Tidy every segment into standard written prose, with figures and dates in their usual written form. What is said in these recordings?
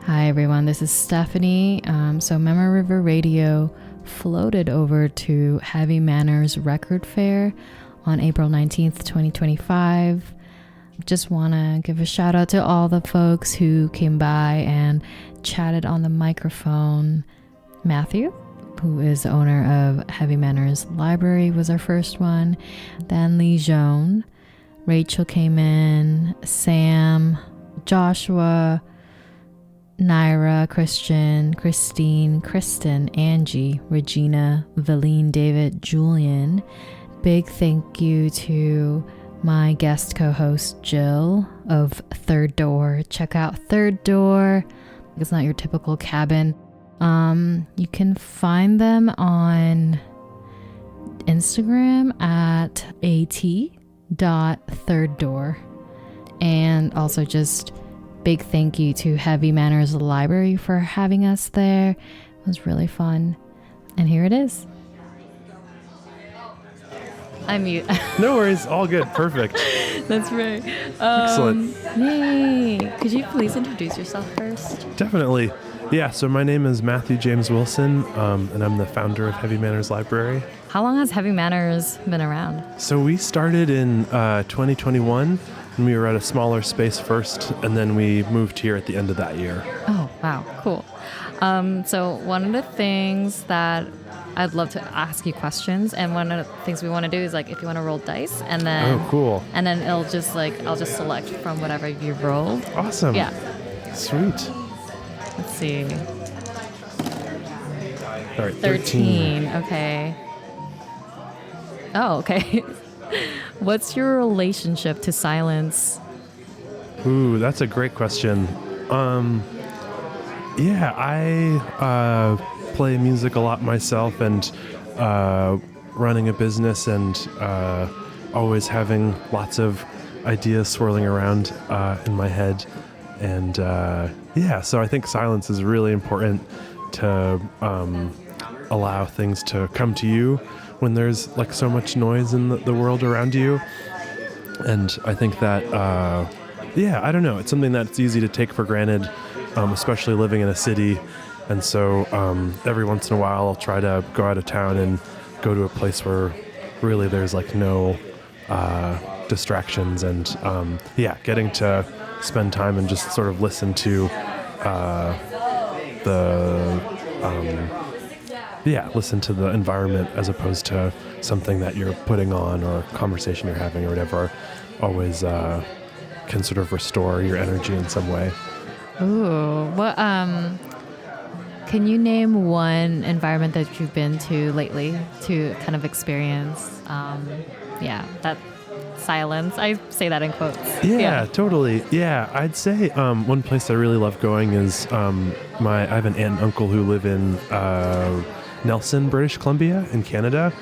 Hi everyone, this is Stephanie. So Memoriver Radio floated over to Heavy Manners Record Fair on April 19th, 2025. Just want to give a shout out to all the folks who came by and chatted on the microphone. Matthew, who is the owner of Heavy Manners Library, was our first one. Then Leejone, Rachel came in, Sam, Joshua, Nayra, Kristen, Angie, Regina, Veline, David, Julian. Big thank you to my guest co-host Jill of Third Door. Check out Third Door. It's not your typical cabin. You can find them on Instagram at at.thirddoor. And also just big thank you to Heavy Manners Library for having us there. It was really fun. And here it is. I'm mute. No worries. All good. Perfect. That's right. Excellent. Yay. Could you please introduce yourself first? Definitely. Yeah, so my name is Matthew James Wilson, and I'm the founder of Heavy Manners Library. How long has Heavy Manners been around? So we started in 2021, and we were at a smaller space first, and then we moved here at the end of that year. Oh, wow. Cool. So one of the things that I'd love to ask you questions, and one of the things we want to do is like if you want to roll dice, and then cool. And then it'll just I'll just select from whatever you rolled. Awesome. Yeah. Sweet. Let's see. All right, 13. Okay. Oh, okay. What's your relationship to silence? Ooh, that's a great question. Yeah, I play music a lot myself, and running a business, and always having lots of ideas swirling around in my head. And so I think silence is really important to allow things to come to you when there's like so much noise in the world around you. And I think that, I don't know, it's something that's easy to take for granted, especially living in a city. And so every once in a while I'll try to go out of town and go to a place where really there's like no distractions, and getting to spend time and just sort of listen to listen to the environment as opposed to something that you're putting on or conversation you're having or whatever, always can sort of restore your energy in some way. Ooh, what can you name one environment that you've been to lately to kind of experience that silence? I say that in quotes. Yeah, totally. Yeah, I'd say one place I really love going is I have an aunt and uncle who live in Nelson, British Columbia in Canada,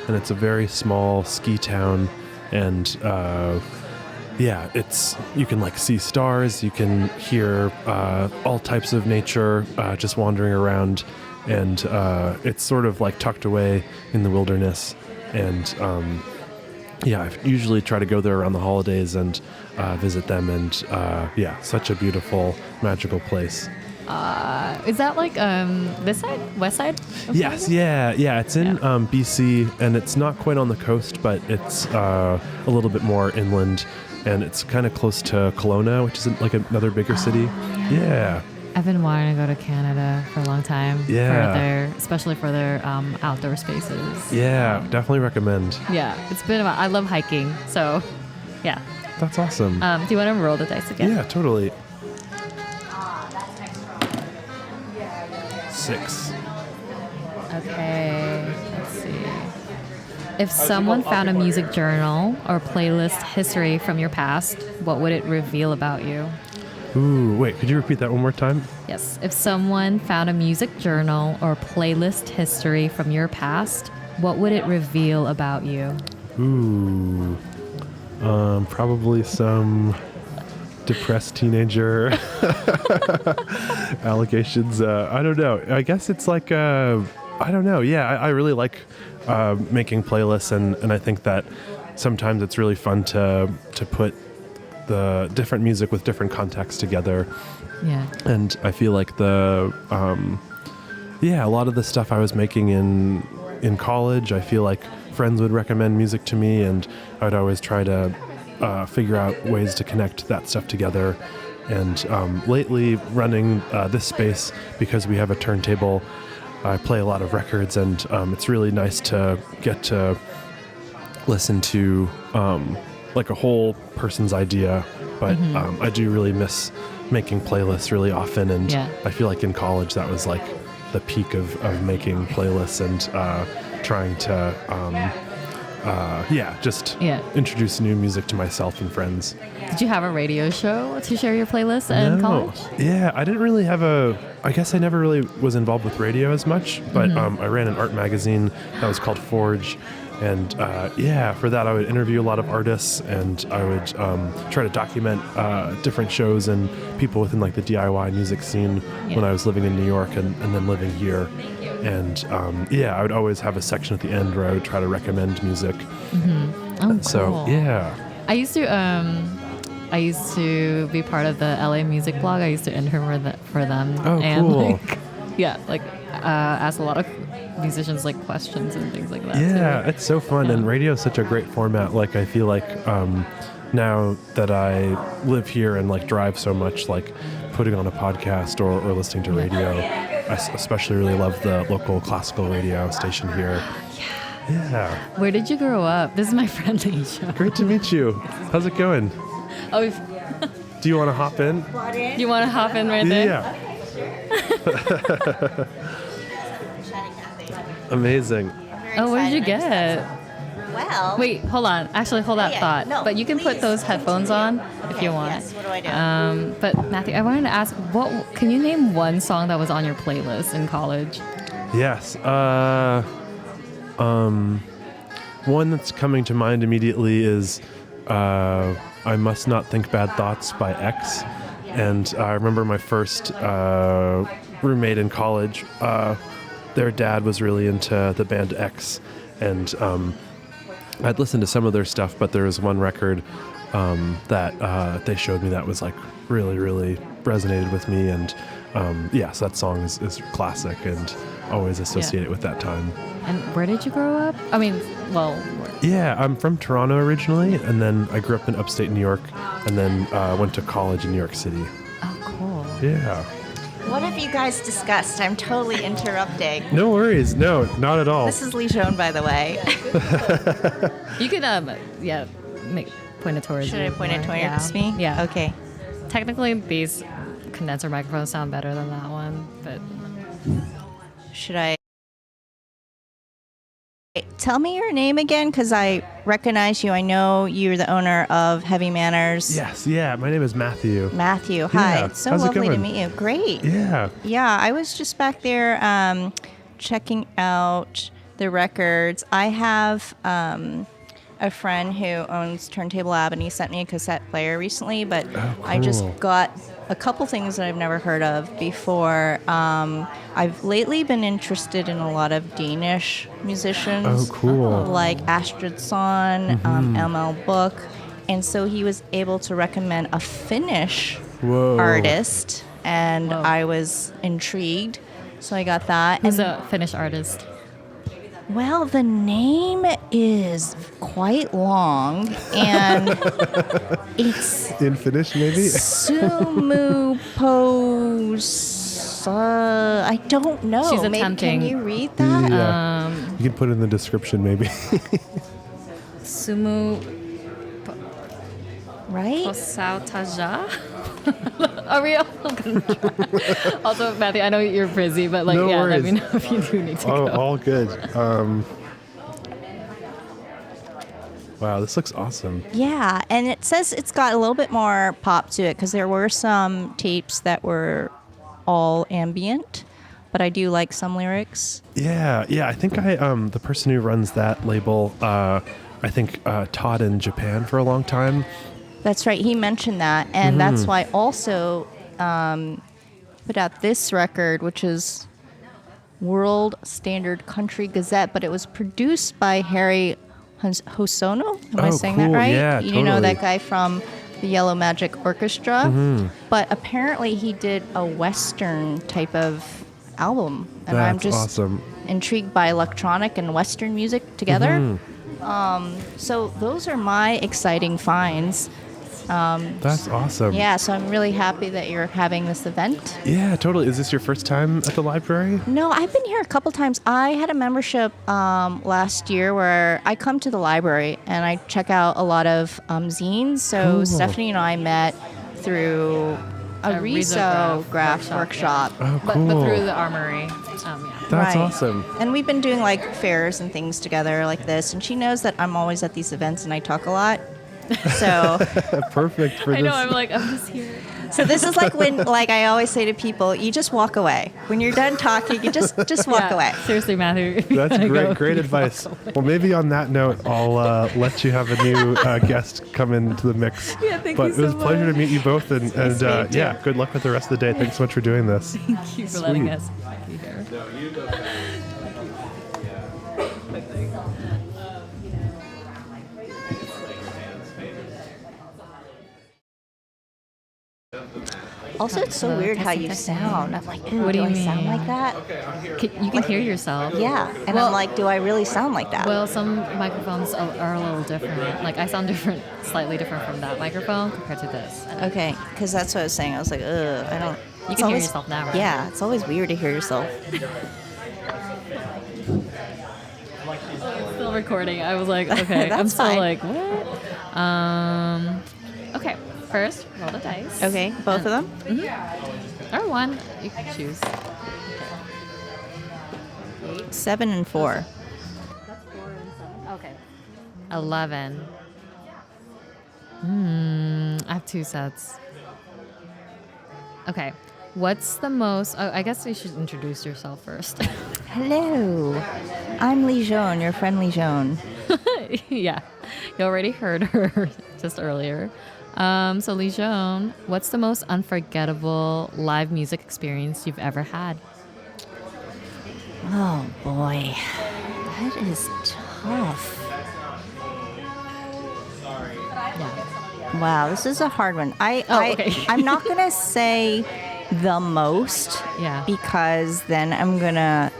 and it's a very small ski town, and it's you can like see stars, you can hear all types of nature just wandering around, and it's sort of like tucked away in the wilderness, and I usually try to go there around the holidays and visit them, and such a beautiful, magical place. Is that like this side, west side? Yes, it's in BC, and it's not quite on the coast, but it's a little bit more inland, and it's kind of close to Kelowna, which is like another bigger city. Yeah. I've been wanting to go to Canada for a long time. Yeah. Especially for their outdoor spaces. Yeah, definitely recommend. Yeah, it's been about. I love hiking, so yeah. That's awesome. Do you want to roll the dice again? Yeah, totally. 6. Okay, let's see. If someone found a music journal or playlist history from your past, what would it reveal about you? Ooh, wait, could you repeat that one more time? Yes. If someone found a music journal or playlist history from your past, what would it reveal about you? Ooh, probably some depressed teenager allegations. I don't know. I guess it's like, I don't know. Yeah, I really like making playlists, and I think that sometimes it's really fun to put the different music with different contexts together. Yeah. And I feel like a lot of the stuff I was making in college, I feel like friends would recommend music to me, and I would always try to figure out ways to connect that stuff together. And lately, running this space, because we have a turntable, I play a lot of records, and it's really nice to get to listen to like a whole person's idea. But I do really miss making playlists really often, and I feel like in college that was like the peak of making playlists and trying to introduce new music to myself and friends. Did you have a radio show to share your playlists in college? Yeah, I didn't really have I guess I never really was involved with radio as much, but I ran an art magazine that was called Forge. And for that I would interview a lot of artists, and I would try to document different shows and people within like the DIY music scene when I was living in New York and then living here. And I would always have a section at the end where I would try to recommend music. Oh, cool. So yeah. I used to be part of the LA music blog. I used to intern for them. Oh, and cool. Ask a lot of musicians like questions and things like that. Yeah, too. it's so fun, and radio is such a great format. Like I feel like now that I live here and like drive so much, like putting on a podcast or listening to radio. I especially really love the local classical radio station here. Yeah. Where did you grow up? This is my friend Leejone. Great to meet you. How's it going? Oh, do you want to hop in? You want to hop in right there? Yeah. Amazing. Oh, what did you get? Well. Wait, hold on. Actually, hold that thought. No, but you can put those headphones on if you want. Yes, what do I do? But Matthew, I wanted to ask, can you name one song that was on your playlist in college? Yes. One that's coming to mind immediately is I Must Not Think Bad Thoughts by X. And I remember my first roommate in college, their dad was really into the band X. And I'd listened to some of their stuff, but there was one record that they showed me that was like really, really resonated with me. And so that song is classic and always associated with that time. And where did you grow up? I mean, yeah, I'm from Toronto originally, and then I grew up in upstate New York, and then went to college in New York City. Oh, cool. Yeah. What have you guys discussed? I'm totally interrupting. No worries. No, not at all. This is Leejone, by the way. You could, point it towards Should you. I point it towards me? Yeah. Okay. Technically, these condenser microphones sound better than that one, but... Should I? Tell me your name again, because I recognize you. I know you're the owner of Heavy Manners. Yes, yeah. My name is Matthew. Matthew, hi. Yeah. It's so How's it lovely to going? meet you. Great. Yeah. Yeah, I was just back there checking out the records. I have a friend who owns Turntable Lab, and he sent me a cassette player recently, but I just cool. got a couple things that I've never heard of before. I've lately been interested in a lot of Danish musicians. Oh, cool. Like Astrid Son, ML Book. And so he was able to recommend a Finnish artist, and I was intrigued. So I got that. Who's a Finnish artist? Well, the name is quite long, and it's in Finnish, maybe? Sumu Pos. I don't know. She's Maybe, attempting. can you read that? Yeah. You can put it in the description, maybe. Sumu Right? Posautaja? Are we all gonna try? Also, Matthew, I know you're busy, but No let worries. me know if you do need to go. All good. Wow, this looks awesome. Yeah, and it says it's got a little bit more pop to it, because there were some tapes that were all ambient, but I do like some lyrics. Yeah. I think the person who runs that label, I think taught in Japan for a long time. That's right. He mentioned that, and that's why also put out this record, which is World Standard Country Gazette, but it was produced by Harry Hosono. Am I saying that cool. right? Yeah, You know totally. that guy from the Yellow Magic Orchestra, but apparently he did a Western type of album, and I'm That's just awesome. intrigued by electronic and Western music together. So those are my exciting finds. That's awesome. Yeah, so I'm really happy that you're having this event. Yeah, totally. Is this your first time at the library? No, I've been here a couple times. I had a membership last year where I come to the library and I check out a lot of zines. So Cool. Stephanie and I met through a risograph workshop. Oh, cool. But through the armory. That's Right. awesome. And we've been doing like fairs and things together like this. And she knows that I'm always at these events and I talk a lot. So Perfect for I this. know, I'm like, I'm just here. So this is like when, like I always say to people, you just walk away. When you're done talking, you just walk away. Seriously, Matthew. That's great advice. Well, maybe on that note, I'll let you have a new guest come into the mix. Yeah, thank but you so it was a pleasure to much. meet you both, and to meet you. yeah, good luck with the rest of the day. Thanks so much for doing this. Thank you for letting Sweet. us be here. Also, it's so weird how you sound. I'm like, ooh, What do you I sound mean? like that? You can hear yourself. Yeah. And Well- I'm like, do I really sound like that? Well, some microphones are a little different. Like I sound different, slightly different from that microphone compared to this. And Okay, because that's what I was saying. I was like, ugh, I don't. you it's can hear always- yourself now, right? Yeah, it's always weird to hear yourself. It's still recording. I was like, okay. I'm That's still fine. like, what? Okay. First, roll the dice. Okay, both of them? Or one. You can choose. 7 and 4. Okay. 11. I have 2 sets. Okay. What's the most... Oh, I guess we should introduce yourself first. Hello, I'm Leejone, your friend Leejone. Yeah. You already heard her just earlier. So Leejone, what's the most unforgettable live music experience you've ever had? Oh boy, that is tough. Yeah. Wow, this is a hard one. Okay. I'm not gonna say the most. Yeah. Because then I'm gonna,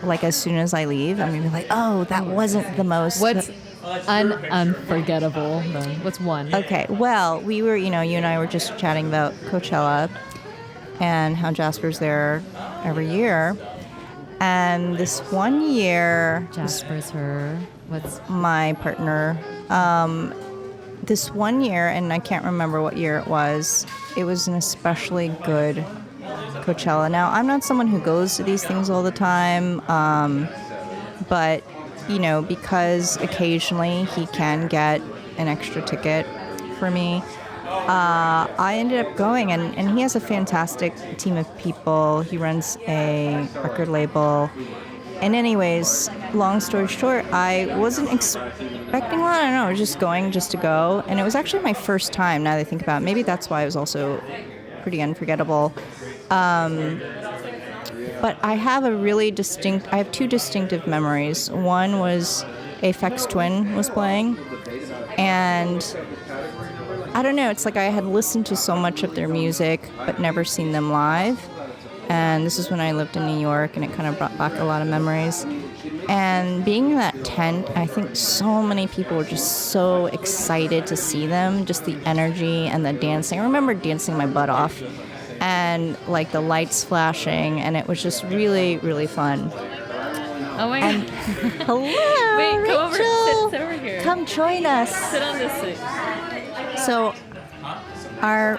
like, as soon as I leave, I'm gonna be like, oh, that wasn't the most. What's unforgettable then? What's one? Okay, well, we were, you and I were just chatting about Coachella and how Jasper's there every year. And this one year, Jasper's her. What's my partner, this one year, and I can't remember what year it was an especially good Coachella. Now, I'm not someone who goes to these things all the time, but, because occasionally he can get an extra ticket for me, I ended up going, and he has a fantastic team of people. He runs a record label. And anyways, long story short, I wasn't expecting a lot. I don't know, I was just going just to go. And it was actually my first time, now that I think about it. Maybe that's why it was also pretty unforgettable. But I have I have 2 distinctive memories. One was Aphex Twin was playing. And I don't know, it's like I had listened to so much of their music, but never seen them live. And this is when I lived in New York, and it kind of brought back a lot of memories. And being in that tent, I think so many people were just so excited to see them, just the energy and the dancing. I remember dancing my butt off, and like the lights flashing, and it was just really, really fun. Oh my god. Hello, Wait, Rachel. come over. Sit over here. Come join us. Sit on this seat. So, our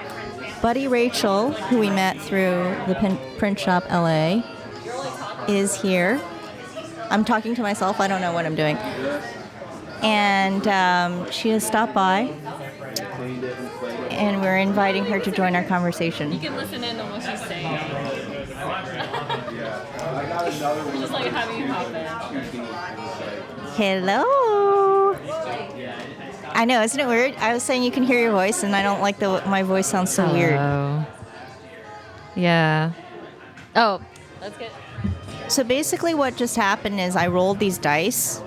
buddy Rachel, who we met through the print shop LA, is here. I'm talking to myself. I don't know what I'm doing. And she has stopped by, and we're inviting her to join our conversation. You can listen in on what she's saying. We're just like having you hop in. Hello. I know, isn't it weird? I was saying you can hear your voice, and I don't like my voice sounds so weird. Yeah. Oh, let's get. So basically what just happened is I rolled these dice,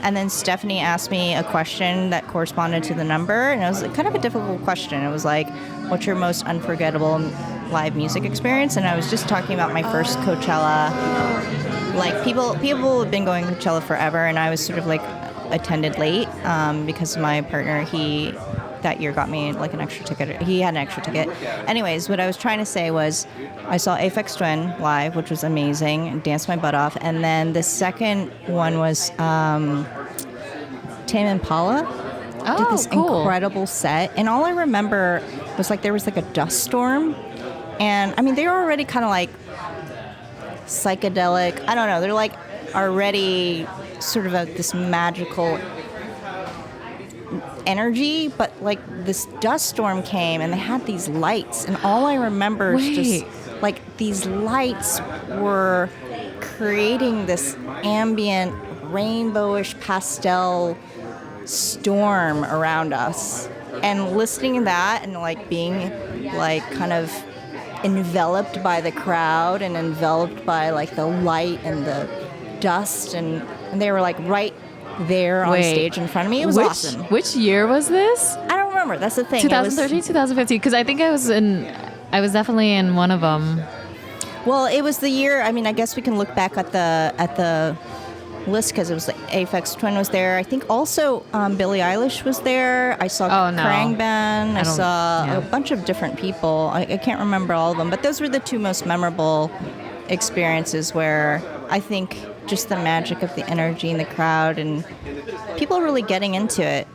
And then Stephanie asked me a question that corresponded to the number, and it was kind of a difficult question. It was like, what's your most unforgettable live music experience? And I was just talking about my first Coachella. Like, people have been going to Coachella forever, and I was sort of like attended late because my partner, he that year got me like an extra ticket. He had an extra ticket. Anyways, what I was trying to say was I saw Aphex Twin live, which was amazing, danced my butt off. And then the second one was Tame Impala. Did this incredible set. And all I remember was like there was like a dust storm. And I mean, they were already kind of like psychedelic. I don't know. They're like already sort of this magical energy, but like this dust storm came and they had these lights, and all I remember is just like these lights were creating this ambient rainbowish pastel storm around us, and listening to that and like being like kind of enveloped by the crowd and enveloped by like the light and the dust, and they were like right there on stage in front of me. It was awesome. Which year was this? I don't remember. That's the thing. 2013, 2015. Because I think I was definitely in one of them. Well, it was the year. I mean, I guess we can look back at the list because it was like Aphex Twin was there. I think also Billie Eilish was there. I saw Krangban. I saw a bunch of different people. I can't remember all of them, but those were the two most memorable experiences where I think just the magic of the energy in the crowd and people really getting into it.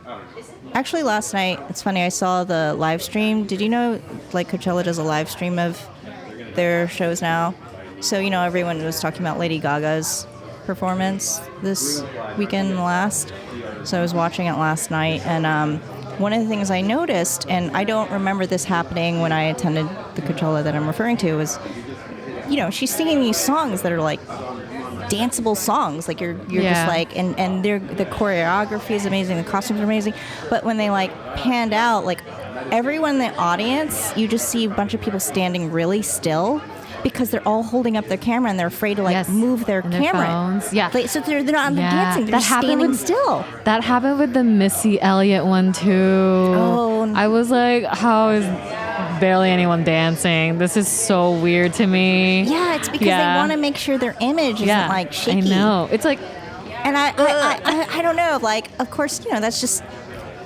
Actually, last night, it's funny, I saw the live stream. Did you know, like, Coachella does a live stream of their shows now? So, you know, everyone was talking about Lady Gaga's performance this weekend last. So I was watching it last night, and one of the things I noticed, and I don't remember this happening when I attended the Coachella that I'm referring to, was, you know, she's singing these songs that are like danceable songs, like you're just like, and the choreography is amazing, the costumes are amazing, but when they like panned out, like everyone in the audience, you just see a bunch of people standing really still because they're all holding up their camera and they're afraid to like move their camera. Phones. Yeah. Like, so they're not dancing, they're standing still. That happened with the Missy Elliott one too. Oh. I was like, how is barely anyone dancing? This is so weird to me. Yeah, it's because they want to make sure their image isn't like shaky. I know. It's like, and I don't know. Like, of course, you know, that's just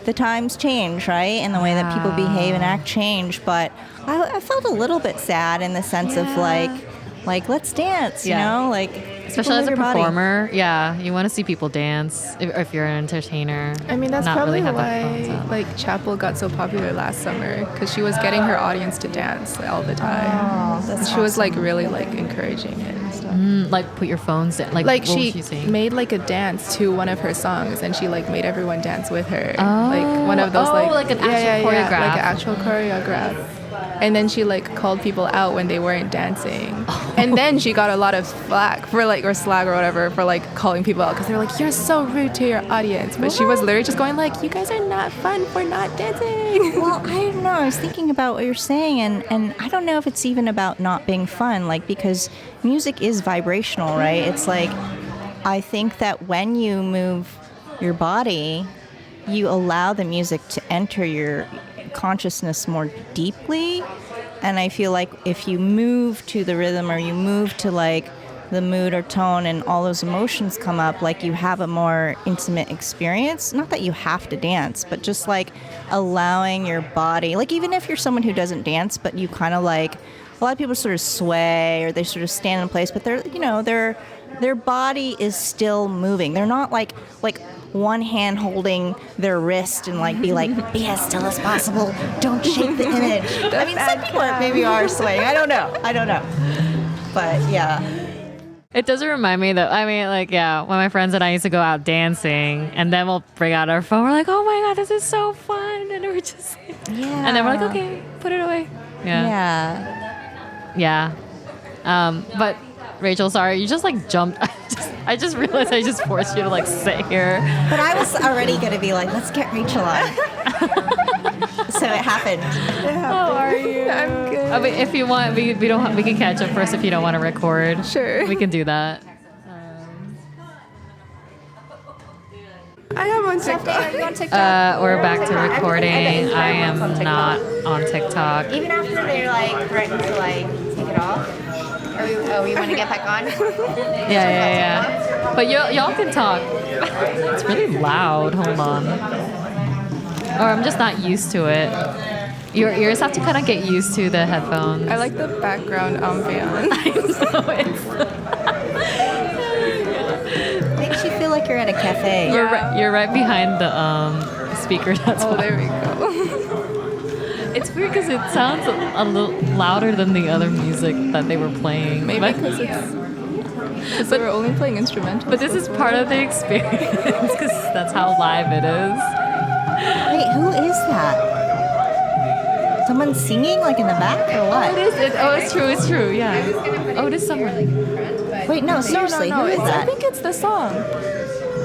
the times change, right? And the way that people behave and act change. But I felt a little bit sad in the sense of like let's dance, you know, like especially as a performer. Yeah, you want to see people dance if you're an entertainer. I mean, that's probably why like Chapel got so popular last summer, because she was getting her audience to dance all the time. She was like really like encouraging it and stuff. Like put your phones down. Like she made like a dance to one of her songs, and she like made everyone dance with her. Like one of those like an actual choreograph. Like an actual choreograph. And then she like called people out when they weren't dancing. And then she got a lot of flack for like, or slag or whatever, for like calling people out because they're like, you're so rude to your audience. But she was literally just going like, you guys are not fun for not dancing. Well, I don't know. I was thinking about what you're saying, and I don't know if it's even about not being fun, like, because music is vibrational, right? It's like, I think that when you move your body, you allow the music to enter your consciousness more deeply, and I feel like if you move to the rhythm or you move to like the mood or tone and all those emotions come up, like you have a more intimate experience. Not that you have to dance, but just like allowing your body, like even if you're someone who doesn't dance, but you kind of like, a lot of people sort of sway or they sort of stand in place, but they're, you know, their body is still moving. They're not like one hand holding their wrist and like be like, be as still as possible, don't shake the image. I mean, some people maybe are swaying. I don't know. But yeah. It doesn't remind me that, I mean, like, yeah, when my friends and I used to go out dancing, and then we'll bring out our phone, we're like, oh my God, this is so fun. And we're just, and then we're like, okay, put it away. Yeah. But Rachel, sorry, you just like jumped. I just realized I just forced you to like sit here. But I was already going to be like, let's get Rachel on. So it happened. How are you? I'm good. I mean, if you want, we can catch up first if you don't want to record. Sure. We can do that. on TikTok. Are you on TikTok? We're back to I recording. bet I everyone's on am TikTok. not on TikTok. Even after they're like threatened to like take it off. Or you want to get back on? Yeah. But y'all can talk. It's really loud. Hold on. Or I'm just not used to it. Your ears have to kind of get used to the headphones. I like the background ambiance. Makes you feel like you're at a cafe. You're right behind the speaker. That's Oh, why. there we go. It's weird because it sounds a little louder than the other music that they were playing. Maybe because they were only playing instrumentals. But this is part of the experience because that's how live it is. Wait, who is that? Someone singing like in the back or what? It's true. Yeah. Oh, it is someone. Wait, no, seriously, who is I that? think it's the song.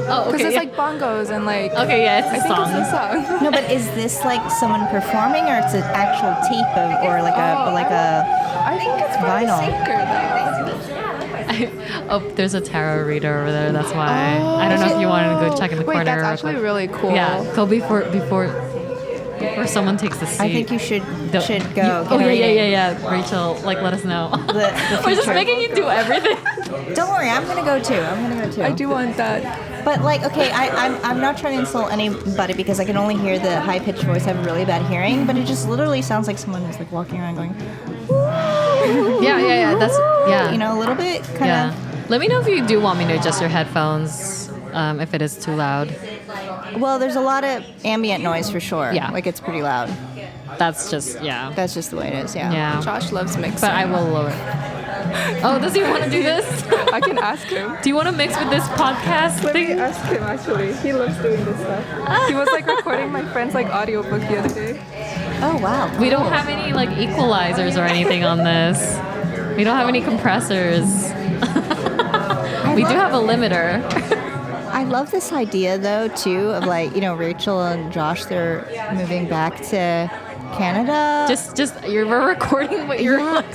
Oh, Because okay. it's like bongos and like. Okay, yeah, it's I a think song. it's the song. No, but is this like someone performing or it's an actual tape of, or like a I think it's by the vinyl? singer though. Oh, there's a tarot reader over there. That's why. I don't know if you wanted to go check in the Wait, corner. that's real actually quick. really cool. Yeah, go before someone takes the seat. I think you should go. Oh yeah. Rachel, like let us know. The We're just future. making you do everything. Don't worry, I'm gonna go too. I do want that. But like, okay, I'm not trying to insult anybody because I can only hear the high pitched voice. I have really bad hearing, but it just literally sounds like someone is like walking around going, Yeah. That's you know, a little bit kind Yeah. Let me know if you do want me to adjust your headphones. If it is too loud. of. Well, there's a lot of ambient noise for sure. Yeah. Like it's pretty loud. That's just That's just the way it is. Yeah. yeah. Josh loves mixing. But I will lower it. Oh, does he want to do this? I can ask him. Do you want to mix with this podcast Let me thing? ask him actually. He loves doing this stuff. He was like recording my friend's like audiobook the other day. Oh wow. We don't have any like equalizers or anything on this. We don't have any compressors. We do have a limiter. I love this idea though too of like, you know, Rachel and Josh, they're moving back to Canada. We're recording what you're Yeah. like.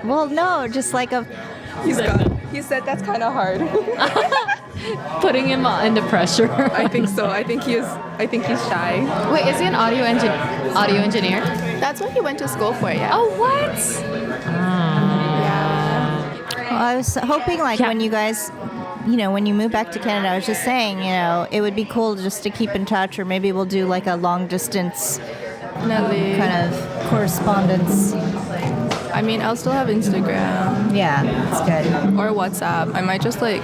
Well, no, just like a. He said that's kind of hard. Putting him under pressure. I think so. I think he's shy. Wait, is he an audio engineer? That's what he went to school for, yeah. Oh, what? Well, I was hoping like Yeah. when you guys, you know, when you move back to Canada, I was just saying, you know, it would be cool just to keep in touch, or maybe we'll do like a long distance Definitely. kind of correspondence. I mean, I'll still have Instagram Yeah, it's good. or WhatsApp. I might just like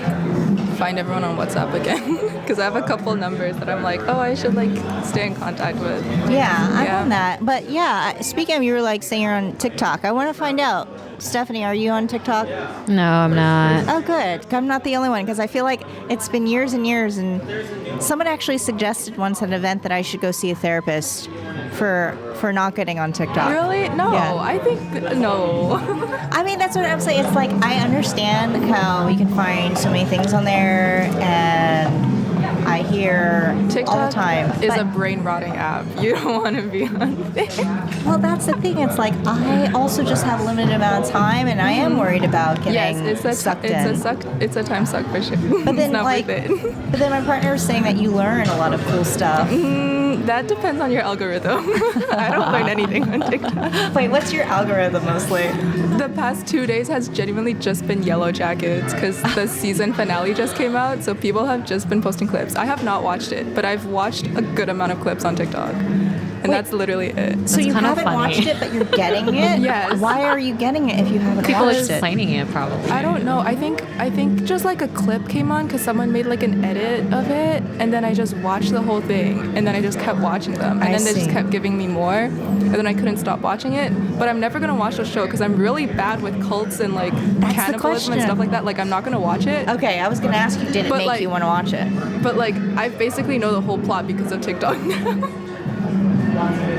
find everyone on WhatsApp again because I have a couple numbers that I'm like, oh, I should like stay in contact with. Yeah, I'm Yeah. on that. But yeah, speaking of, you were like saying you're on TikTok. I want to find out, Stephanie, are you on TikTok? No, I'm not. Oh, good. I'm not the only one because I feel like it's been years and years. And someone actually suggested once at an event that I should go see a therapist for not getting on TikTok. Really? No, Yeah. I think no. I mean, that's what I'm saying. It's like I understand how we can find so many things on there, and I hear TikTok all the time. is but- a brain rotting app. You don't want to be on there. Well, that's the thing. It's like I also just have a limited amount of time, and I am worried about getting Yes, sucked in. it's a time suck for sure. But then, it's not like, worth it. but then my partner was saying that you learn a lot of cool stuff. That depends on your algorithm. I don't learn anything on TikTok. Wait, what's your algorithm mostly? The past 2 days has genuinely just been Yellow Jackets because the season finale just came out, so people have just been posting clips. I have not watched it, but I've watched a good amount of clips on TikTok. And that's literally it. So you kinda haven't funny. watched it, but you're getting it? Yes. Why are you getting it if you haven't People watched it? explaining it probably. I don't know. I think just like a clip came on because someone made like an edit of it, and then I just watched the whole thing, and then I just kept watching them, and I then they see. just kept giving me more, and then I couldn't stop watching it. But I'm never gonna watch the show because I'm really bad with cults and like the cannibalism and question. stuff like that. Like I'm not gonna watch it. Okay, I was going to ask you, did it But, make like- you want to watch it? But like I basically know the whole plot because of TikTok now.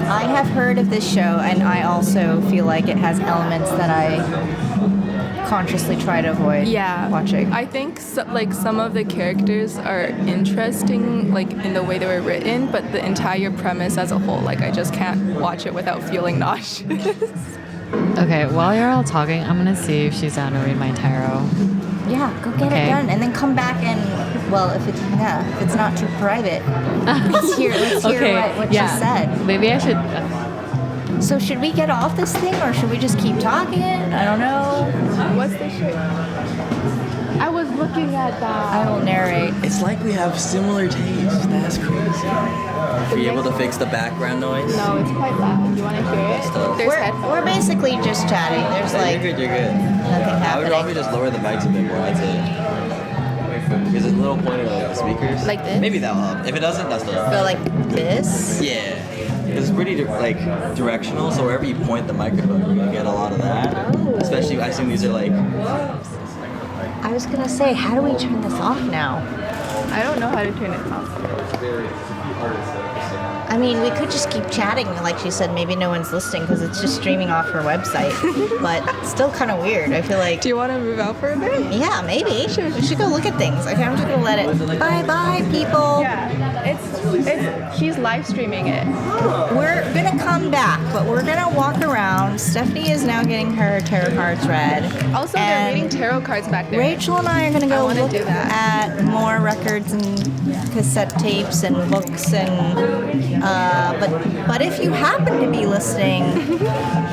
I have heard of this show, and I also feel like it has elements that I consciously try to avoid watching. I think like some of the characters are interesting, like in the way they were written, but the entire premise as a whole, like I just can't watch it without feeling nauseous. Okay, while you're all talking, I'm gonna see if she's down to read my tarot. Yeah, go get Okay. it done, and then come back and Well, if it's not too private, let's hear what you said. Maybe I should. So should we get off this thing, or should we just keep talking? I don't know. What's the shirt? I was looking at that. I will narrate. It's like we have similar tastes. That's crazy. Are you able to fix the background noise? No, it's quite loud. You want to hear it? There's headphones. We're basically just chatting. There's like You're good. nothing I would happening. probably just lower the mics a bit more. That's it. Because there's a little pointer like the speakers. Like this? Maybe that'll help. If it doesn't, that's still Go like this. Yeah. Because it's pretty directional, so wherever you point the microphone, you're gonna get a lot of that. Especially, I assume these are like. I was gonna say, how do we turn this off now? I don't know how to turn it off. I mean, we could just keep chatting, like she said. Maybe no one's listening because it's just streaming off her website. But still kind of weird. I feel like. Do you want to move out for a bit? Yeah, maybe. We should go look at things. Okay, I'm just gonna let it. Bye, people. Yeah, she's live streaming it. We're gonna come back, but we're gonna walk around. Stephanie is now getting her tarot cards read. Also, And they're reading tarot cards back there. Rachel and I are gonna go wanna look do that. at more records and cassette tapes and books and. But if you happen to be listening,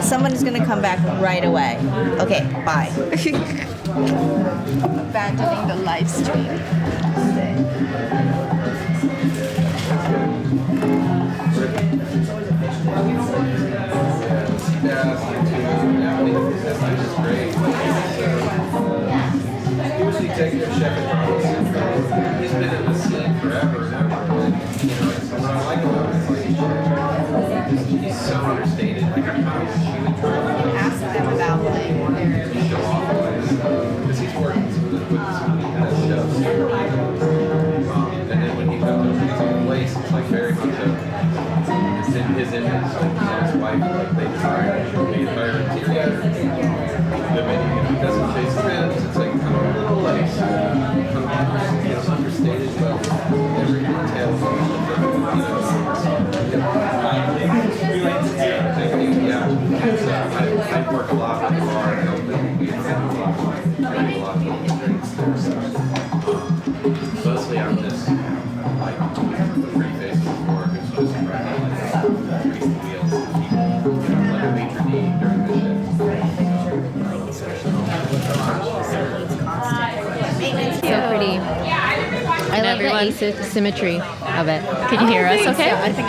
someone's gonna come back right away. Okay, bye. Abandoning the live stream. Usually taking a chef and he's been in the scene forever and ever. And, you know, so what I like about him is like he's so understated. Like I kind of wish he would try to Ask them about show off because he's working with this kind of stuff. And then when he comes to a place, it's like very much his image, like his wife, like they desire the entire interior. He doesn't chase trends. It's like kind of a little like understated, but every detail. I work a lot with the bar and help them. We have a lot of drinks there. So mostly I'm just like the free face of the work. It's just right now like grease the wheels and keep like a major D during the shift. So pretty. I like the asymmetry of it. Can you hear us okay? Yeah, I think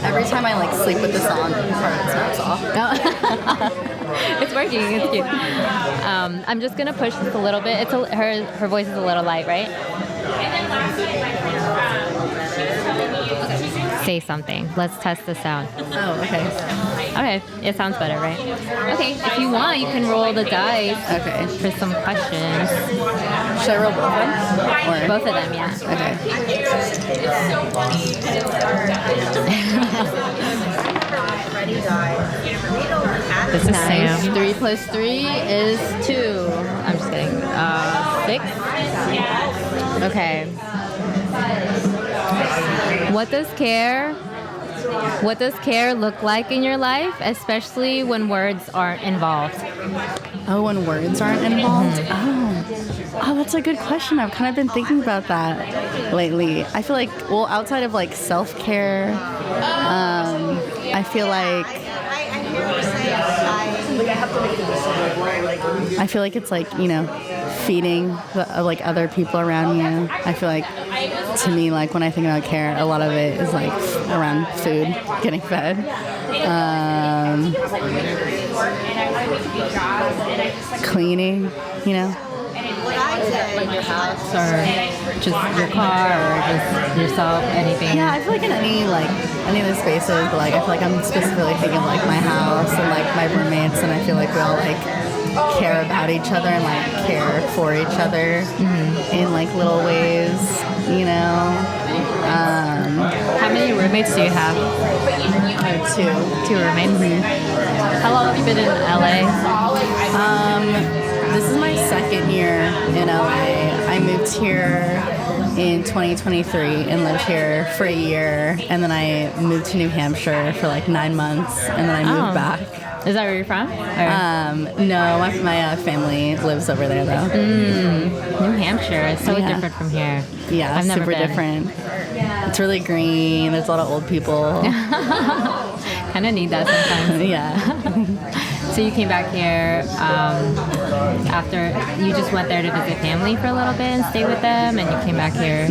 every time I like sleep with this on, part of it snaps off. It's working. It's cute. I'm just gonna push this a little bit. Her voice is a little light, right? Say something. Let's test the sound. Oh, okay. Okay, it sounds better, right? Okay, if you want, you can roll the dice. Okay. For some questions. Should I roll both of them? Or? Both of them, yeah. Okay. This is Sam. 3 plus 3 is 2. I'm just kidding. 6. Okay. What does care look like in your life, especially when words aren't involved? Oh, when words aren't involved? Oh, that's a good question. I've kind of been thinking about that lately. I feel like, well, outside of like self-care, I feel like it's like, you know, feeding like other people around you. I feel like, to me, like when I think about care, a lot of it is like around food, getting fed. Cleaning, you know. Like your house or just your car or just yourself, anything? Yeah, I feel like in any of the spaces, but like I feel like I'm specifically thinking of like my house and like my roommates, and I feel like we all like care about each other and like care for each other in like little ways, you know. How many roommates do you have? Two. 2 roommates? How long have you been in LA? This is my second year in LA. I moved here in 2023 and lived here for a year, and then I moved to New Hampshire for like 9 months, and then I moved back. Is that where you're from? No, my family lives over there though. New Hampshire is so different from here. Yeah, I've never super been. different. It's really green. There's a lot of old people. Kind of need that sometimes. Yeah. So you came back here after you just went there to visit family for a little bit and stay with them, and you came back here.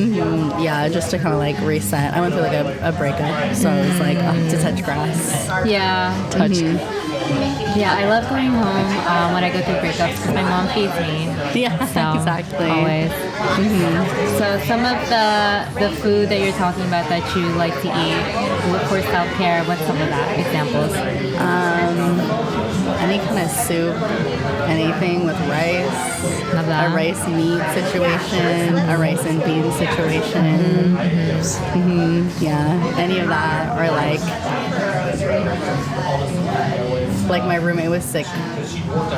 Yeah, just to kind of like reset. I went through like a breakup, so it was like to touch grass. Yeah. Yeah, I love going home when I go through breakups because my mom feeds me. Yeah, So, exactly. Always. So some of the food that you're talking about that you like to eat for self-care, what's some of that? Examples? Any kind of soup, anything with rice. Love that. A rice meat situation, a rice and beans situation. Yeah, any of that, or like my roommate was sick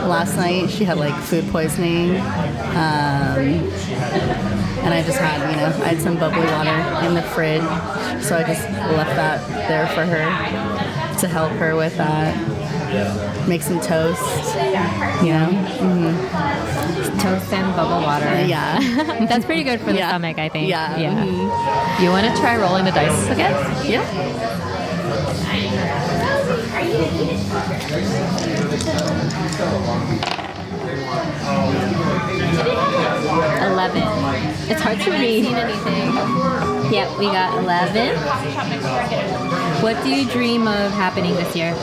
last night. She had like food poisoning, and I just had, I had some bubbly water in the fridge, so I just left that there for her to help her with that. Make some toast, Toast and bubble water. Yeah. That's pretty good for the stomach, I think. Yeah. You want to try rolling the dice again? Yeah. 11. It's hard to read. Anything. Yep, we got 11. What do you dream of happening this year?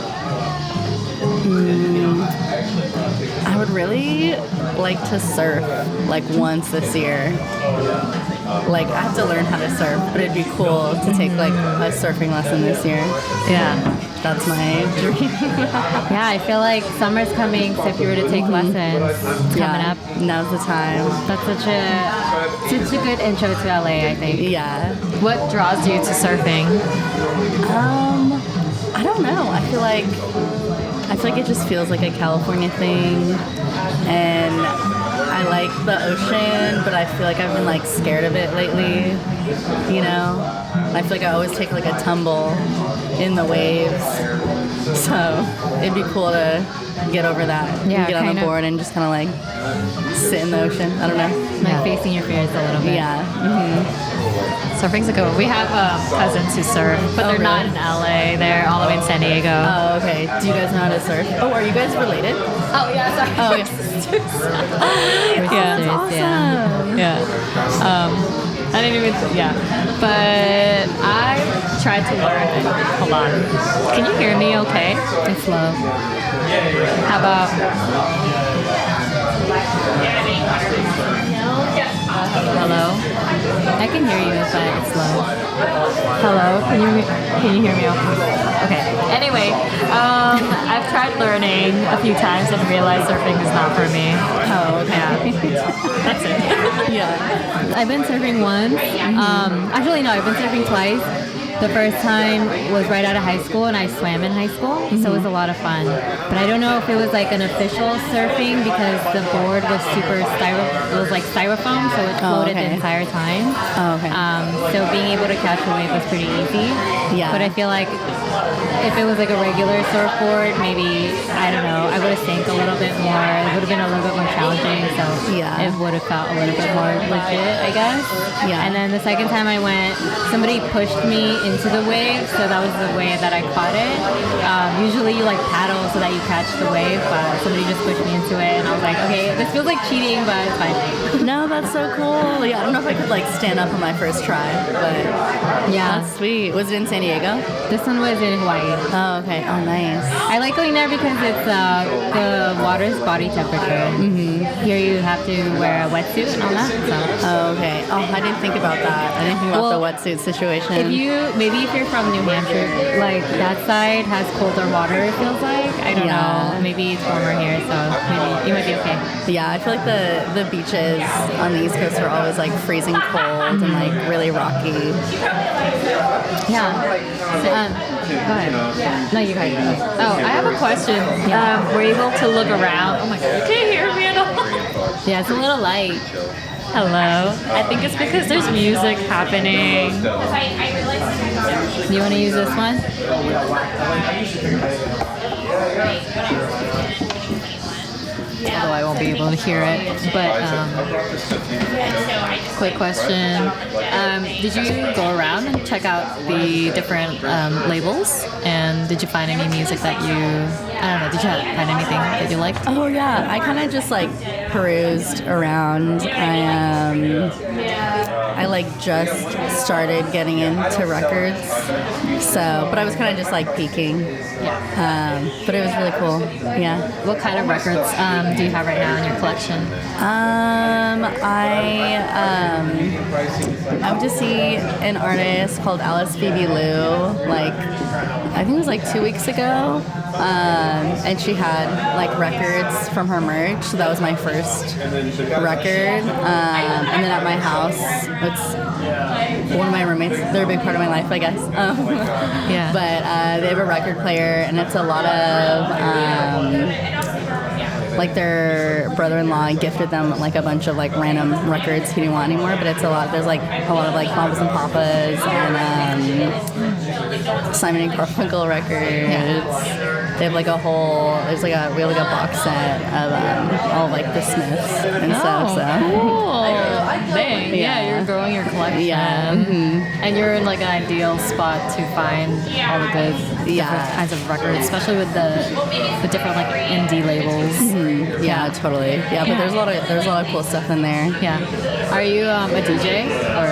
I would really like to surf like once this year. Like I have to learn how to surf, but it'd be cool to take like a surfing lesson this year. Yeah. That's my dream. Yeah, I feel like summer's coming, so if you were to take lessons, it's coming up. Now's the time. That's such a good intro to LA, I think. Yeah. What draws you to surfing? I don't know. I feel like it just feels like a California thing, and I like the ocean, but I feel like I've been like scared of it lately. I feel like I always take like a tumble in the waves, so it'd be cool to get over that. Yeah, and get on the kinda. board and just kind of like sit in the ocean. I don't know. Like facing your fears a little bit. Yeah. Surfing's a good one. We have cousins who surf, but they're not in LA. They're all the way in San Diego. Oh, okay. Do you guys know how to surf? Oh, are you guys related? Oh, yeah, sorry. Oh, yeah. Yeah. That's awesome. Yeah. I didn't even, But I tried to learn. Hold on. Can you hear me okay? It's low. How about... Hello? I can hear you, but it's low. Hello? Can you hear me okay? Anyway, I've tried learning a few times and realized surfing is not for me. Oh, okay. Yeah. That's it. Yeah. I've been surfing once. Actually, no, I've been surfing twice. The first time was right out of high school, and I swam in high school, so it was a lot of fun. But I don't know if it was like an official surfing because the board was super styrofoam, so it floated the entire time. Oh, okay. So being able to catch a wave was pretty easy. Yeah. But I feel like if it was like a regular surfboard, maybe, I don't know, I would have sank a little bit more. It would have been a little bit more challenging, so it would have felt a little bit more legit, I guess. Yeah. And then the second time I went, somebody pushed me into the wave, so that was the way that I caught it. Usually you like paddle so that you catch the wave, but somebody just pushed me into it, and I was like, okay, this feels like cheating, but it's fine. No, that's so cool. Yeah, I don't know if I could like stand up on my first try, but Yeah. that's sweet. Was it in San Diego? This one was in Hawaii. Oh, okay. Oh, nice. I like going there because it's the water's body temperature. Here you have to wear a wetsuit and all that. So. Oh, okay. Oh, I didn't think about that. I didn't think about Well, the wetsuit situation. If you're from New Hampshire, like that side has colder water, it feels like. I don't know. Maybe it's warmer here, so maybe you might be okay. Yeah, I feel like the beaches on the East Coast are always like freezing cold and like really rocky. Yeah. Go ahead. No, you guys. Oh, I have a question. We're able to look around. Oh my god, you can't hear me at all. Yeah, it's a little light. Hello. I think it's because there's music happening. Do you want to use this one? Although I won't be able to hear it. But quick question. Did you go around and check out the different labels? And did you find any music that you, I don't know, did you find anything that you liked? Oh yeah, I kind of just like perused around. I like just started getting into records, but I was kind of just like peeking. Yeah. But it was really cool. Yeah. What kind of records do you have right now in your collection? I went to see an artist called Alice Phoebe Lou, like I think it was like 2 weeks ago, and she had like records from her merch, so that was my first record. And then at my house, it's one of my roommates. They're a big part of my life, I guess. Yeah. But they have a record player, and it's a lot of like their brother-in-law gifted them like a bunch of like random records he didn't want anymore, but it's a lot. There's like a lot of like Mamas and Papas and Simon and Garfunkel records. They have like a whole. We have like a box set of all of, like the Smiths and stuff. So Cool. Dang. Yeah, you're growing your collection. Yeah. And you're in like an ideal spot to find all the good different kinds of records, especially with the different like indie labels. Yeah, totally. Yeah, but there's a lot of cool stuff in there. Yeah. Are you a DJ or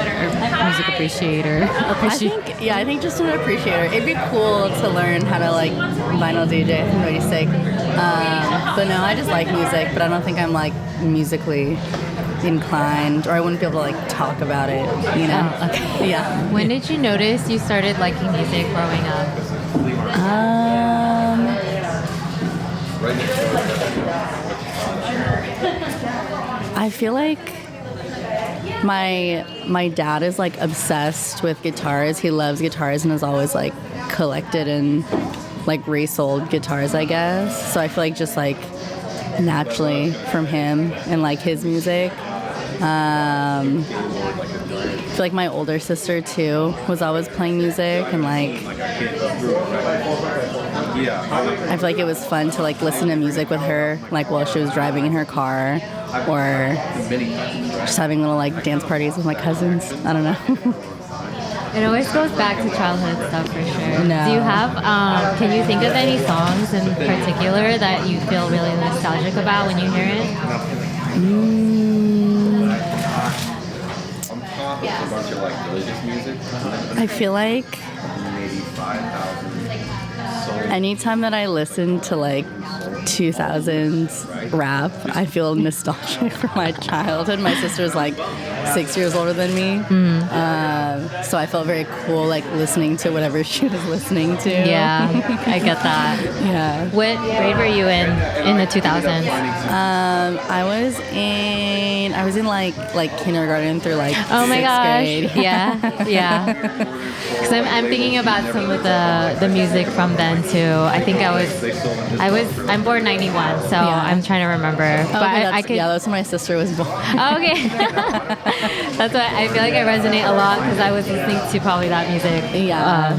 music appreciator? I think just an appreciator. It'd be cool to learn how to like vinyl DJ. I think that'd be sick. But no, I just like music, but I don't think I'm like musically inclined, or I wouldn't be able to like talk about it, you know? Oh, okay. Yeah. When did you notice you started liking music growing up? I feel like my dad is like obsessed with guitars. He loves guitars and has always like collected and like resold guitars, I guess. So I feel like just like naturally from him and like his music. I feel like my older sister too was always playing music, and like I feel like it was fun to like listen to music with her, like while she was driving in her car, or just having little like dance parties with my cousins. I don't know. It always goes back to childhood stuff for sure. No. Do you have, can you think of any songs in particular that you feel really nostalgic about when you hear it? I feel like anytime that I listen to like 2000s rap, I feel nostalgic for my childhood. My sister's like 6 years older than me, so I felt very cool like listening to whatever she was listening to. Yeah, I get that. Yeah. What grade were you in the 2000s? I was in like kindergarten through like Oh my 6th gosh. grade. Yeah. Because I'm thinking about some of the music from then too. I think I'm born 91, so I'm trying to remember. But I could. Yeah, that's when my sister was born. Oh, okay. That's why I feel like I resonate a lot because I was listening to probably that music. Yeah.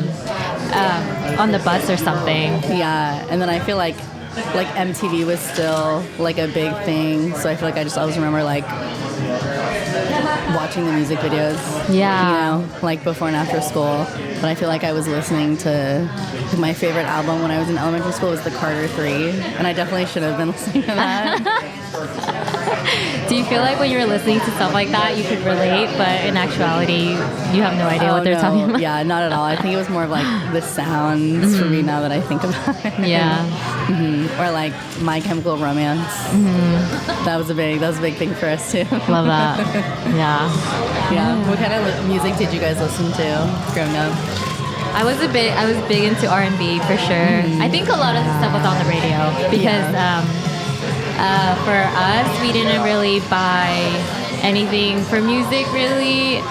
On the bus or something. Yeah, and then I feel like MTV was still like a big thing, so I feel like I just always remember like watching the music videos. Yeah. You know, like before and after school. But I feel like I was listening to my favorite album when I was in elementary school was the Carter 3, and I definitely should have been listening to that. Do you feel like when you're listening to stuff like that, you could relate, but in actuality, you have no idea what they're talking about? Yeah, not at all. I think it was more of like the sounds for me now that I think about it. Yeah. Or like My Chemical Romance. That was a big thing for us too. Love that. Yeah. Yeah. What kind of music did you guys listen to growing up? I was big into R&B for sure. I think a lot of the stuff was on the radio because for us, we didn't really buy anything for music really,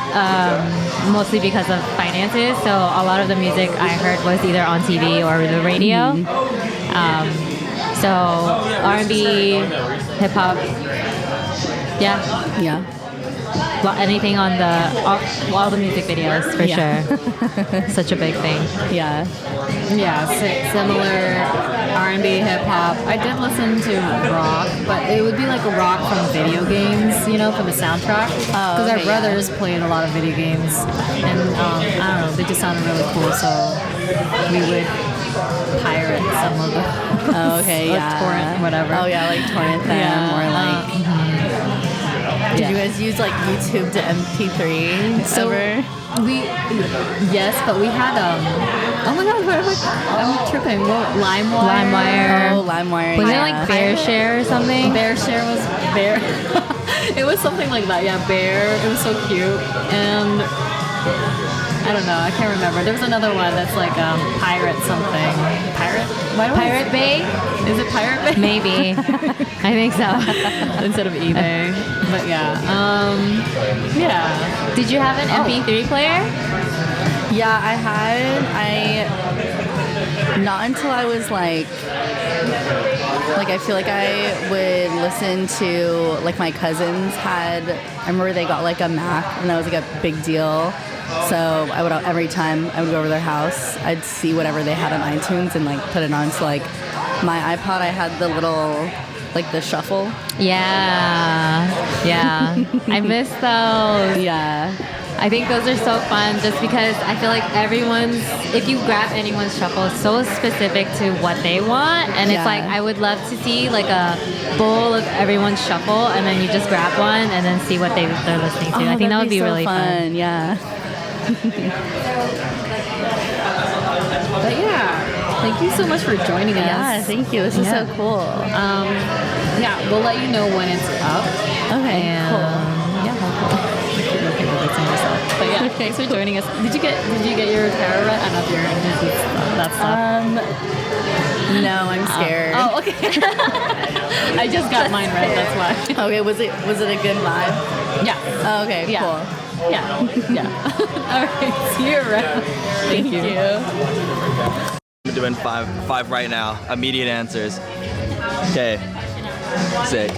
mostly because of finances. So a lot of the music I heard was either on TV or the radio. So R&B, hip hop, yeah. anything on all the music videos for sure. Such a big thing. Yeah. Yeah, similar R&B, hip hop. I did listen to rock, but it would be like a rock from video games, from the soundtrack. Because our brothers played a lot of video games, and I don't know, they just sounded really cool. So we would pirate some of them. Oh, okay, or yeah. torrent, whatever. Oh yeah, like torrent them or like. Did you guys use like YouTube to MP3 ever? Yes, but we had oh my god, I'm tripping. LimeWire. Oh, LimeWire. Was it like BearShare or something? BearShare was Bear. It was something like that. Yeah, Bear. It was so cute. And I don't know. I can't remember. There was another one that's like Pirate something. Pirate? Pirate Bay? Is it Pirate Bay? Maybe. I think so. Instead of eBay. But yeah. Yeah. Did you have an MP3 player? Yeah, I not until I was like I feel like I would listen to like my cousins I remember they got like a Mac and that was like a big deal. So I would every time I would go over their house, I'd see whatever they had on iTunes and like put it on. So like my iPod, I had the little like the shuffle. Yeah. I miss those. Yeah. I think those are so fun just because I feel like if you grab anyone's shuffle, it's so specific to what they want. And it's like, I would love to see like a bowl of everyone's shuffle and then you just grab one and then see what they're listening to. I think that would be so really fun. Yeah. But yeah, thank you so much for joining us. Yeah, thank you. This is so cool. Yeah, we'll let you know when it's up. Okay, And, cool. Yeah, hopefully. But yeah, thanks for joining us. Did you get your tarot read? I don't know if you're into that stuff. No, I'm scared. Oh, okay. I just got mine read. That's why. Okay, was it a good vibe? Yeah. Oh, okay, Yeah. cool. Yeah. All right. See you around. Thank you. I'm doing five right now. Immediate answers. Okay. Sick.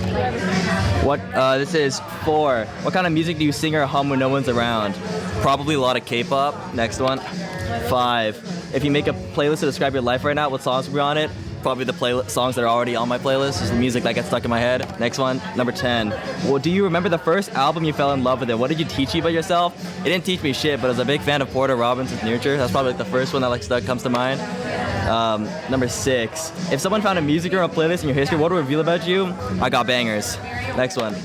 What? This is 4. What kind of music do you sing or hum when no one's around? Probably a lot of K-pop. Next one. 5. If you make a playlist to describe your life right now, what songs would be on it? Probably the songs that are already on my playlist. Just the music that gets stuck in my head. Next one. Number 10. Well, do you remember the first album you fell in love with? It? What did you teach you about yourself? It didn't teach me shit, but I was a big fan of Porter Robinson's Nurture. That's probably like the first one that comes to mind. Number 6. If someone found a music or a playlist in your history, what would it reveal about you? I got bangers. Next one.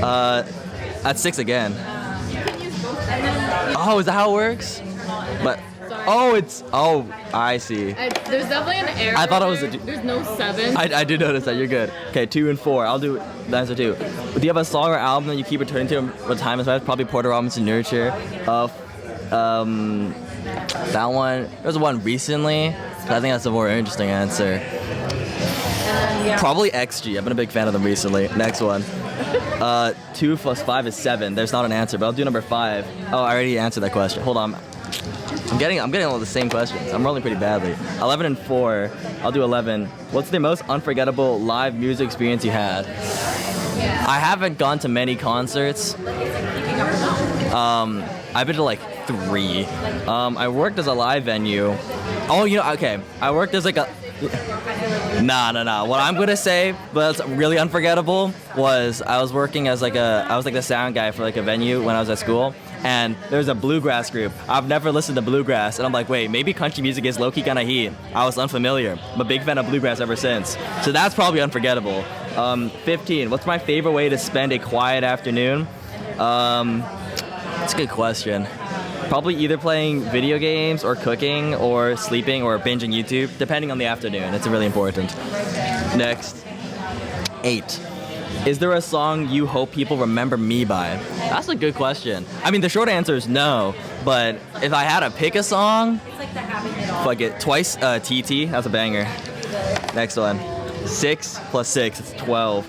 That's 6 again. Oh, is that how it works? But I see. There's definitely an error. I thought it was There's no 7. I did notice that. You're good. Okay, 2 and 4. I'll do the answer 2. Do you have a song or album that you keep returning to when time has passed? Probably Porter Robinson Nurture. That one. There's one recently. But I think that's a more interesting answer. Probably XG. I've been a big fan of them recently. Next one. 2 plus 5 is 7. There's not an answer, but I'll do number 5. Oh, I already answered that question. Hold on. I'm getting all the same questions. I'm rolling pretty badly. 11 and 4. I'll do 11. What's the most unforgettable live music experience you had? I haven't gone to many concerts. I've been to like 3. I worked as a live venue. Oh, okay. I worked as like a... Nah. What I'm gonna say, but it's really unforgettable, was I was working as I was the sound guy for like a venue when I was at school. And there's a bluegrass group. I've never listened to bluegrass, and I'm like, wait, maybe country music is low-key kind of heat. I was unfamiliar. I'm a big fan of bluegrass ever since. So that's probably unforgettable. 15, what's my favorite way to spend a quiet afternoon? That's a good question. Probably either playing video games or cooking or sleeping or binging YouTube, depending on the afternoon. It's really important. Next. 8. Is there a song you hope people remember me by? That's a good question. I mean, the short answer is no, but if I had to pick a song, fuck it. Twice TT, that's a banger. Next one. 6 plus 6, it's 12.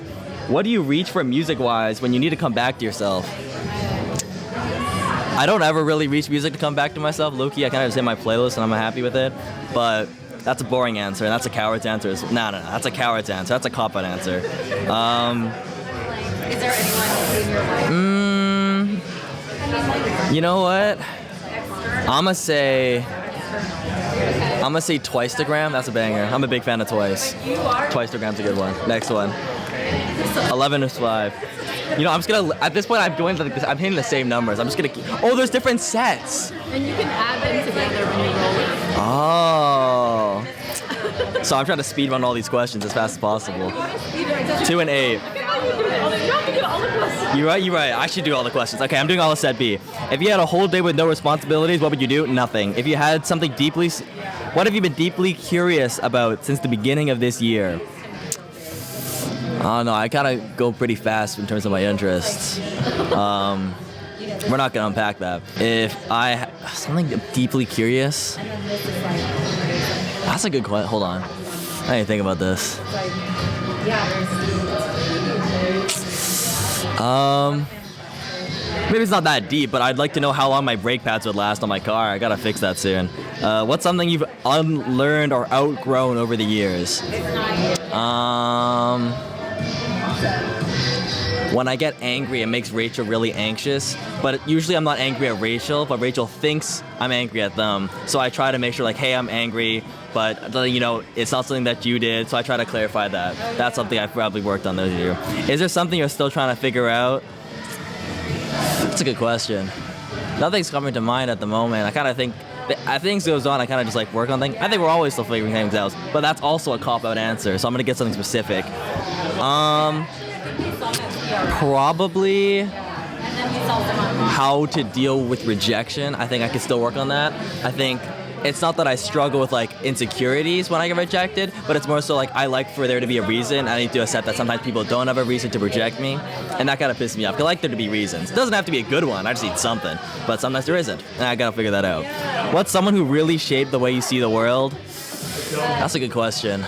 What do you reach for music-wise when you need to come back to yourself? I don't ever really reach music to come back to myself. Low-key, I kind of just hit my playlist and I'm happy with it, but that's a boring answer, and that's a coward's answer. No, that's a coward's answer. That's a cop-out answer. Is there anyone in your life? You know what? I'm gonna say Twice-to-gram. That's a banger. I'm a big fan of Twice. Twice-to-gram's a good one. Next one. 11 is 5. You know, I'm just gonna. At this point, I'm hitting the same numbers. I'm just gonna. Oh, there's different sets. And you can add them together when you roll it. Oh. So I'm trying to speed run all these questions as fast as possible. 2 and 8. You're right. I should do all the questions. Okay, I'm doing all of set B. If you had a whole day with no responsibilities, what would you do? Nothing. If you had something what have you been deeply curious about since the beginning of this year? Oh no, I kind of go pretty fast in terms of my interests. We're not gonna unpack that. If something deeply curious, that's a good question. Hold on, I need to think about this. Maybe it's not that deep, but I'd like to know how long my brake pads would last on my car. I gotta fix that soon. What's something you've unlearned or outgrown over the years? When I get angry, it makes Rachel really anxious. But usually I'm not angry at Rachel, but Rachel thinks I'm angry at them. So I try to make sure, like, hey, I'm angry, but, you know, it's not something that you did. So I try to clarify that. That's something I've probably worked on this year. Is there something you're still trying to figure out? That's a good question. Nothing's coming to mind at the moment. I kind of think, as things goes on, I kind of just, like, work on things. I think we're always still figuring things out. But that's also a cop-out answer. So I'm going to get something specific. Probably how to deal with rejection. I think I can still work on that. I think it's not that I struggle with like insecurities when I get rejected, but it's more so like I like for there to be a reason. I need to accept that sometimes people don't have a reason to reject me, and that kind of pisses me off. I like there to be reasons. It doesn't have to be a good one. I just need something, but sometimes there isn't, and I gotta figure that out. What's someone who really shaped the way you see the world? That's a good question.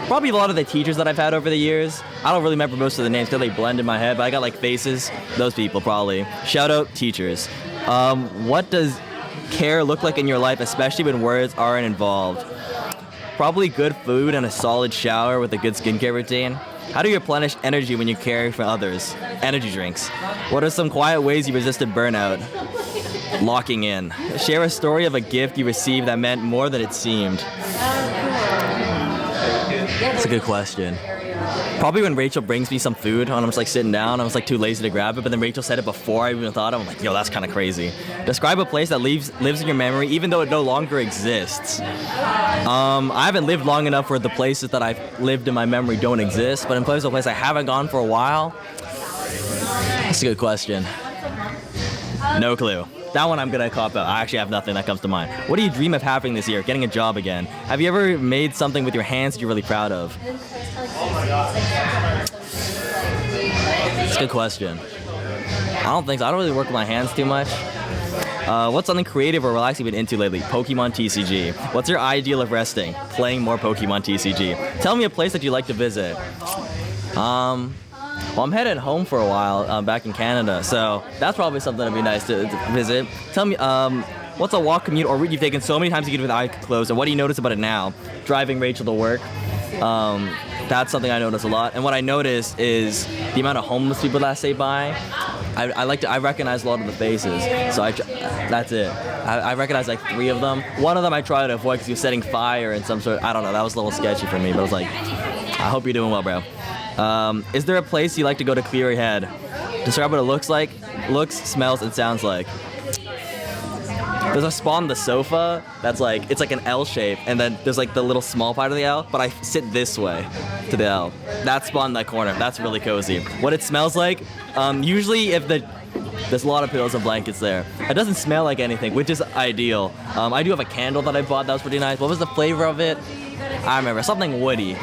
Probably a lot of the teachers that I've had over the years. I don't really remember most of the names because they blend in my head, but I got like faces. Those people probably. Shout out teachers. What does care look like in your life, especially when words aren't involved? Probably good food and a solid shower with a good skincare routine. How do you replenish energy when you care for others? Energy drinks. What are some quiet ways you resisted burnout? Locking in. Share a story of a gift you received that meant more than it seemed. That's a good question. Probably when Rachel brings me some food and I'm just like sitting down, I was like too lazy to grab it, but then Rachel said it before I even thought of it. I'm like, yo, that's kind of crazy. Describe a place that lives in your memory even though it no longer exists. I haven't lived long enough where the places that I've lived in my memory don't exist, but in places of place I haven't gone for a while. That's a good question. No clue. That one I'm gonna cop out. I actually have nothing that comes to mind. What do you dream of having this year? Getting a job again. Have you ever made something with your hands that you're really proud of? That's a good question. I don't think so. I don't really work with my hands too much. What's something creative or relaxing you've been into lately? Pokemon TCG. What's your ideal of resting? Playing more Pokemon TCG. Tell me a place that you like to visit. Well, I'm headed home for a while, back in Canada, so that's probably something that'd be nice to visit. Tell me, what's a walk, commute, or route you've taken so many times you get with eyes closed, and what do you notice about it now? Driving Rachel to work. That's something I notice a lot, and what I notice is the amount of homeless people that stay by. I recognize a lot of the faces, so that's it. I recognize like 3 of them. One of them I tried to avoid because he was setting fire in some sort. I don't know. That was a little sketchy for me, but I was like, I hope you're doing well, bro. Is there a place you like to go to clear your head? Describe what it looks, smells, and sounds like. There's a spot on the sofa that's like, it's like an L shape, and then there's like the little small part of the L, but I sit this way to the L. That spot in that corner, that's really cozy. What it smells like, usually there's a lot of pillows and blankets there. It doesn't smell like anything, which is ideal. I do have a candle that I bought that was pretty nice. What was the flavor of it? I remember, something woody.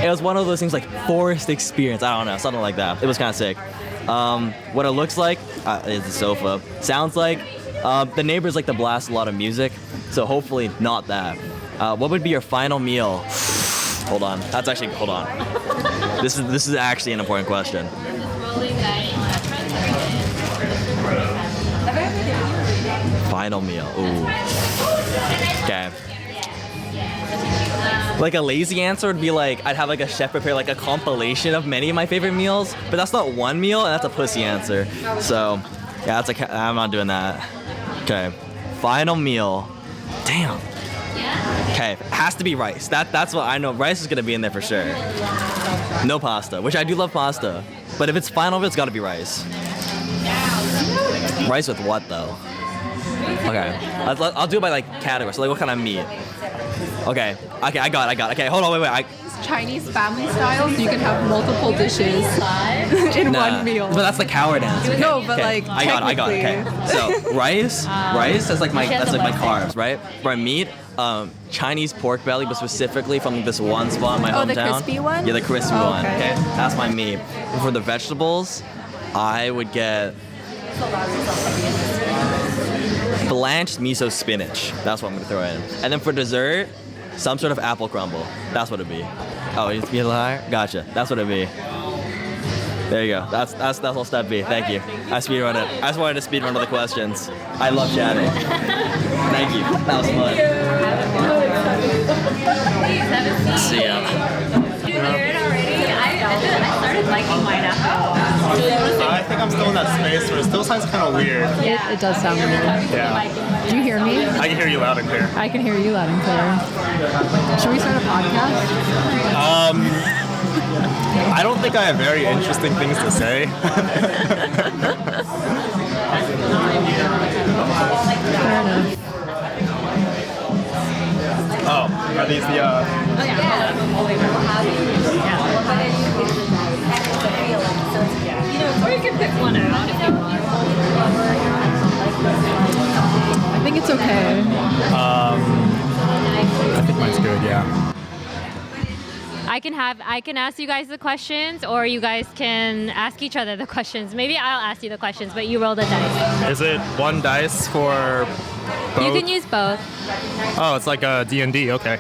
It was one of those things like forest experience. I don't know, something like that. It was kind of sick. What it looks like is the sofa. Sounds like the neighbors like to blast a lot of music, so hopefully not that. What would be your final meal? Hold on. Hold on. This is actually an important question. Final meal. Ooh. Okay. Like a lazy answer would be like I'd have like a chef prepare like a compilation of many of my favorite meals, but that's not one meal, and that's a pussy answer. So yeah, I'm not doing that. Okay, final meal. Damn. Okay, has to be rice. That's what I know. Rice is gonna be in there for sure. No pasta, which I do love pasta, but if it's final, it's gotta be rice. Rice with what though? Okay, I'll do it by like category. So like what kind of meat? Okay, I got. Okay, hold on, wait. Chinese family style, so you can have multiple dishes in one meal. But that's the coward answer. No, but okay. like I got it. Okay, so rice is like my carbs, right? For meat, Chinese pork belly, but specifically from this one spot in my hometown. The crispy one? Yeah, the crispy one. Okay. Okay, that's my meat. And for the vegetables, I would get blanched miso spinach. That's what I'm gonna throw in. And then for dessert, some sort of apple crumble. That's what it'd be. Oh, you be a little higher? Gotcha. That's what it'd be. There you go. That's all step B. Thank you. I speedrun it. I just wanted to speedrun all the questions. I love chatting. Thank you. That was fun. See ya. I started liking mine after a while. I think I'm still in that space where it still sounds kind of weird. It does sound weird. Yeah. Do you hear me? I can hear you loud and clear. I can hear you loud and clear. Should we start a podcast? I don't think I have very interesting things to say. Fair enough. Oh, are these the Or you can pick one out if you want. I think it's okay. I think mine's good, yeah. I can ask you guys the questions, or you guys can ask each other the questions. Maybe I'll ask you the questions, but you roll the dice. Is it one dice for both? You can use both. Oh, it's like a D&D, okay.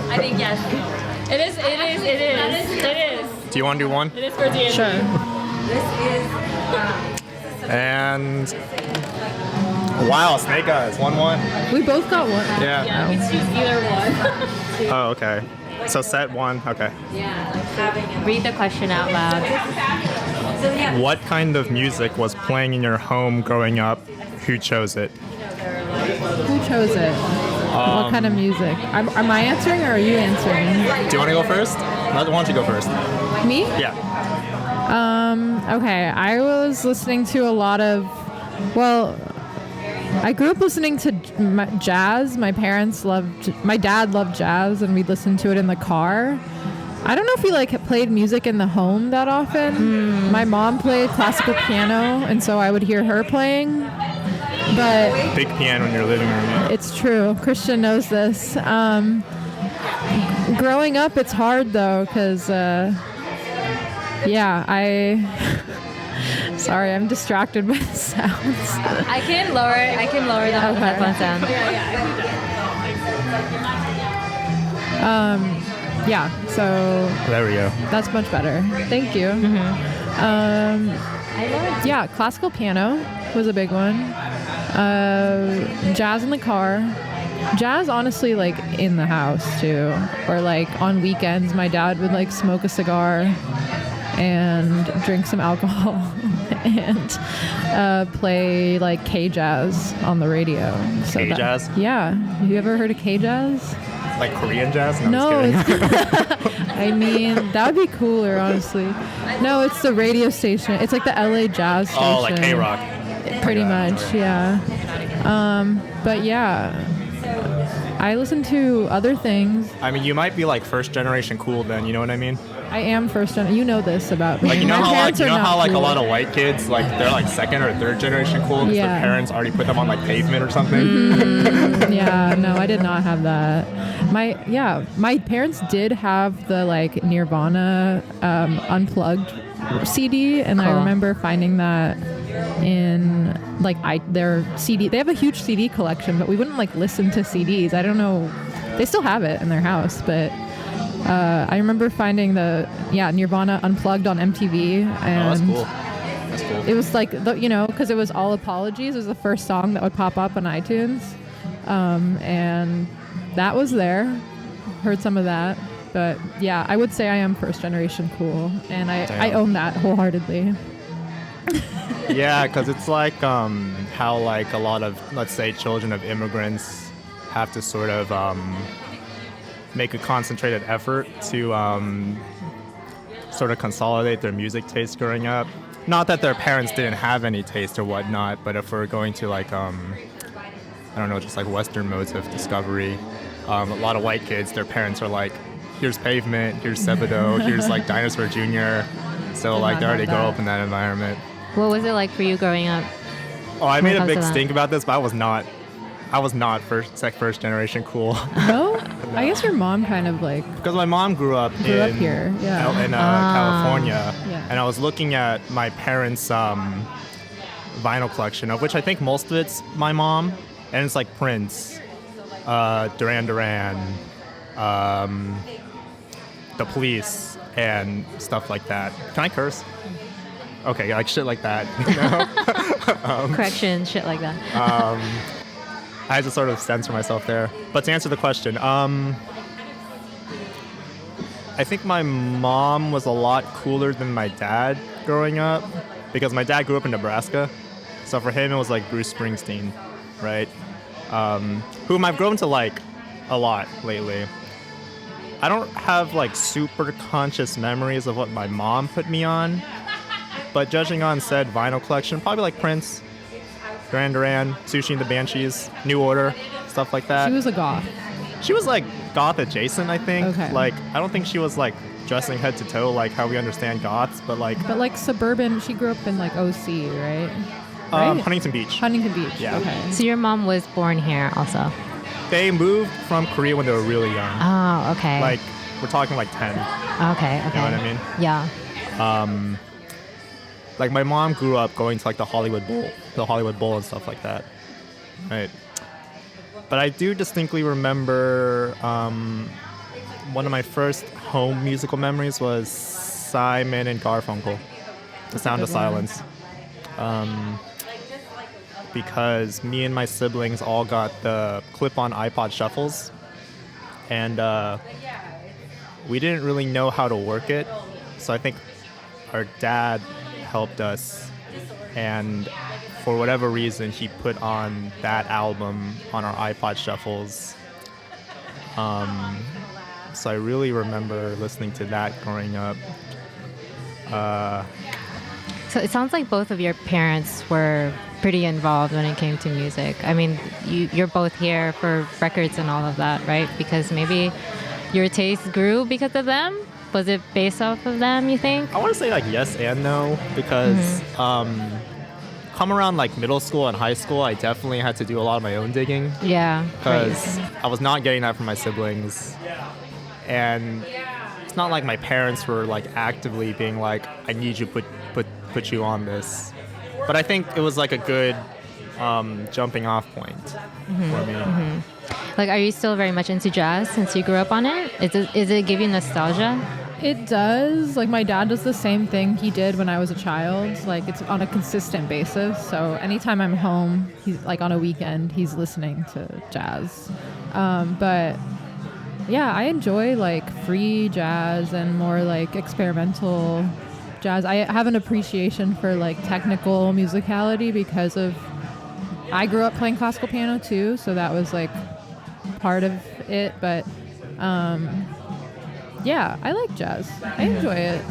I think yes. It is. Do you want to do one? It is for D&D. Sure. And wow, Snake Eyes, 1-1. We both got one. Yeah. Yeah, we choose either one. Oh, okay. So set 1, okay. Yeah. Read the question out loud. What kind of music was playing in your home growing up? Who chose it? Who chose it? What kind of music? Am I answering or are you answering? Do you want to go first? Why don't you go first? Me? Yeah. Okay. I was listening to a lot of, I grew up listening to jazz. My dad loved jazz, and we'd listen to it in the car. I don't know if we played music in the home that often. My mom played classical piano, and so I would hear her playing. But Big piano in your living room. Yeah. it's true. Christian knows this. Growing up, it's hard though, because sorry, I'm distracted by the sounds. I can lower the headphone sound. So There we go. that's much better. Thank you. Classical piano was a big one. Jazz in the car. Jazz, honestly, in the house too, or on weekends, my dad would smoke a cigar and drink some alcohol and play K-jazz on the radio. So K-jazz? Yeah. Have you ever heard of K-jazz? Like Korean jazz? No, I'm just kidding. I mean, that would be cooler, honestly. No, it's the radio station. It's like the LA Jazz station. Oh, like K-Rock. Pretty much, yeah. But yeah, I listen to other things. I mean, you might be first generation cool then, you know what I mean? I am first gen. You know this about me. You know My how parents are not a cool. lot of white kids they're second or third generation cool because Yeah. their parents already put them on pavement or something. Yeah, no, I did not have that. My parents did have the Nirvana Unplugged CD, and I remember finding that in their CD. They have a huge CD collection, but we wouldn't listen to CDs. I don't know. They still have it in their house, but I remember finding the Nirvana Unplugged on MTV, and That's cool. it was because it was all Apologies. It was the first song that would pop up on iTunes, and that was there. Heard some of that. But yeah, I would say I am first generation cool, and I own that wholeheartedly. Yeah, because it's like how like a lot of, let's say, children of immigrants have to sort of make a concentrated effort to sort of consolidate their music taste growing up. Not that their parents didn't have any taste or whatnot, but if we're going to like, I don't know, just like Western modes of discovery, a lot of white kids, their parents are like, here's Pavement, here's Sebadoh, here's like Dinosaur Jr. So like they already grow up in that environment. What was it like for you growing up? Oh, I made a big stink about this, but I was not first generation cool. No? I guess your mom kind of like... Because my mom grew up here, yeah. in California. Yeah. And I was looking at my parents' vinyl collection, of which I think most of it's my mom. And it's like Prince, Duran Duran, The Police, and stuff like that. Can I curse? Okay, like shit like that. You know? Correction, shit like that. I had to sort of censor myself there. But to answer the question, I think my mom was a lot cooler than my dad growing up, because my dad grew up in Nebraska. So for him, it was like Bruce Springsteen, right? Whom I've grown to like a lot lately. I don't have like super conscious memories of what my mom put me on, but judging on said vinyl collection, probably like Prince, Duran Duran, Sushi and the Banshees, New Order, stuff like that. She was a goth. She was like goth adjacent, I think. Okay. Like, I don't think she was like dressing head to toe like how we understand goths, but like suburban, she grew up in like OC, right? Huntington Beach. Huntington Beach, yeah. Okay. So your mom was born here also? They moved from Korea when they were really young. Oh, okay. Like, we're talking like 10. Okay. You know what I mean? Yeah. Like my mom grew up going to like the Hollywood Bowl and stuff like that, right? But I do distinctly remember one of my first home musical memories was Simon and Garfunkel, The Sound of Silence, because me and my siblings all got the clip-on iPod shuffles, and we didn't really know how to work it, so I think our dad helped us, and for whatever reason he put on that album on our iPod shuffles, so I really remember listening to that growing up. So it sounds like both of your parents were pretty involved when it came to music. I mean, you're both here for records and all of that, right? Because maybe your taste grew because of them? Was it based off of them, you think? I want to say like yes and no, because come around like middle school and high school, I definitely had to do a lot of my own digging. Yeah. Because I was not getting that from my siblings. And it's not like my parents were like actively being like, I need you to put you on this. But I think it was like a good jumping off point for me. Like, are you still very much into jazz since you grew up on it? Is it give you nostalgia? It does. Like, my dad does the same thing he did when I was a child. Like, it's on a consistent basis. So anytime I'm home, he's like on a weekend, he's listening to jazz. But yeah, I enjoy like free jazz and more like experimental jazz. I have an appreciation for like technical musicality because of I grew up playing classical piano too, so that was like part of it. But yeah, I like jazz. I enjoy it.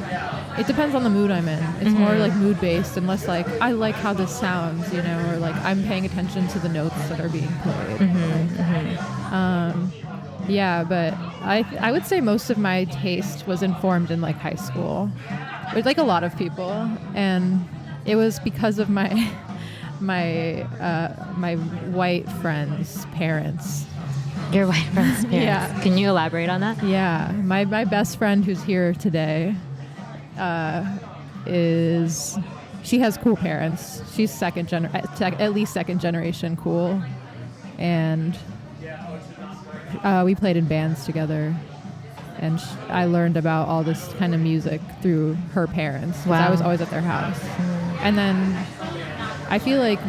It depends on the mood I'm in. It's more like mood based, and less like I like how this sounds, you know, or like I'm paying attention to the notes that are being played. Yeah, but I would say most of my taste was informed in like high school, with like a lot of people, and it was because of my white friend's parents. Your white friend's parents. Yeah. Can you elaborate on that? Yeah, my best friend who's here today she has cool parents. She's at least second generation cool, and we played in bands together, and I learned about all this kind of music through her parents. Wow. I was always at their house. And then I feel like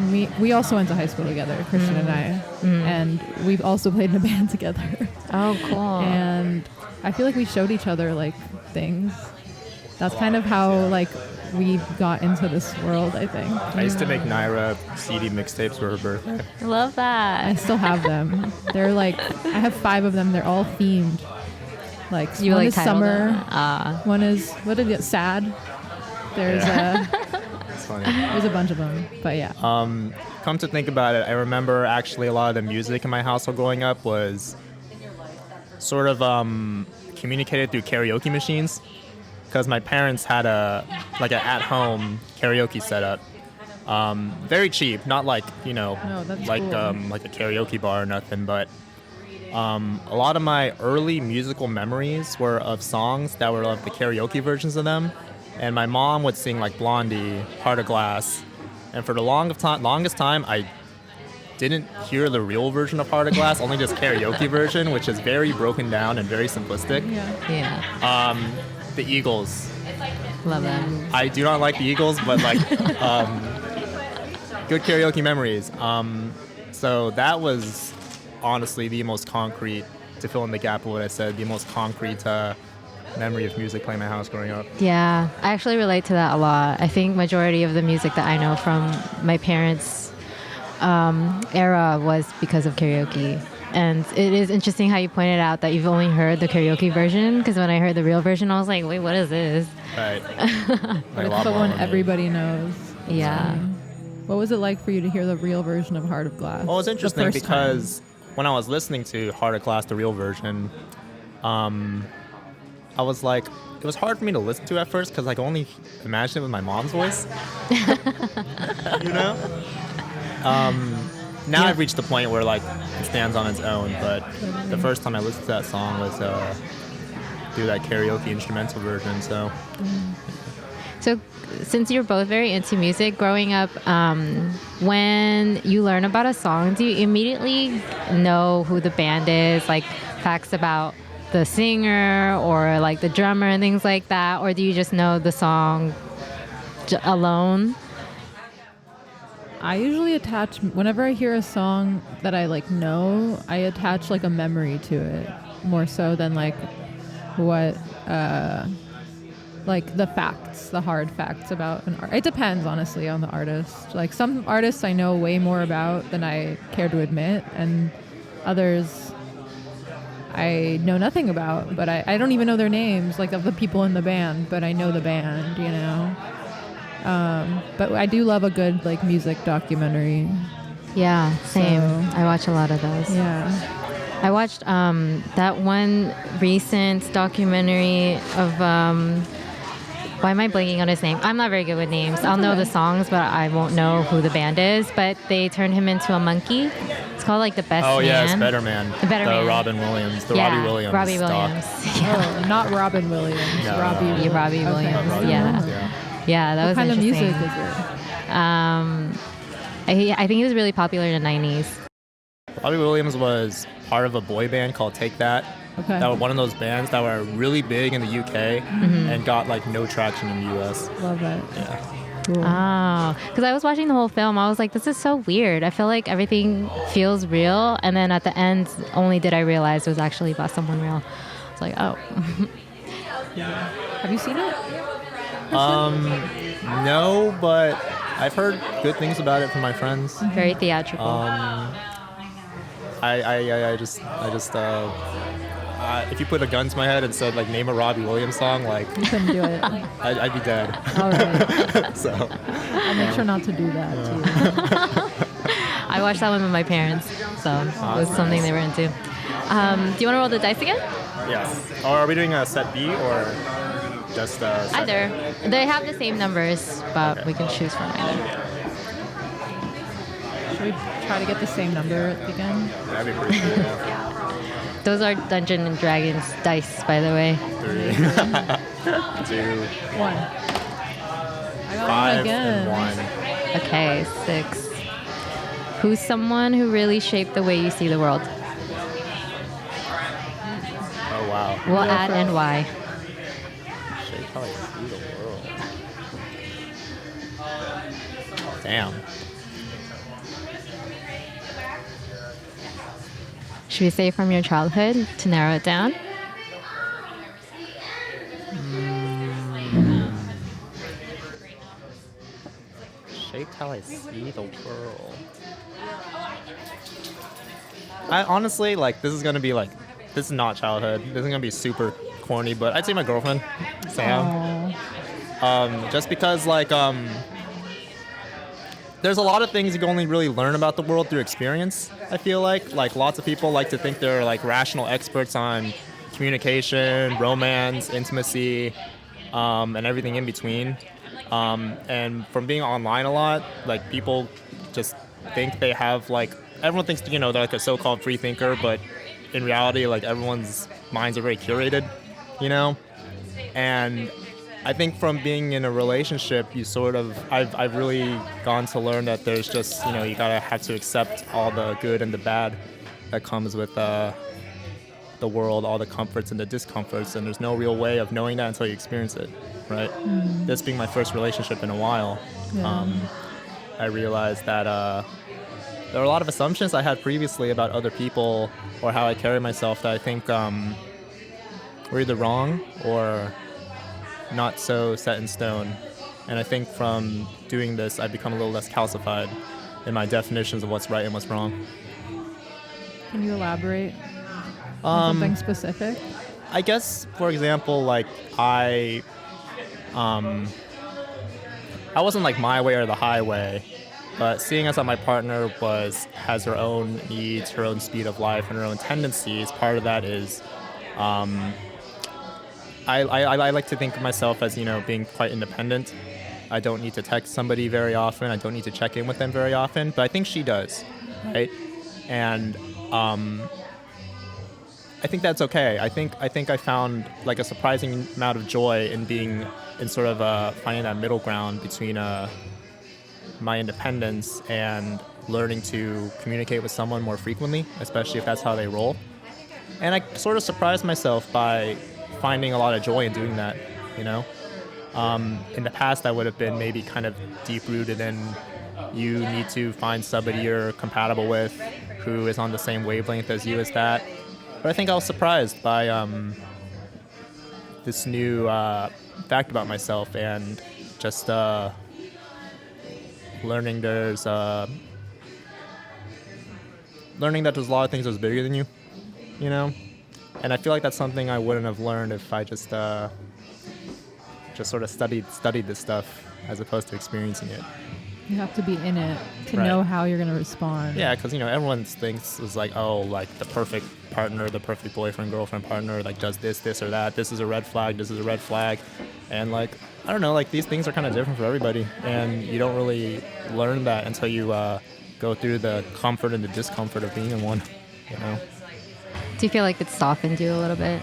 we also went to high school together, Kristen and I, and we've also played in a band together. Oh, cool. And I feel like we showed each other like things. That's kind of how like we got into this world, I think. I used to make Nayra CD mixtapes for her birthday. I love that. I still have them. They're like, I have 5 of them. They're all themed. Like You, one like, is titled summer. them? One is, what is it, sad. There's It's funny. there's a bunch of them, but yeah. Come to think about it, I remember actually a lot of the music in my household growing up was sort of communicated through karaoke machines, because my parents had an at-home karaoke setup. Very cheap, not like, No, that's like cool. like a karaoke bar or nothing, but a lot of my early musical memories were of songs that were like the karaoke versions of them. And my mom would sing like Blondie, Heart of Glass. And for the longest time, I didn't hear the real version of Heart of Glass, only just karaoke version, which is very broken down and very simplistic. Yeah. The Eagles. Love that. I do not like the Eagles, but like good karaoke memories. So that was honestly the most concrete, to fill in the gap of what I said, the most concrete memory of music playing in my house growing up. Yeah, I actually relate to that a lot. I think majority of the music that I know from my parents' era was because of karaoke. And it is interesting how you pointed out that you've only heard the karaoke version, because when I heard the real version, I was like, wait, what is this? Right. But it's the one everybody knows. Yeah. What was it like for you to hear the real version of Heart of Glass? Well, it's the interesting first because when I was listening to Heart of Glass, the real version, I was like, it was hard for me to listen to at first because I could only imagine it with my mom's voice. You know? Now I've reached the point where like it stands on its own, but the first time I listened to that song was through that karaoke instrumental version. So since you're both very into music, growing up, when you learn about a song, do you immediately know who the band is, like facts about the singer or like the drummer and things like that, or do you just know the song alone? I usually attach, whenever I hear a song that I like know, I attach like a memory to it more so than like what like the facts, the hard facts about an art. It depends honestly on the artist. Like some artists I know way more about than I care to admit, and others I know nothing about, but I don't even know their names, like of the people in the band, but I know the band, you know. But I do love a good like music documentary. Yeah, same. So, I watch a lot of those. Yeah. I watched that one recent documentary of why am I blanking on his name? I'm not very good with names. I'll know the songs, but I won't know who the band is. But they turned him into a monkey. It's called like The Best Man. Oh yeah, it's Better Man. The Better Man. Robin Williams. The Yeah, Robbie Williams. Robbie doc. Williams. Oh, not Robin Williams. No, Robbie. no. Yeah, Robbie Okay. Williams. Robbie Yeah. Williams, yeah. Yeah, that What was kind of interesting. music is it? I think he was really popular in the 90s. Robbie Williams was part of a boy band called Take That. Okay. That were one of those bands that were really big in the UK and got like no traction in the US. Love it. Yeah. Cool. Oh, because I was watching the whole film. I was like, this is so weird. I feel like everything feels real. And then at the end, only did I realize it was actually about someone real. I was like, oh. Have you seen it? No, but I've heard good things about it from my friends. Very theatrical. I just if you put a gun to my head and said like name a Robbie Williams song, like You couldn't do it. I'd be dead. All right. So I'll make sure not to do that to you. I watched that one with my parents, so it was something they were into. Do you want to roll the dice again? yes. Or are we doing a set B or just set Either. They have the same numbers, but we can choose from either. Should we try to get the same number again? That'd be pretty cool. Yeah. Those are Dungeons and Dragons dice, by the way. 3, 2, 1. I got 5, one again. and 1. Okay, 6. Who's someone who really shaped the way you see the world? Oh wow. We'll add and why. Shape how I see the world. Damn. Should we say from your childhood to narrow it down? Shaped how I see the world. I honestly, like, this is not childhood. This is gonna be super corny, but I'd say my girlfriend, Sam. Just because, like, there's a lot of things you can only really learn about the world through experience, I feel like. Like, lots of people like to think they're, like, rational experts on communication, romance, intimacy, and everything in between. And from being online a lot, like, people just think they have, like, everyone thinks, they're like a so-called free thinker, but in reality, like, everyone's minds are very curated, And I think from being in a relationship, I've really gone to learn that there's just, you gotta have to accept all the good and the bad that comes with the world, all the comforts and the discomforts, and there's no real way of knowing that until you experience it, right? This being my first relationship in a while, I realized that there are a lot of assumptions I had previously about other people or how I carry myself that I think were either wrong or not so set in stone. And I think from doing this, I've become a little less calcified in my definitions of what's right and what's wrong. Can you elaborate on something specific? I guess, for example, like I wasn't like my way or the highway, but seeing as that my partner has her own needs, her own speed of life, and her own tendencies, part of that is I like to think of myself as, being quite independent. I don't need to text somebody very often. I don't need to check in with them very often, but I think she does, right? And I think that's okay. I think I found like a surprising amount of joy in being in sort of finding that middle ground between my independence and learning to communicate with someone more frequently, especially if that's how they roll. And I sort of surprised myself by finding a lot of joy in doing that, In the past, I would have been maybe kind of deep-rooted in you need to find somebody you're compatible with who is on the same wavelength as you as that. But I think I was surprised by this new fact about myself and just learning that there's a lot of things that's bigger than you, And I feel like that's something I wouldn't have learned if I just sort of studied this stuff as opposed to experiencing it. You have to be in it to Right. know how you're going to respond. Yeah, because, everyone thinks it's like, oh, like the perfect partner, the perfect boyfriend, girlfriend, partner, like does this or that. This is a red flag. This is a red flag. And like, I don't know, like these things are kind of different for everybody. And you don't really learn that until you go through the comfort and the discomfort of being in one, Do you feel like it softened you a little bit?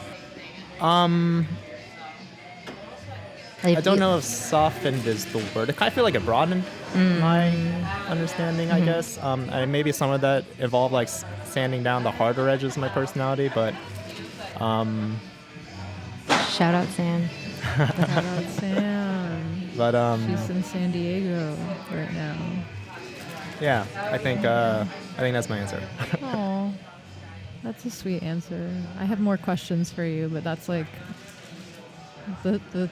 I don't know if softened is the word. I feel like it broadened my understanding, I guess. And maybe some of that involved like sanding down the harder edges of my personality, but Shout out Sam. Shout out Sam. But She's in San Diego right now. Yeah, I think that's my answer. Oh, that's a sweet answer. I have more questions for you, but that's like the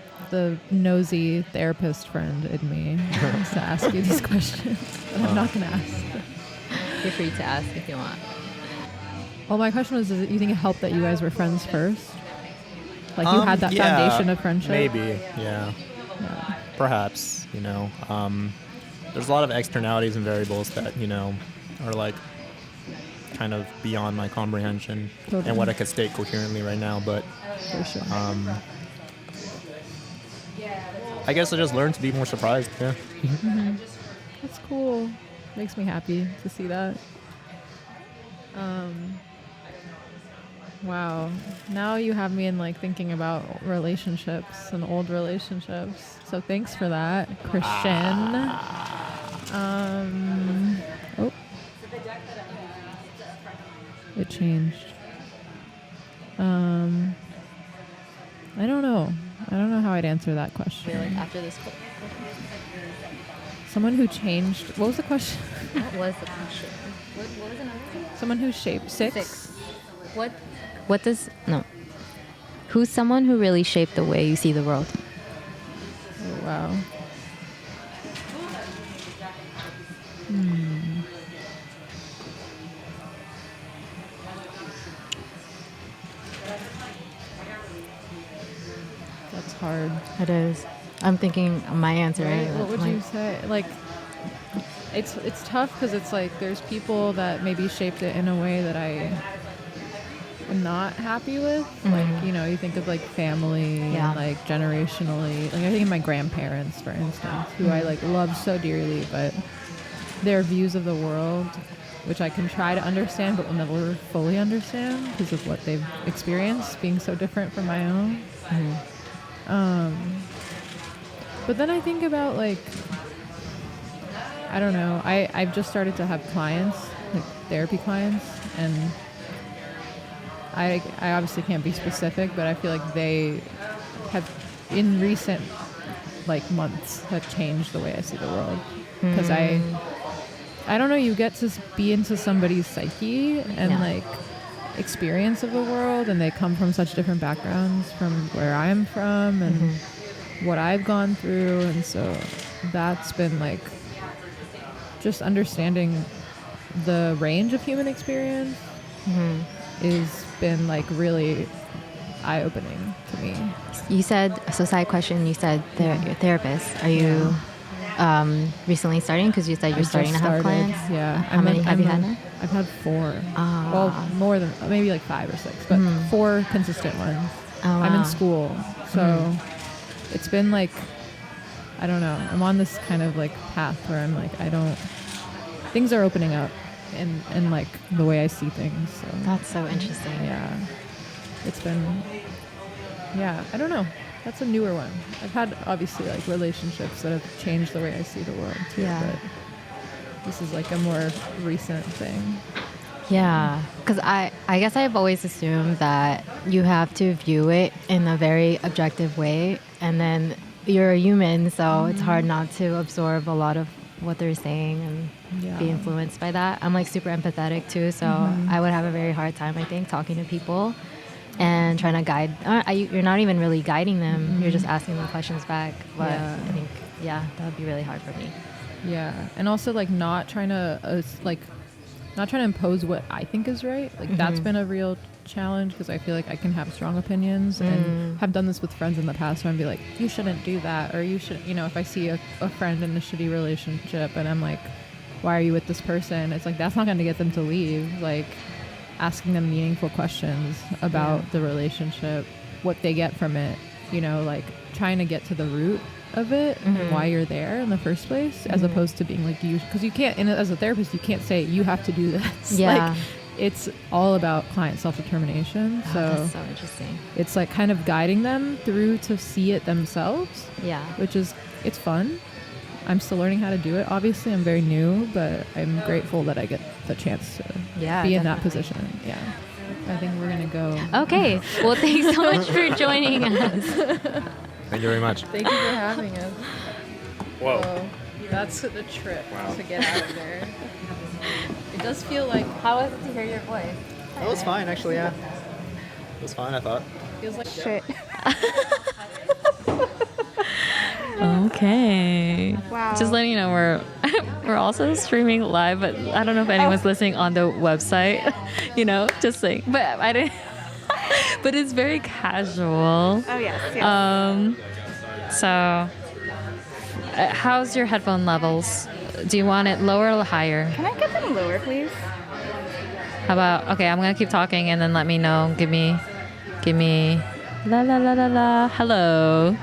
nosy therapist friend in me wants to ask you these questions, but I'm not going to ask. You're free to ask if you want. Well, my question was, you think it helped that you guys were friends first? Like you had that foundation of friendship? Maybe, yeah. Perhaps, there's a lot of externalities and variables that, are like kind of beyond my comprehension Totally. and what I could state coherently right now, but For sure. I guess I just learned to be more surprised, yeah. That's cool. Makes me happy to see that. Wow. Now you have me in like thinking about relationships and old relationships. So thanks for that, Kristen. Oh. It changed. I don't know. I don't know how I'd answer that question. Feel like after this question. Someone who changed. What was the question? What was the question? What was another thing? Someone who shaped six. Who's someone who really shaped the way you see the world? Oh, wow. That's hard. It is. I'm thinking my answer. Right? What would you say? Like, it's tough because it's like there's people that maybe shaped it in a way that I am not happy with. Like, you know, you think of like family and like generationally. Like I think of my grandparents, for instance, who I like love so dearly, but their views of the world, which I can try to understand, but will never fully understand because of what they've experienced being so different from my own. But then I think about like, I don't know, I've just started to have clients, like therapy clients, and I obviously can't be specific, but I feel like they have, in recent like months, have changed the way I see the world. Because I don't know, you get to be into somebody's psyche and like experience of the world, and they come from such different backgrounds from where I'm from and what I've gone through, and so that's been like just understanding the range of human experience is been like really eye-opening to me. You said, so side question, you said you're a therapist. Are you recently starting? Because you said you're starting to have clients. Yeah. How many have you had now? I've had 4. Well, more than, maybe like 5 or 6, but 4 consistent ones. Oh, wow. I'm in school, so it's been like, I don't know, I'm on this kind of like path where I'm like, things are opening up in like the way I see things. So. That's so interesting. Yeah. It's been, I don't know. That's a newer one. I've had obviously like relationships that have changed the way I see the world too, but this is like a more recent thing. Yeah, because I guess I've always assumed that you have to view it in a very objective way, and then you're a human, so it's hard not to absorb a lot of what they're saying and be influenced by that. I'm like super empathetic too, so I would have a very hard time, I think, talking to people and trying to guide. You're not even really guiding them, you're just asking them questions back, but I think, that would be really hard for me. Yeah, and also like not trying to impose what I think is right. Like that's been a real challenge because I feel like I can have strong opinions and have done this with friends in the past where I'd be like, you shouldn't do that, or you should, if I see a friend in a shitty relationship and I'm like, why are you with this person? It's like, that's not going to get them to leave. Like asking them meaningful questions about the relationship, what they get from it, like trying to get to the root of it and why you're there in the first place, as opposed to being like, because you can't, as a therapist, you can't say you have to do this. Like, it's all about client self-determination. That's so interesting. It's like kind of guiding them through to see it themselves. Which is, it's fun. I'm still learning how to do it. Obviously, I'm very new, but I'm grateful that I get the chance to be in that position. I think we're gonna go. Okay. Well, thanks so much for joining us. Thank you very much. Thank you for having us. Whoa. So that's the trip to get out of there. It does feel like. How was it to hear your voice? It was fine, actually. Yeah. It was fine, I thought. Feels like shit. Okay. Wow. Just letting you know we're also streaming live, but I don't know if anyone's listening on the website. Just saying. But I didn't. But it's very casual. Oh yes. So, how's your headphone levels? Do you want it lower or higher? Can I get them lower, please? How about, okay, I'm gonna keep talking and then let me know. Give me la la la la la. Hello.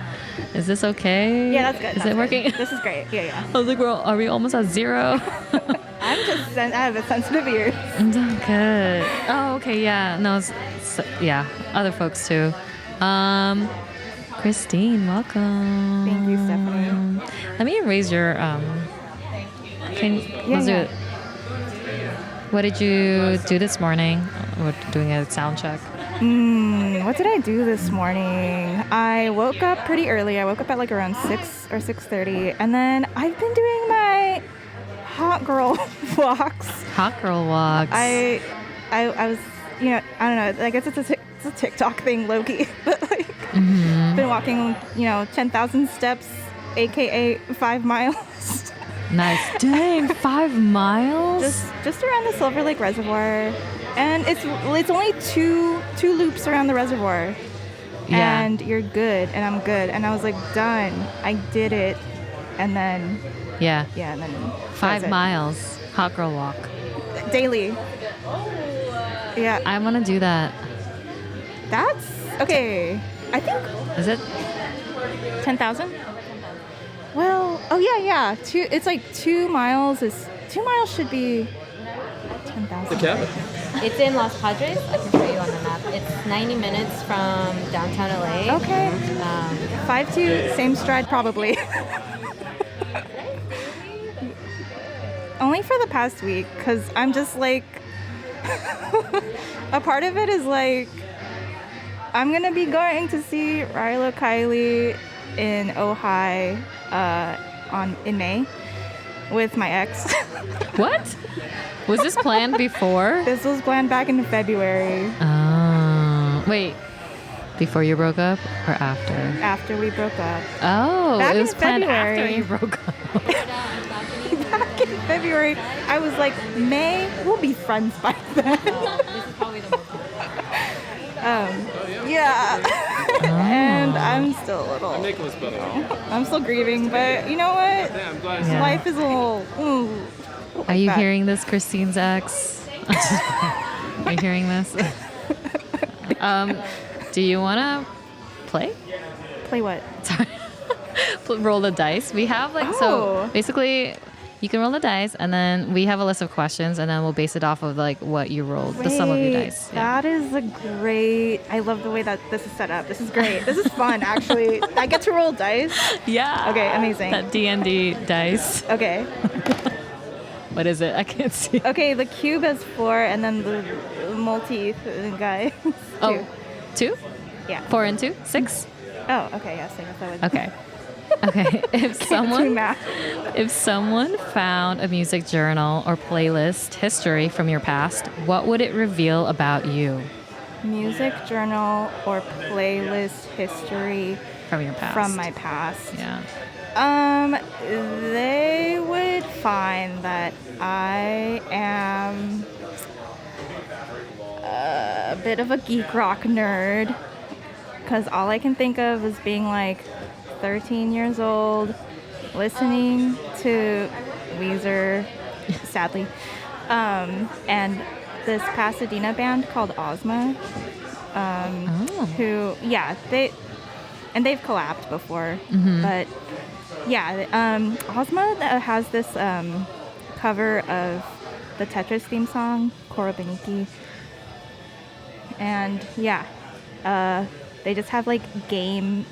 Is this okay? Yeah, that's good. Is it working? This is great. Yeah. I was like, are we almost at 0? I have a sensitive ear. Good. Oh, okay, yeah. No, other folks too. Christine, welcome. Thank you, Stephanie. Let me erase your let's do it. What did you do this morning? We're doing a sound check. What did I do this morning? I woke up pretty early. I woke up at like around 6 or 6:30, and then I've been doing my hot girl walks. Hot girl walks. I was I don't know. I guess it's a TikTok thing, low-key. But like, been walking, 10,000 steps, aka 5 miles. Nice. Dang, 5 miles? Just around the Silver Lake Reservoir, and it's only two loops around the reservoir, and you're good, and I'm good, and I was like, done. I did it, and then and then 5 miles, hot girl walk daily. Yeah, I want to do that. That's okay. I think Is it 10,000. Well, yeah. It's like 2 miles is 2 miles should be 10,000. The cabin. It's in Los Padres. I can show you on the map. It's 90 minutes from downtown LA. Okay. 5'2", same stride probably. Only for the past week, because I'm just like, a part of it is like, I'm going to be going to see Rilo Kiley in Ojai in May with my ex. What? Was this planned before? This was planned back in February. Wait. Before you broke up or after? After we broke up. Oh, back it was in planned February. after you broke up. Back in February, I was like, May, we'll be friends by then. This is probably the most. And I'm still a little. I'm still grieving, but you know what? Yeah. Life is a little. Are you hearing this, Christine's ex? Are you hearing this? Do you want to play? Play what? Sorry. Roll the dice. We have so basically you can roll the dice and then we have a list of questions and then we'll base it off of like what you rolled, the sum of your dice. Yeah. That is I love the way that this is set up. This is great. This is fun, actually. I get to roll dice. Yeah. Okay, amazing. That D&D dice. Okay. What is it? I can't see. Okay, the cube has 4 and then the multi guy. 2? Yeah. 4 and 2? 6? Oh, okay, yes. I guess I would. Okay. If someone found a music journal or playlist history from your past, what would it reveal about you? Music journal or playlist history from your past. From my past. Yeah. They would find that I am a bit of a geek rock nerd, because all I can think of is being like 13 years old, listening to Weezer, sadly, and this Pasadena band called Ozma, who, they've collabed before, but Ozma has this cover of the Tetris theme song, Korobaniki, and they just have like gamer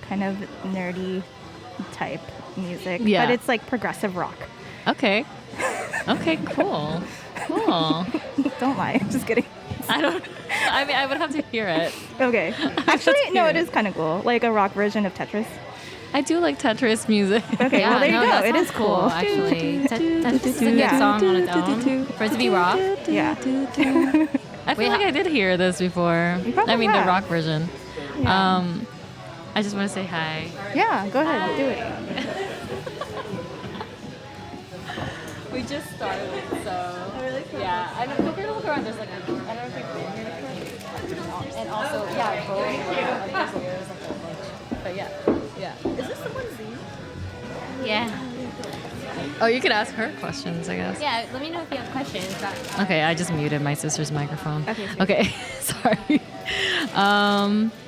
kind of nerdy type music, but it's like progressive rock. Okay, cool. Don't lie, just kidding. I would have to hear it. Okay. Actually, no, it is kind of cool, like a rock version of Tetris. I do like Tetris music. Okay, well there you go. It is cool. Actually, Tetris is a good song on its own. For it to be rock. Yeah. I feel like I did hear this before. You probably the have. rock version. Yeah. I just want to say hi. Yeah, go ahead, do it. We just started, so yeah. I don't feel free to look around. There's like I don't know if you've been here before. And also, but yeah. Is this someone's zine? Yeah. Oh, you could ask her questions, I guess. Yeah, let me know if you have questions. Okay, I just muted my sister's microphone. Okay, sorry.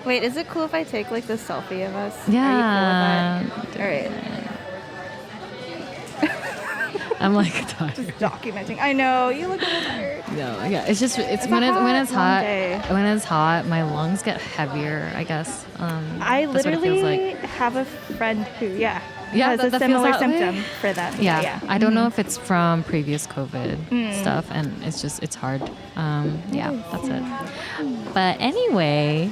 Wait, is it cool if I take like this selfie of us? Yeah. Are you cool with that? All right. I'm like tired. Just documenting. I know you look a little tired. No, it's just when it's hot, my lungs get heavier, I guess. I that's what it feels literally like. have a friend who has that a similar feels that symptom way. for them. Yeah. I don't know if it's from previous COVID stuff, and it's hard. That's it. But anyway,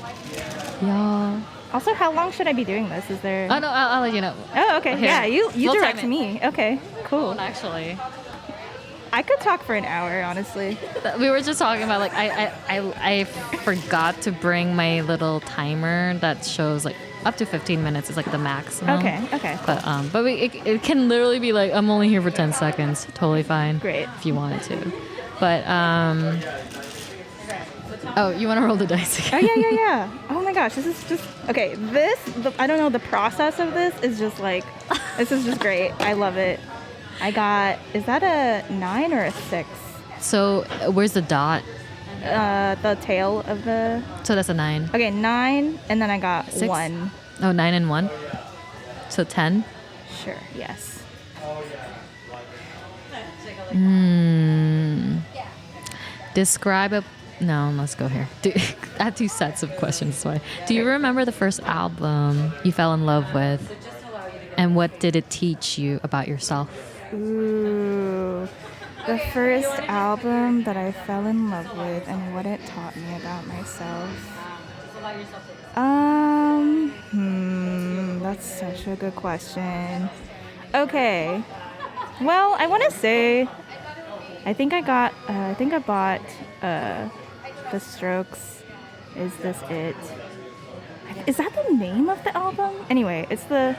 y'all. Also, how long should I be doing this? Is there? Oh no, I'll let you know. Oh, okay. Here. Yeah, you We'll direct time it. me. Okay, cool. Actually. I could talk for an hour, honestly. We were just talking about like I forgot to bring my little timer that shows like up to 15 minutes is like the maximum. Okay. But it can literally be like I'm only here for 10 seconds. Totally fine. Great. If you wanted to. But oh, you want to roll the dice again? Oh yeah. Oh my gosh, this is just okay. I don't know, the process of this is just like, this is just great. I love it. I got, is that a 9 or a 6? So where's the dot? The tail of the. So that's a 9. Okay, 9, and then I got 6? 1. Oh, 9 and 1. So 10. Sure. Yes. Describe a. No, let's go here. I have 2 sets of questions. So do you remember the first album you fell in love with, and what did it teach you about yourself? Ooh, the first album that I fell in love with and what it taught me about myself. That's such a good question. Okay, well, I want to say, I think I bought The Strokes. Is This It? Is that the name of the album? Anyway, it's the.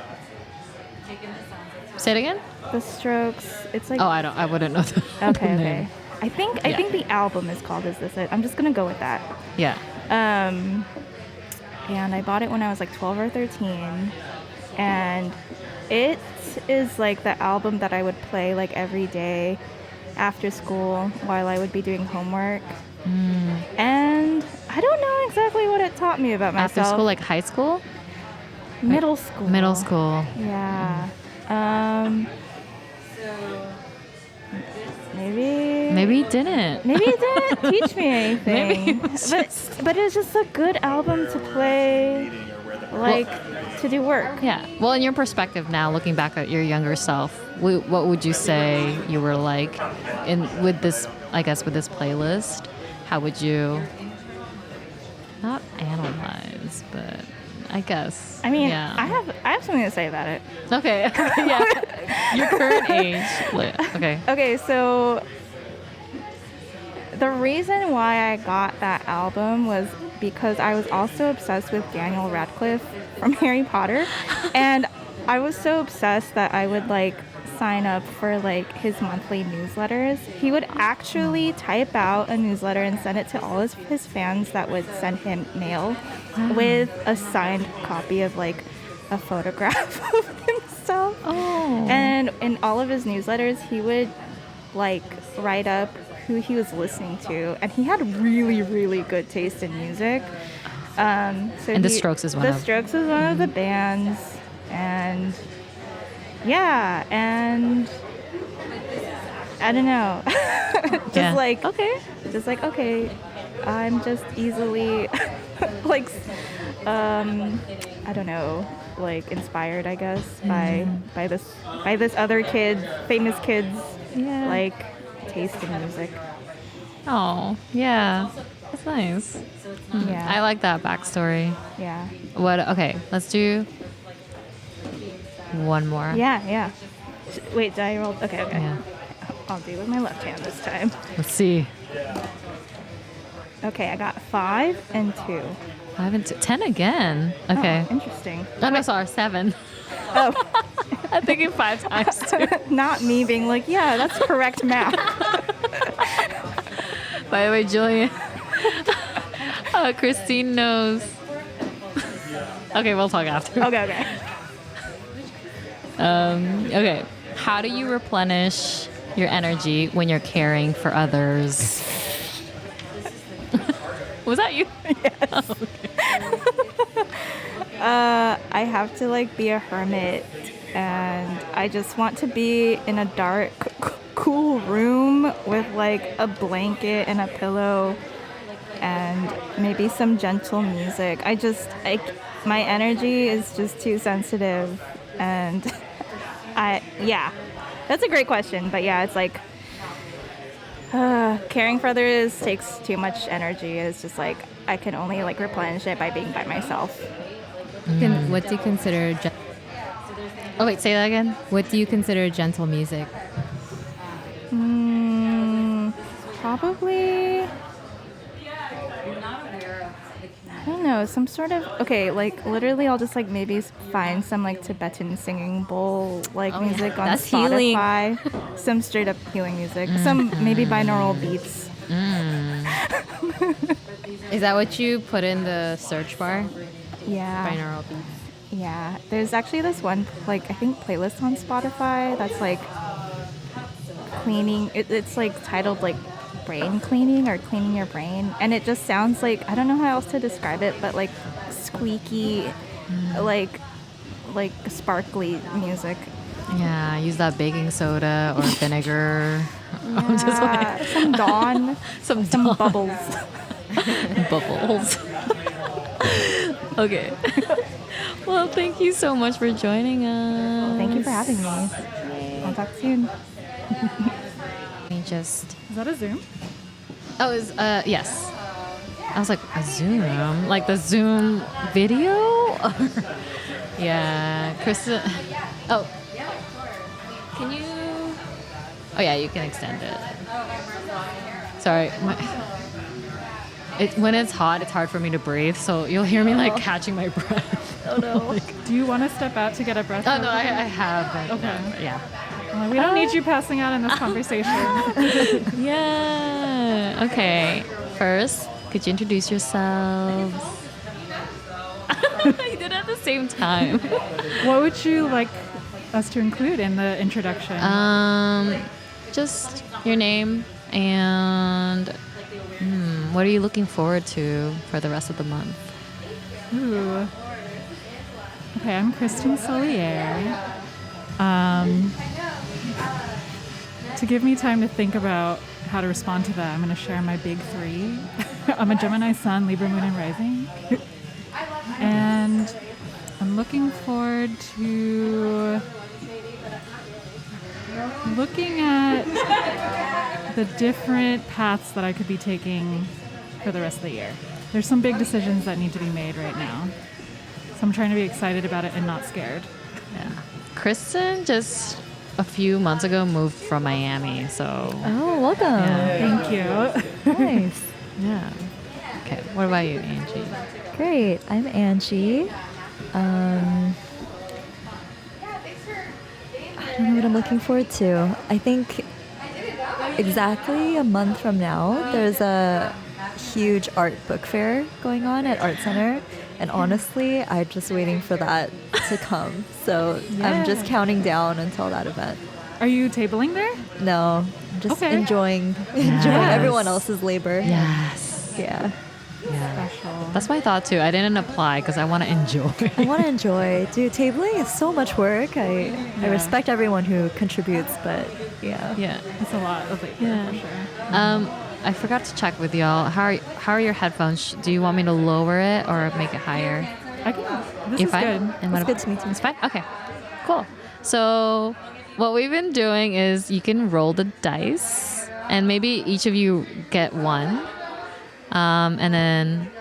Say it again. The Strokes. It's like. Oh, I wouldn't know the Okay. name. I think the album is called Is This It? I'm just gonna go with that. Yeah. And I bought it when I was like 12 or 13, and it is like the album that I would play like every day after school while I would be doing homework. And I don't know exactly what it taught me about myself. After school, like high school? Middle school. Middle school. Yeah. Maybe it didn't. Maybe it didn't teach me anything. But it was just a good album to play, like, to do work. Yeah. Well, in your perspective now, looking back at your younger self, what would you say you were like with this playlist? How would you not analyze, but I guess. I mean, yeah. I have something to say about it. Okay. Yeah. Your current age. Okay. Okay, so the reason why I got that album was because I was also obsessed with Daniel Radcliffe from Harry Potter, and I was so obsessed that I would like sign up for like his monthly newsletters. He would actually type out a newsletter and send it to all his fans that would send him mail with a signed copy of like a photograph of himself. Oh. And in all of his newsletters, he would like write up who he was listening to, and he had really, really good taste in music. The Strokes is one of them. The Strokes is one of the bands, and yeah, and I don't know. Just like okay, I'm just easily like I don't know, like inspired, I guess, by this other famous kid's like taste in music. Oh, yeah. That's nice. Yeah. I like that backstory. Yeah. Okay, let's do one more. Yeah. Wait, did I roll? Okay. Yeah. I'll do with my left hand this time. Let's see. Okay, I got 5 and 2. 5 and 2. 10 again. Okay. Oh, interesting. Oh, no, sorry, 7. Oh. I'm thinking 5 times 2. Not me being like, yeah, that's correct math. By the way, Julian, Christine knows. Okay, we'll talk after. Okay. Okay. How do you replenish your energy when you're caring for others? Was that you? Yes. Oh, okay. I have to like be a hermit, and I just want to be in a dark, cool room with like a blanket and a pillow and maybe some gentle music. My energy is just too sensitive, and that's a great question. But yeah, it's like caring for others takes too much energy. It's just like I can only like replenish it by being by myself. What do you consider? Oh wait, say that again. What do you consider gentle music? Probably, I don't know, some sort of, okay, like literally I'll just like maybe find some like Tibetan singing bowl like music on That's Spotify. Some straight up healing music. Some maybe binaural beats. Is that what you put in the search bar? Yeah. Binaural beats. Yeah. There's actually this one, like, I think playlist on Spotify that's like cleaning. It's like titled like brain cleaning or cleaning your brain. And it just sounds like, I don't know how else to describe it, but like squeaky, like sparkly music. Yeah, use that baking soda or vinegar. I'm just Yeah, some Dawn. some bubbles. bubbles. Okay. Well, thank you so much for joining us. Thank you for having me. I'll talk soon. Is that a Zoom? Oh, yes. I was like, a Zoom? Like the Zoom video? Yeah, Kristen. Oh. Can you? Oh yeah, you can extend it. Sorry. When it's hot, it's hard for me to breathe, so you'll hear me like catching my breath. Oh no. Do you want to step out to get a breath? Oh no, I have. Okay. Yeah. Well, we don't need you passing out in this conversation. Yeah. Okay. First, could you introduce yourselves? You did it at the same time. What would you like us to include in the introduction? Just your name and what are you looking forward to for the rest of the month? Ooh. Okay, I'm Kristen Solier. To give me time to think about how to respond to that, I'm going to share my big three. I'm a Gemini Sun, Libra Moon, and Rising. And I'm looking forward to looking at the different paths that I could be taking for the rest of the year. There's some big decisions that need to be made right now. So I'm trying to be excited about it and not scared. Yeah. Kristen just a few months ago moved from Miami, so. Oh, welcome. Yeah. Thank you. Nice. Yeah. Okay, what about you, Angie? Great. I'm Angie. I don't know what I'm looking forward to. I think exactly a month from now, there's a huge art book fair going on at Art Center. And honestly, I'm just waiting for that to come. So I'm just counting down until that event. Are you tabling there? No, I'm just enjoying everyone else's labor. Yes. Yeah. Yeah. That's my thought too. I didn't apply because I want to enjoy. I want to enjoy. Dude, tabling is so much work. I respect everyone who contributes, but yeah. Yeah. It's a lot of labor for sure. I forgot to check with y'all. How are your headphones? Do you want me to lower it or make it higher? I can. This is good. It's good to meet you. It's fine? Okay. Cool. So what we've been doing is you can roll the dice and maybe each of you get one. And then,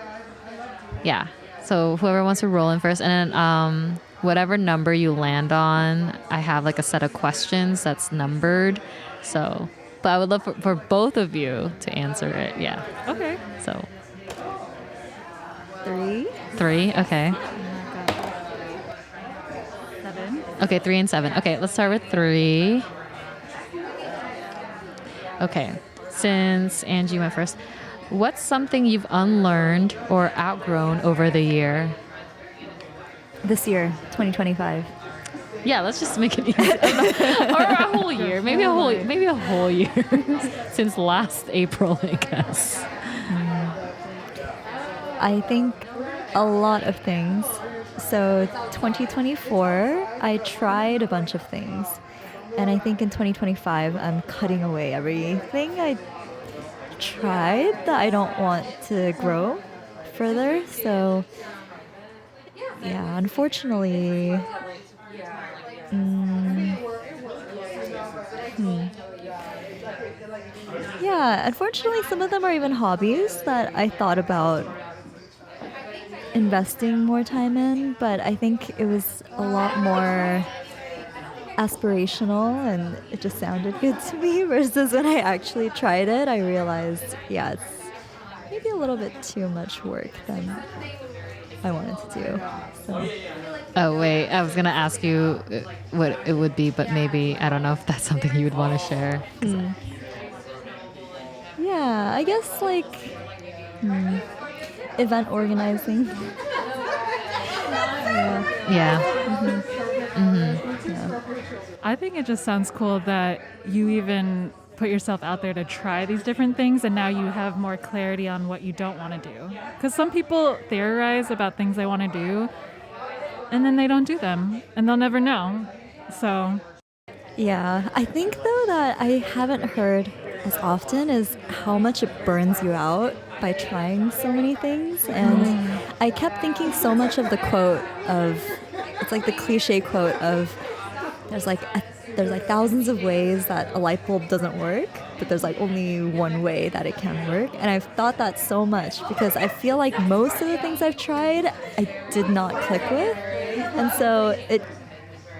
yeah. So whoever wants to roll in first, and then whatever number you land on, I have like a set of questions that's numbered. So, but I would love for both of you to answer it. Yeah. Okay. So. 3. 3. Okay. 7. Okay, 3 and 7. Okay, let's start with 3. Okay, since Angie went first. What's something you've unlearned or outgrown over the year? This year, 2025. Yeah, let's just make it easy. Or a whole year. Maybe a whole year. Since last April, I guess. I think a lot of things. So 2024, I tried a bunch of things. And I think in 2025, I'm cutting away everything I tried that I don't want to grow further. So yeah, unfortunately, yeah, unfortunately some of them are even hobbies that I thought about investing more time in, but I think it was a lot more aspirational and it just sounded good to me, versus when I actually tried it, I realized, yeah, it's maybe a little bit too much work than I wanted to do. So. Oh, wait, I was going to ask you what it would be, but maybe, I don't know if that's something you would want to share. Yeah, I guess like event organizing. Yeah. Yeah. I think it just sounds cool that you even put yourself out there to try these different things, and now you have more clarity on what you don't want to do. Because some people theorize about things they want to do, and then they don't do them, and they'll never know. So. Yeah, I think though that I haven't heard as often is how much it burns you out by trying so many things. And I kept thinking so much of the quote of, it's like the cliche quote of, there's like thousands of ways that a light bulb doesn't work, but there's like only one way that it can work. And I've thought that so much because I feel like most of the things I've tried, I did not click with. And so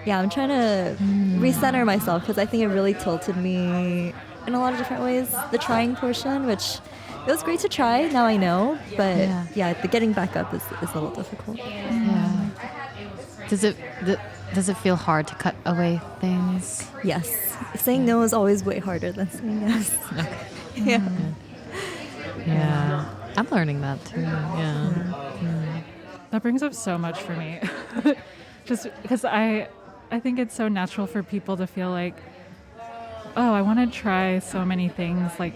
I'm trying to recenter myself because I think it really tilted me in a lot of different ways. The trying portion, which it was great to try, now I know, but the getting back up is a little difficult. Yeah. Does it feel hard to cut away things? Yes. Saying no is always way harder than saying yes. Okay. Yeah. I'm learning that too. Yeah. That brings up so much for me. Just because I think it's so natural for people to feel like, oh, I want to try so many things, like,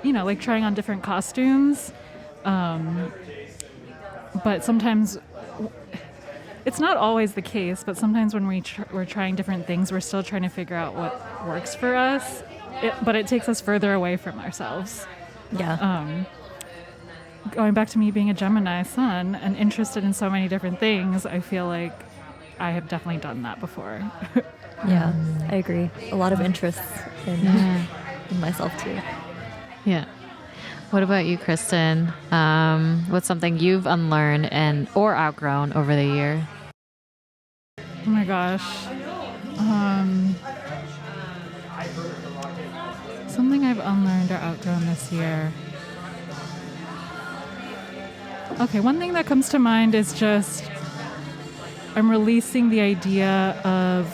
like trying on different costumes. But sometimes, it's not always the case, but sometimes when we're trying different things, we're still trying to figure out what works for us. But it takes us further away from ourselves. Yeah. Going back to me being a Gemini sun and interested in so many different things, I feel like I have definitely done that before. Yeah, I agree. A lot of interests in myself too. Yeah. What about you, Kristen? What's something you've unlearned or outgrown over the year? Oh my gosh. Something I've unlearned or outgrown this year. Okay, one thing that comes to mind is just I'm releasing the idea of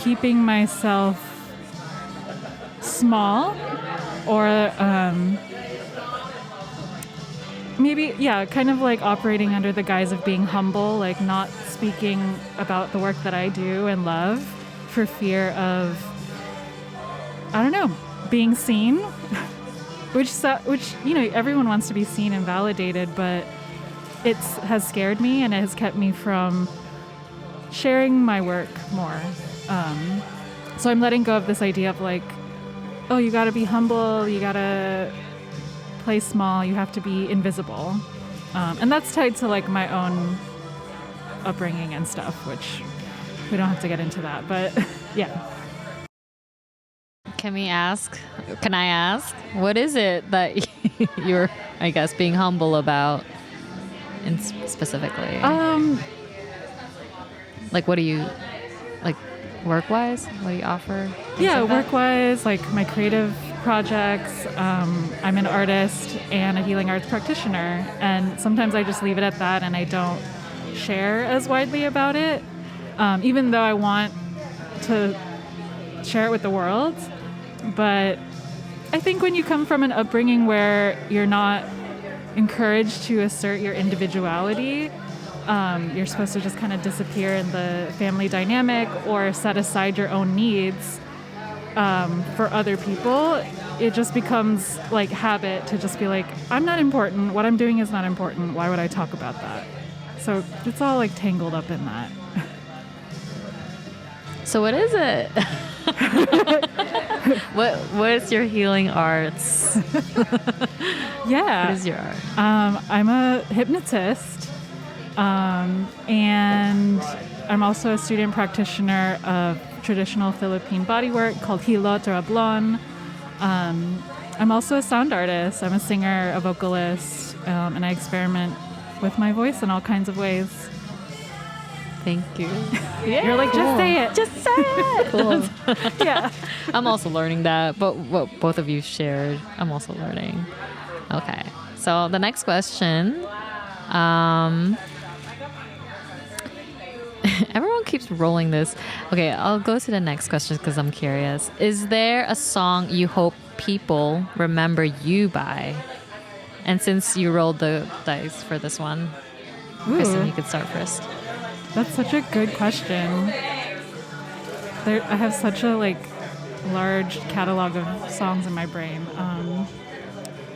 keeping myself small or maybe, kind of like operating under the guise of being humble, like not speaking about the work that I do and love for fear of, I don't know, being seen, which everyone wants to be seen and validated, but it has scared me and it has kept me from sharing my work more. So I'm letting go of this idea of like, oh, you gotta be humble, you gotta play small, you have to be invisible. And that's tied to like my own upbringing and stuff, which we don't have to get into that, but yeah. Can I ask, what is it that you're, I guess, being humble about specifically? Like, what do you, like, work-wise? What do you offer? Yeah, work-wise, like my creative projects. I'm an artist and a healing arts practitioner, and sometimes I just leave it at that and I don't share as widely about it, even though I want to share it with the world. But I think when you come from an upbringing where you're not encouraged to assert your individuality, you're supposed to just kind of disappear in the family dynamic or set aside your own needs for other people, it just becomes like habit to just be like, I'm not important, what I'm doing is not important, why would I talk about that? So it's all like tangled up in that. So what is it? What is your healing arts? Yeah. What is your art? I'm a hypnotist, and I'm also a student practitioner of traditional Philippine bodywork called Hilot or Ablon. I'm also a sound artist. I'm a singer, a vocalist, and I experiment with my voice in all kinds of ways. Thank you. You're like, just say it. Just say it. Cool. Yeah. I'm also learning that, but what both of you shared, I'm also learning. Okay. So the next question, everyone keeps rolling this. Okay, I'll go to the next question because I'm curious. Is there a song you hope people remember you by? And since you rolled the dice for this one, Kristen, you could start first. That's such a good question. I have such a large catalog of songs in my brain.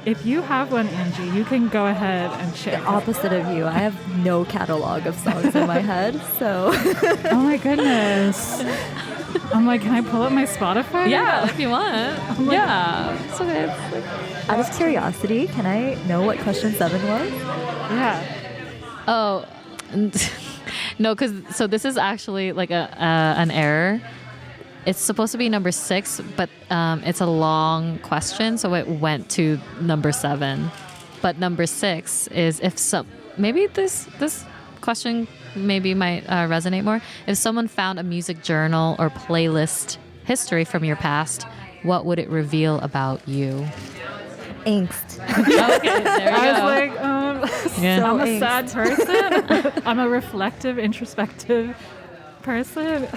If you have one, Angie, you can go ahead and share. The opposite of you. I have no catalog of songs in my head, so. Oh my goodness. I'm like, can I pull up my Spotify? Yeah, if you want. Yeah. It's okay. Out of curiosity, can I know what question 7 was? Yeah. Oh, no, so this is actually like an error. It's supposed to be number 6, but it's a long question, so it went to number 7. But number 6 is maybe this question maybe might resonate more. If someone found a music journal or playlist history from your past, what would it reveal about you? Angst. Okay, there you I go. was like, Yeah. I'm a angst. sad person. I'm a reflective, introspective person.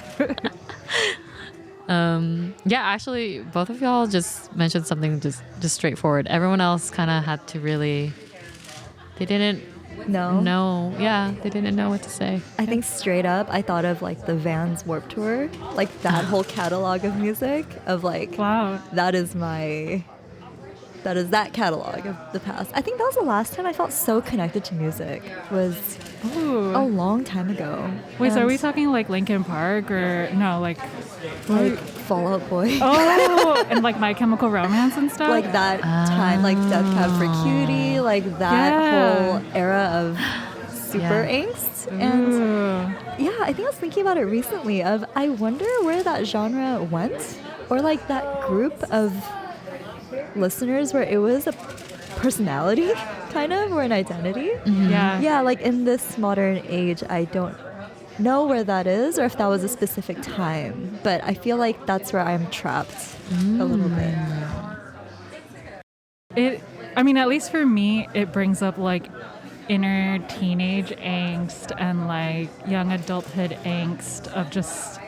Yeah, actually, both of y'all just mentioned something just straightforward. Everyone else kind of had to really, they didn't know. Yeah, they didn't know what to say. I think straight up, I thought of like the Vans Warped Tour, like that whole catalog of music of like, Wow. that is that catalog of the past. I think that was the last time I felt so connected to music. Was Ooh. a long time ago. Wait, so are And, we talking like Linkin Park or no, like Fall Out Boy? Oh, and like My Chemical Romance and stuff? Like that time, like Death Cab for Cutie, like that whole era of super angst. And yeah, I think I was thinking about it recently of I wonder where that genre went, or like that group of listeners where it was a personality kind of, or an identity. Yeah, like in this modern age, I don't know where that is or if that was a specific time, but I feel like that's where I'm trapped a little bit. I mean, at least for me, it brings up like inner teenage angst and like young adulthood angst of just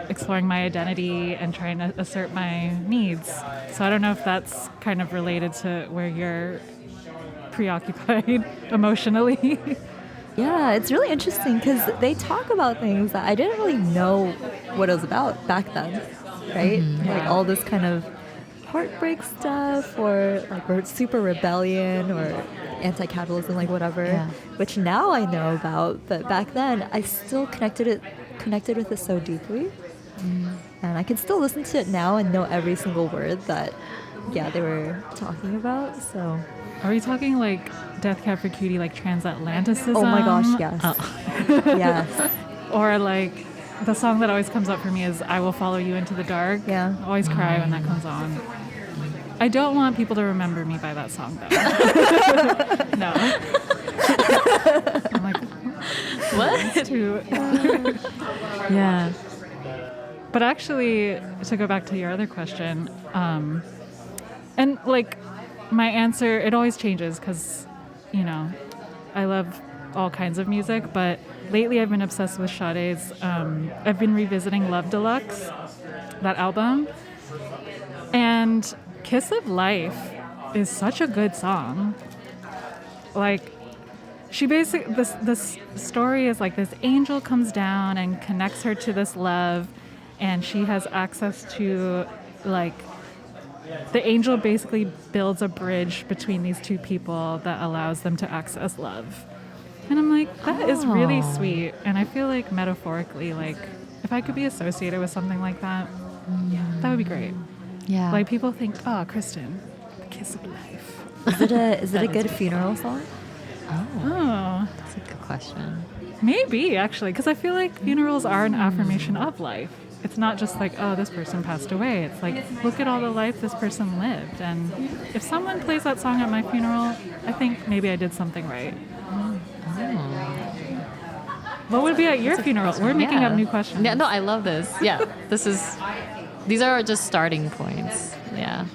exploring my identity and trying to assert my needs. So I don't know if that's kind of related to where you're preoccupied emotionally. Yeah, it's really interesting because they talk about things that I didn't really know what it was about back then, right? Like all this kind of heartbreak stuff, or like super rebellion or anti-capitalism, like whatever, which now I know about, but back then I still connected with it so deeply. And I can still listen to it now and know every single word that they were talking about. So are we talking like Death Cab for Cutie, like transatlanticism? Oh my gosh, yes. Yes. Or like the song that always comes up for me is I Will Follow You Into the Dark. Yeah. I always cry when that comes on. I don't want people to remember me by that song though. No. I'm like, What? Yeah. But actually, to go back to your other question, and like my answer, it always changes because, you know, I love all kinds of music, but lately I've been obsessed with Sade's, I've been revisiting Love Deluxe, that album, and Kiss of Life is such a good song. Like, she basically, this story is like this angel comes down and connects her to this love, and she has access to, like, the angel basically builds a bridge between these two people that allows them to access love. And I'm like, that is really sweet. And I feel like metaphorically, like, if I could be associated with something like that, that would be great. Yeah. Like, people think, oh, Kristen, the kiss of life. Is it a good funeral song? Oh. That's a good question. Maybe, actually, because I feel like funerals are an affirmation of life. It's not just like, oh, this person passed away. It's like, look at all the life this person lived. And if someone plays that song at my funeral, I think maybe I did something right. What would be at your funeral? We're making up new questions. Yeah, no, I love this. Yeah, these are just starting points. Yeah.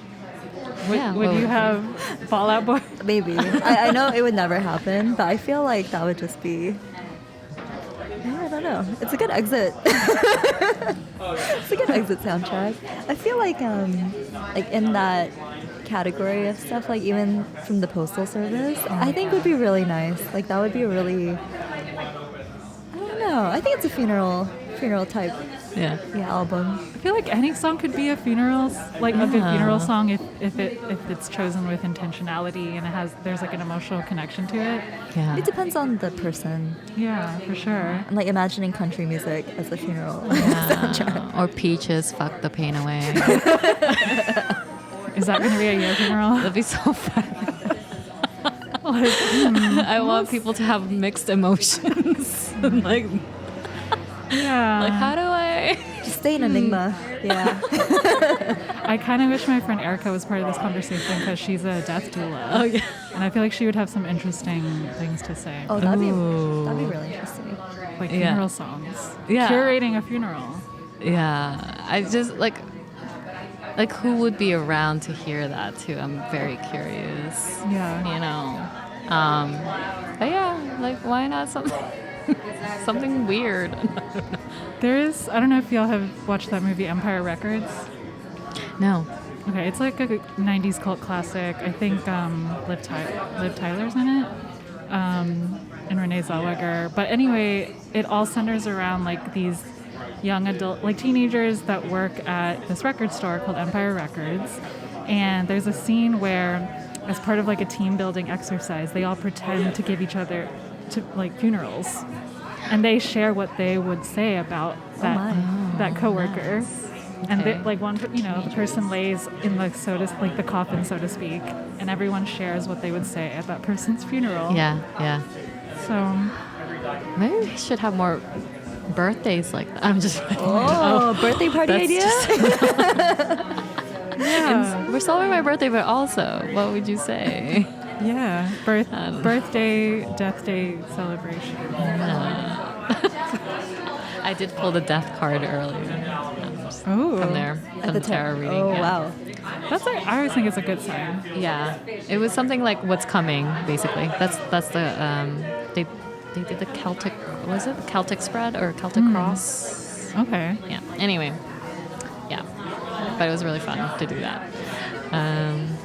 Would you have Fall Out Boy? Maybe. I know it would never happen, but I feel like that would just be... I don't know. It's a good exit. It's a good exit soundtrack. I feel like in that category of stuff, like even from the Postal Service, I think would be really nice. Like that would be a really... I don't know. I think it's a funeral type album. I feel like any song could be a funeral, like a good funeral song if it's chosen with intentionality and there's like an emotional connection to it. Yeah. It depends on the person. Yeah, for sure. I'm like imagining country music as a funeral soundtrack. Or Peaches, Fuck the Pain Away. Is that going to be at your funeral? That'd be so fun. I want people to have mixed emotions. Like, like how do I just stay an enigma? Yeah. I kind of wish my friend Erica was part of this conversation because she's a death doula. Oh yeah. And I feel like she would have some interesting things to say. Oh, that'd be really interesting. Like funeral songs. Yeah. Curating a funeral. Yeah. I just like who would be around to hear that too? I'm very curious. Yeah. You know. But yeah, like why not something weird? There is, I don't know if y'all have watched that movie Empire Records. No. Okay, it's like a 90s cult classic. I think Liv Tyler's in it, and Renee Zellweger. But anyway, it all centers around like these young adult, like teenagers that work at this record store called Empire Records. And there's a scene where, as part of like a team building exercise, they all pretend to give each other to like funerals, and they share what they would say about that coworker. Nice. And they, like one, the person lays in the coffin, so to speak, and everyone shares what they would say at that person's funeral. Yeah. So maybe we should have more birthdays like that. I'm just birthday party idea. Yeah, we're celebrating my birthday, but also, what would you say? Yeah, birthday, death day celebration. I did pull the death card earlier. From there, from the tarot reading. Oh, wow. I always think it's a good sign. Yeah, it was something like what's coming, basically. That's the they did the Celtic, was it the Celtic spread or Celtic cross? Okay. Yeah. Anyway, yeah, but it was really fun to do that.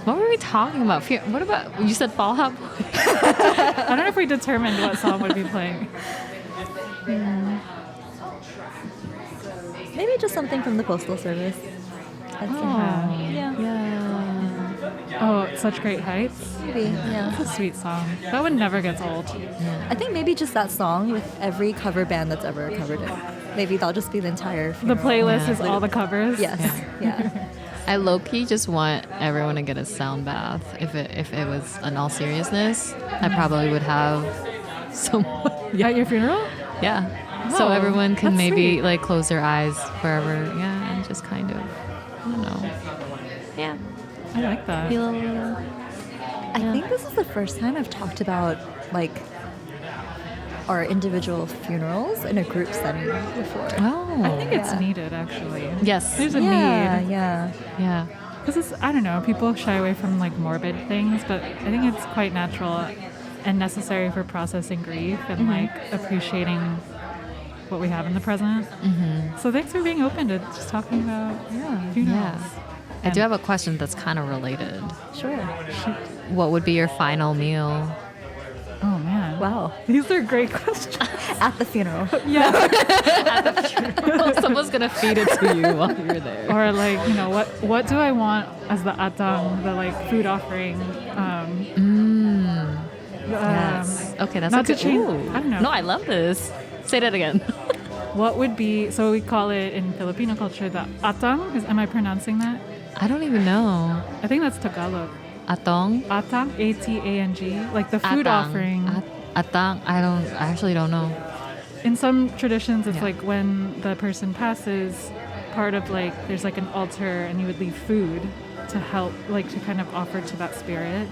What were we talking about? What about, you said Fall Out Boy? I don't know if we determined what song would be playing. Maybe just something from the Postal Service. Oh, Such Great Heights? Maybe, yeah. That's a sweet song. That one never gets old. I think maybe just that song with every cover band that's ever covered it. Maybe that'll just be the entire funeral. The playlist is all the covers? Yes. Yeah. I low-key just want everyone to get a sound bath. If it was in all seriousness, I probably would have someone at your funeral? Yeah. So everyone can maybe like close their eyes forever. Yeah, and just kind of, I don't know. Yeah. I like that. I think this is the first time I've talked about like our individual funerals in a group setting before. Oh. I think it's needed, actually. Yes. There's a need. Yeah. Because I don't know, people shy away from like morbid things, but I think it's quite natural and necessary for processing grief and like appreciating what we have in the present. So thanks for being open to just talking about funerals. I do have a question that's kind of related. Sure. What would be your final meal? Oh man. Wow. These are great questions. At the funeral. Yeah. At the funeral. Someone's going to feed it to you while you're there. Or like, what do I want as the atang, the like food offering? Yes. Okay, that's not a good to change. I don't know. No, I love this. Say that again. What would be, so we call it in Filipino culture the atang. Am I pronouncing that? I don't even know. I think that's Tagalog. Atong? Atang, A-T-A-N-G, like the food offering. Atang, I actually don't know. In some traditions, it's like when the person passes, part of like, there's like an altar and you would leave food to help, like to kind of offer to that spirit.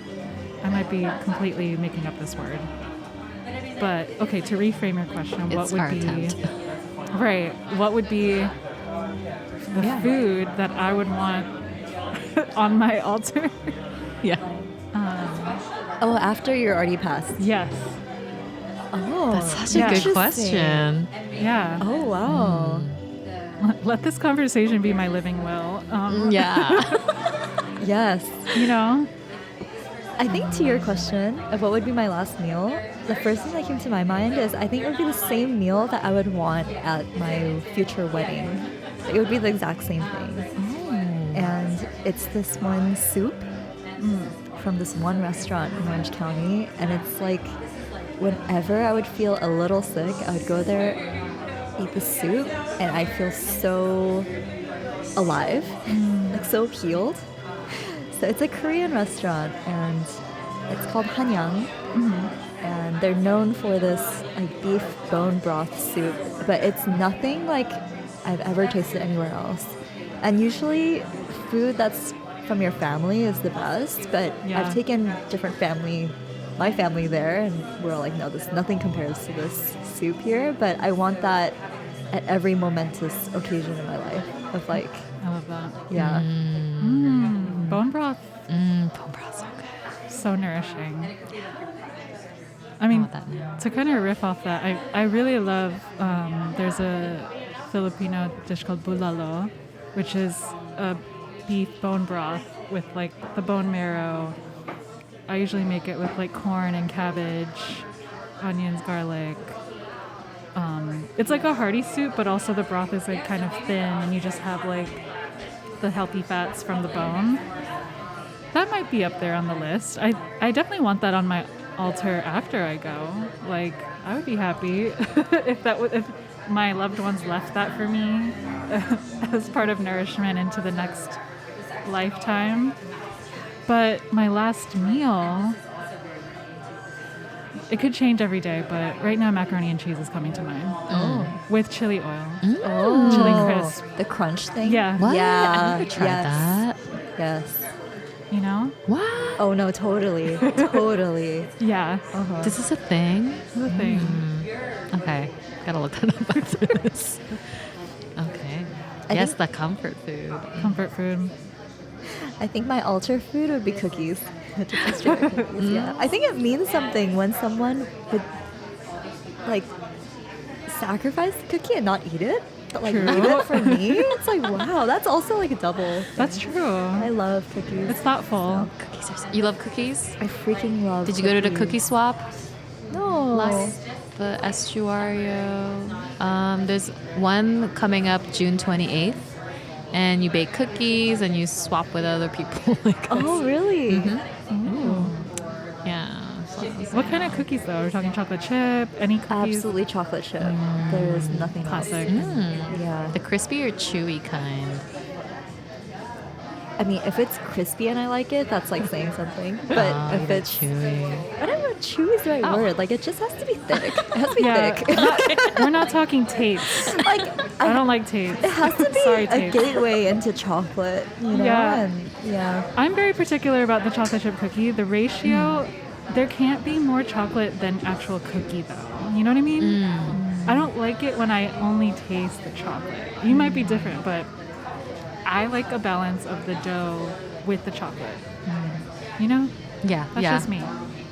I might be completely making up this word. But okay, to reframe your question, It's what would our be attempt. right? What would be the food that I would want on my altar? Yeah. Oh, after you're already passed. Yes. Oh, That's such a good question. Yeah. Oh, wow. Let this conversation be my living will. Yeah. Yes. You know? I think to your question of what would be my last meal, the first thing that came to my mind is I think it would be the same meal that I would want at my future wedding. It would be the exact same thing. And it's this one soup from this one restaurant in Orange County. And it's like whenever I would feel a little sick, I would go there, eat the soup, and I feel so alive, like so healed. So it's a Korean restaurant, and it's called Hanyang, and they're known for this like beef bone broth soup, but it's nothing like I've ever tasted anywhere else. And usually, food that's from your family is the best, but I've taken my family there, and we're all like, no, nothing compares to this soup here. But I want that at every momentous occasion in my life. Of like, I love that. Yeah. Bone broth. Bone broth, so good. So nourishing. I mean, to kind of riff off that, I really love, there's a Filipino dish called bulalo, which is a beef bone broth with like the bone marrow. I usually make it with like corn and cabbage, onions, garlic. It's like a hearty soup, but also the broth is like kind of thin, and you just have like the healthy fats from the bone. That might be up there on the list. I definitely want that on my altar after I go. Like, I would be happy if my loved ones left that for me as part of nourishment into the next lifetime. But my last meal, it could change every day, but right now macaroni and cheese is coming to mind. With chili oil. Chili crisp. The crunch thing? Yeah. What? Yeah. I never tried that. Yes. You know? What? Oh, no, totally. Totally. Yeah. This is a thing? This is a thing. Okay. Gotta look that up after this. Okay. Yes, the comfort food. Comfort food. I think my altar food would be cookies. Just straight cookies, yeah. I think it means something when someone would like sacrifice the cookie and not eat it, but like True. leave it for me. It's like, wow, that's also like a double thing. That's true. I love cookies. It's thoughtful. Cookies are you love cookies? I freaking love Did you go to the cookies. cookie swap? No. The Estuario. There's one coming up June 28th. And you bake cookies and you swap with other people. Oh, really? Yeah. What kind of cookies though? Are we talking chocolate chip? Any cookies? Absolutely chocolate chip. There is nothing Classic. else. Yeah. The crispy or chewy kind? I mean, if it's crispy and I like it, that's like saying something. But if it's chewy. I don't know if chewy is the right word. Like, it just has to be thick. It has to be thick. We're not talking tapes. Like, I don't like tapes. It has to be Sorry, a tapes. gateway into chocolate, you know? Yeah. And, yeah. I'm very particular about the chocolate chip cookie. The ratio, there can't be more chocolate than actual cookie though. You know what I mean? I don't like it when I only taste the chocolate. You might be different, but I like a balance of the dough with the chocolate. You know? Yeah. That's just me.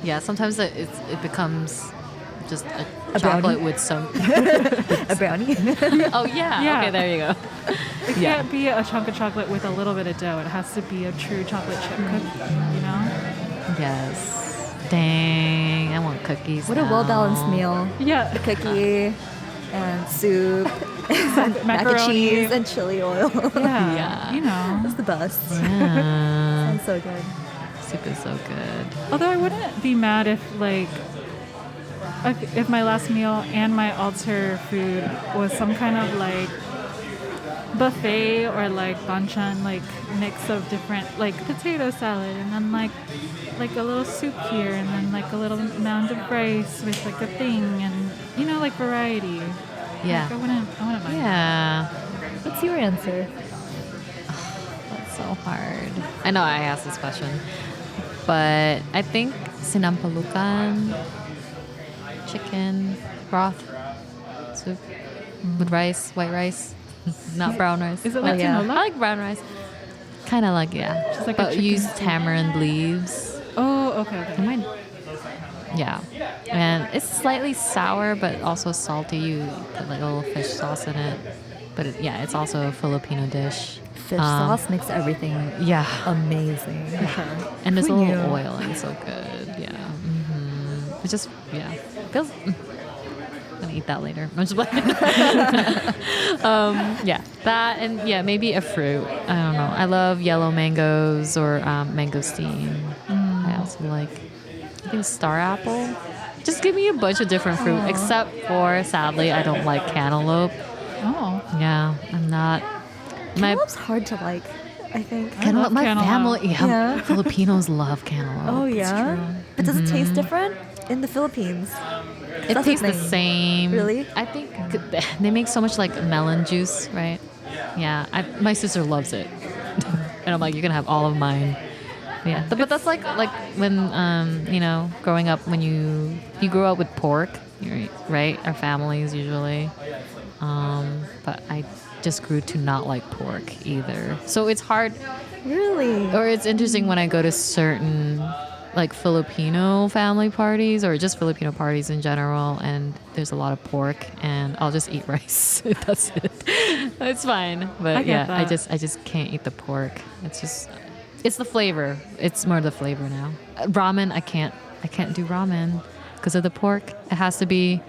Yeah, sometimes it becomes just a brownie? chocolate with some... A brownie? Oh, yeah. Yeah. Okay, there you go. It can't be a chunk of chocolate with a little bit of dough. It has to be a true chocolate chip cookie, you know? Yes. Dang, I want cookies What a now. well-balanced meal. Yeah. A cookie and soup and mac and Macaroni. cheese and chili oil. Yeah. Yeah. You know. That's the best. Yeah. Sounds so good. Soup is so good. Although I wouldn't be mad if, like, if my last meal and my altar food was some kind of, like, buffet or, like, banchan, like, mix of different, like, potato salad and then, like a little soup here and then, like, a little mound of rice with, like, a thing and, you know, like, variety. Yeah. Like, I wouldn't mind. Yeah. What's your answer? That's so hard. I know I asked this question, but I think sinampalukan chicken broth soup with rice, white rice, not brown rice. Is it like tinola? I like brown rice. Kind of like, yeah. Just like but a chicken use soup. tamarind leaves. Oh, okay. Yeah. And it's slightly sour, but also salty. You put like a little fish sauce in it. But it's also a Filipino dish. Fish sauce makes everything amazing. For sure. And there's a little oil and it's so good. Yeah. Mm-hmm. It just, feels... I'm going to eat that later. I'm just playing. That and maybe a fruit. I don't know. I love yellow mangoes or mangosteen. I also like, I think, star apple. Just give me a bunch of different fruit, except for, sadly, I don't like cantaloupe. Oh. Yeah, I'm not. Cantaloupe's hard to like, I think. Cantaloupe, my family, Filipinos love cantaloupe. Oh, yeah? But does it taste different in the Philippines? It tastes the same. Really? I think they make so much like melon juice, right? Yeah, my sister loves it. And I'm like, you can have all of mine. Yeah, but that's like when growing up, when you grow up with pork, right? Our families usually. But I just grew to not like pork either. So it's hard. Really? Or it's interesting when I go to certain like Filipino family parties or just Filipino parties in general, and there's a lot of pork, and I'll just eat rice. That's it. It's fine. But I just can't eat the pork. It's the flavor. It's more the flavor now. Ramen, I can't do ramen because of the pork. It has to be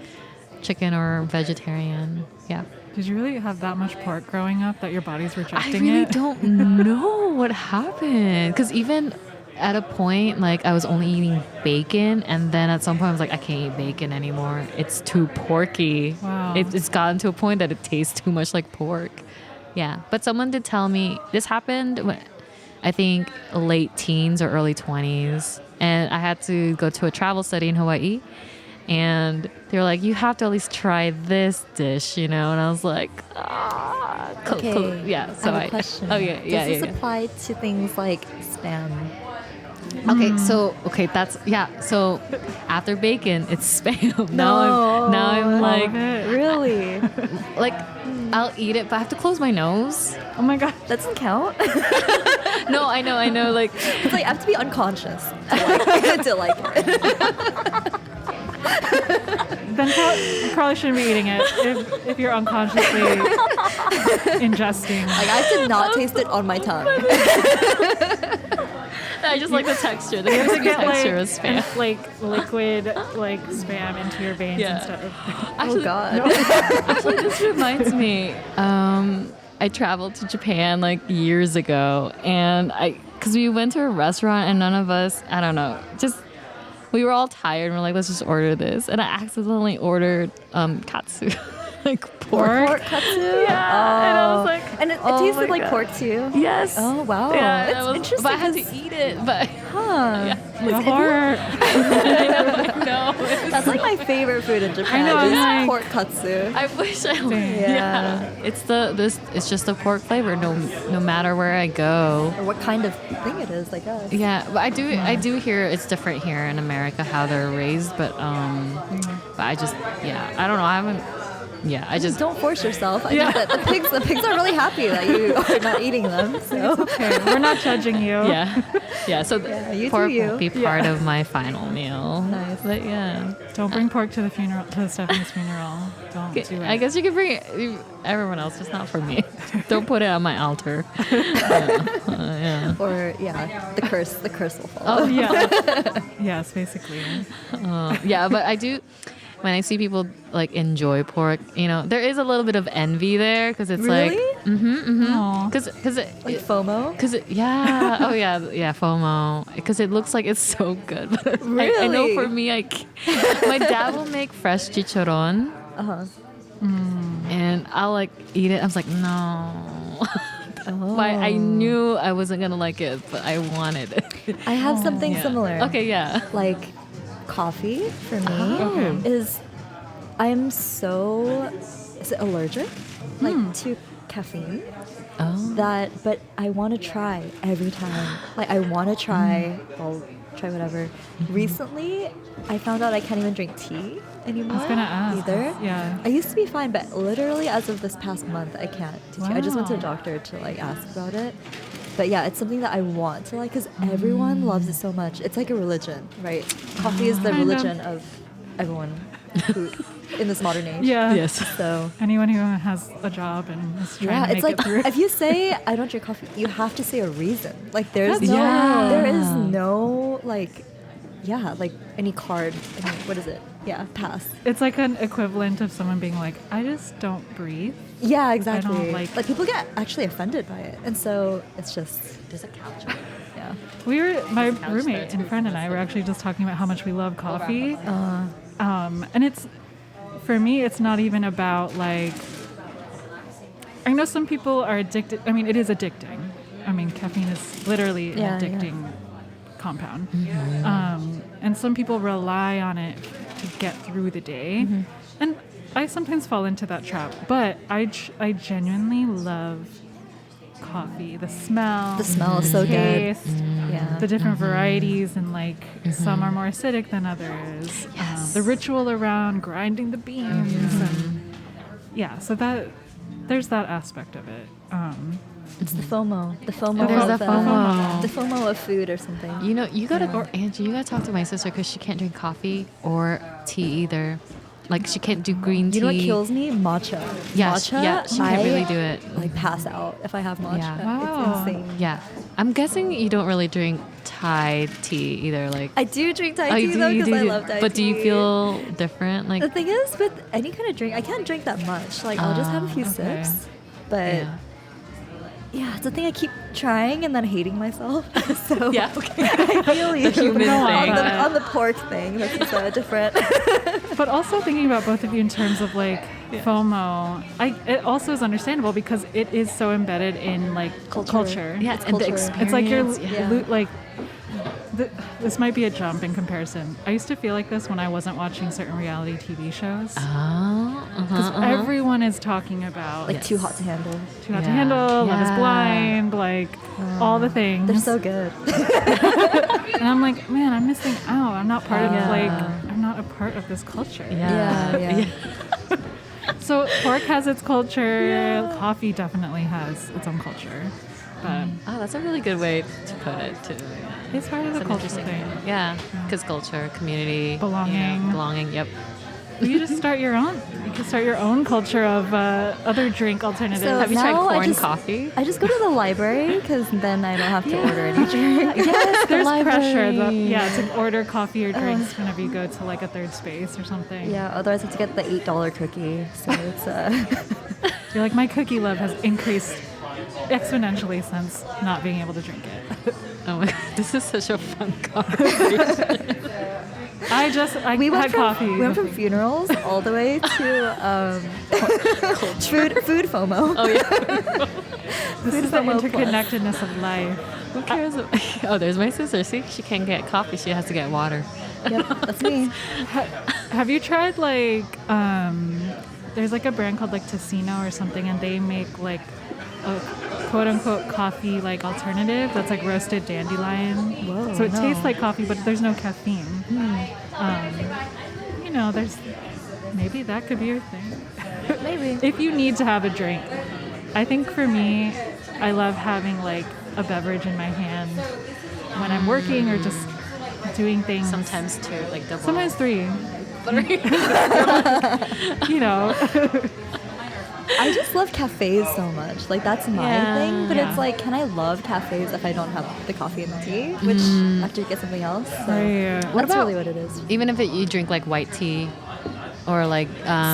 chicken or vegetarian. Yeah. Did you really have that much pork growing up that your body's rejecting I really it? don't know what happened. Because even at a point, like, I was only eating bacon, and then at some point I was like, I can't eat bacon anymore. It's too porky. Wow. It's gotten to a point that it tastes too much like pork. Yeah. But someone did tell me this happened when, I think, late teens or early 20s. And I had to go to a travel study in Hawaii. And they were like, you have to at least try this dish, And I was like, Okay. Yeah. So I have a question. Oh, yeah. Does this apply to things like spam? Okay, so after bacon, it's spam. No. Now I'm like, really? like, I'll eat it, but I have to close my nose. Oh my god, that doesn't count. No, I know. Like, it's like I have to be unconscious to like it. Then you probably shouldn't be eating it if you're unconsciously ingesting. Like, I have to not taste it on my tongue. I just like the texture. The You have to get texture of spam. like liquid like spam into your veins instead of. Actually, oh god. No. Actually, this reminds me. I traveled to Japan like years ago, and because we went to a restaurant and none of us, I don't know, just. We were all tired and we're like, let's just order this. And I accidentally ordered katsu. Like pork katsu? Yeah. Oh. And I was like, and it tasted like pork too? Yes. Oh, wow. Yeah, It's interesting. But I had to eat it. But Huh. The horror. I know. That's like my favorite food in Japan. I know, Just like, pork katsu. I wish I Yeah. It's just the pork flavor no matter where I go. Or what kind of thing it is, I guess. Yeah, but I do hear it's different here in America how they're raised, but I just I don't know. I haven't. Yeah, I just don't force yourself. I think that the pigs are really happy that you are not eating them. So okay, we're not judging you. Yeah. So you pork do you. will be part of my final meal. Nice. But yeah, Don't bring pork to the funeral, to Stephanie's funeral. Don't do it. I guess you can bring it, everyone else, just not for me. Don't put it on my altar. Yeah. Or the curse will fall. Oh yeah. Yes, basically. Yeah, but I do. When I see people like enjoy pork, there is a little bit of envy there because it's really? like, because like FOMO. Because FOMO. Because it looks like it's so good. But really? I know for me, my dad will make fresh chicharon. And I'll like eat it. I was like, no. I knew I wasn't gonna like it, but I wanted it. I have something similar. Okay, yeah. Like coffee for me is I'm so allergic to caffeine but I want to try every time. Like I want to try try whatever. Recently, I found out I can't even drink tea anymore. I was gonna ask. Either. Yeah. I used to be fine, but literally as of this past month, I can't do tea. I just went to the Wow. doctor to like ask about it. But yeah, it's something that I want to like because everyone loves it so much. It's like a religion, right? Coffee is the Kind of. religion of everyone who, in this modern age. Yeah. Yes. So Anyone who has a job and is trying yeah, to it's make like it through. if you say I don't drink coffee, you have to say a reason. Like there's That's no, Yeah. there is no like, yeah, like any card. I mean, what is it? Yeah, pass. It's like an equivalent of someone being like, I just don't breathe. Yeah, exactly. like- people get actually offended by it, and so it's just there's a couch. Yeah. My roommate and friend and I were actually just talking about how much we love coffee. And it's, for me, it's not even about like, I know some people are addicted. I mean, it is addicting. I mean, caffeine is literally an Yeah, addicting compound. And some people rely on it to get through the day. And I sometimes fall into that trap. But I genuinely love coffee. The smell. The smell is so good. taste, Yeah. the different varieties, and like some are more acidic than others. The ritual around grinding the beans. And yeah, so that there's that aspect of it. It's the FOMO. The FOMO. There's of the FOMO. The FOMO of food or something. You know, you gotta, or Angie, you gotta talk to my sister because she can't drink coffee or tea either. Like she can't do green tea. You know what kills me? Matcha. Yeah, Matcha. yeah, she can't really do it. Like pass out if I have matcha. Yeah. Wow. It's insane. Yeah, I'm guessing you don't really drink Thai tea either. Like I do drink Thai oh, you tea do, though you because I do. love Thai tea. But do you feel different? Like The thing is, with any kind of drink, I can't drink that much. Like I'll just have a few okay. sips. But yeah. yeah, it's a thing I keep trying and then hating myself. So Yeah, okay. I feel you. The human on thing. on the pork thing. That's just different. But also thinking about both of you in terms of like FOMO, it also is understandable because it is so embedded in like culture. Yeah, and the culture. experience. It's like you're yeah. like. This might be a jump in comparison. I used to feel like this when I wasn't watching certain reality TV shows. Oh, Because everyone is talking about Like Too Hot to Handle. Too Hot to Yeah. Handle, Love is Yeah. Blind, like all the things. They're so good. And I'm like, man, I'm missing out. I'm not part of I'm not a part of this culture. Yeah. So pork has its culture. Coffee definitely has its own culture. But Oh, that's a really good way to put it too. it's part of the It's an culture interesting thing. Yeah, because culture, community, Belonging. belonging. Yep. You just start your own. You can start your own culture of other drink alternatives. So Have you tried now corn coffee? I just go to the library because then I don't have to order any drink. Yes, There's pressure, to order coffee or drinks whenever you go to like a third space or something. Yeah, otherwise I have to get the $8 cookie. So it's You're like, my cookie love has increased exponentially since not being able to drink it. Oh my God, this is such a fun conversation. we had coffee. We went from funerals all the way to food FOMO. Oh yeah. This is the interconnectedness of life. Who cares? Oh, there's my sister. See, she can't get coffee. She has to get water. Yep, that's me. Have you tried like there's like a brand called like Tocino or something, and they make like a quote unquote coffee like alternative that's like roasted dandelion. Whoa, so it no. tastes like coffee, but there's no caffeine. You know, maybe that could be your thing. Maybe. If you need to have a drink. I think for me, I love having like a beverage in my hand when I'm working or just doing things. Sometimes two, like double. Sometimes three. You know. I just love cafes so much. Like that's my thing. But it's like, can I love cafes if I don't have the coffee and the tea? Which I have to get something else. So Right. that's really what it is. Even if you drink like white tea or like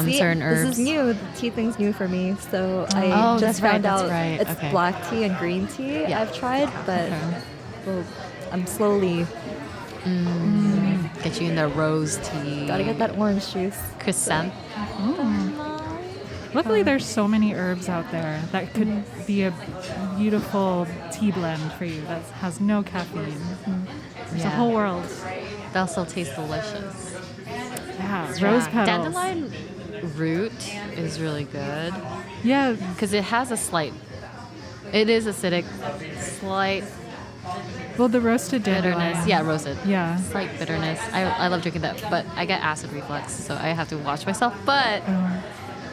See, certain herbs. This is new. The tea thing's new for me. So I Oh, just that's right, found that's out right. it's Okay. black tea and green tea. Yeah. I've tried, but well, I'm slowly Get you in the rose tea. gotta get that orange juice. Kristen. Luckily, there's so many herbs out there that could be a beautiful tea blend for you that has no caffeine. There's a whole world. They also taste delicious. Yeah, rose petals. Dandelion root is really good Yeah, because it has it is acidic, slight Well, the roasted dandelion. Bitterness. Yeah, roasted. Yeah. Slight bitterness. I love drinking that, but I get acid reflux, so I have to watch myself. But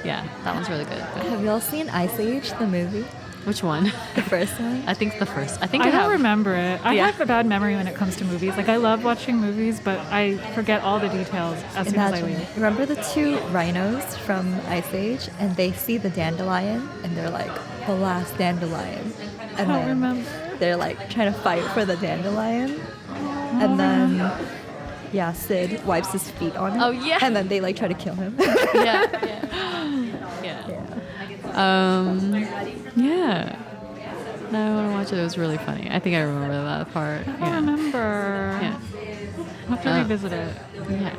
yeah, that one's really good. But Have y'all seen Ice Age, the movie? which one? The first one? I think the first. I don't remember it. I have a bad memory when it comes to movies. Like, I love watching movies, but I forget all the details as soon as I leave. Remember the two rhinos from Ice Age, and they see the dandelion, and they're like, the last dandelion. And I don't remember. They're like trying to fight for the dandelion. And then, yeah, Sid wipes his feet on it. Oh, yeah. And then they like try to kill him. Yeah. Yeah. No, I want to watch it. It was really funny. I think I remember that part. I don't remember. Yeah. I'll have to revisit it. Yeah.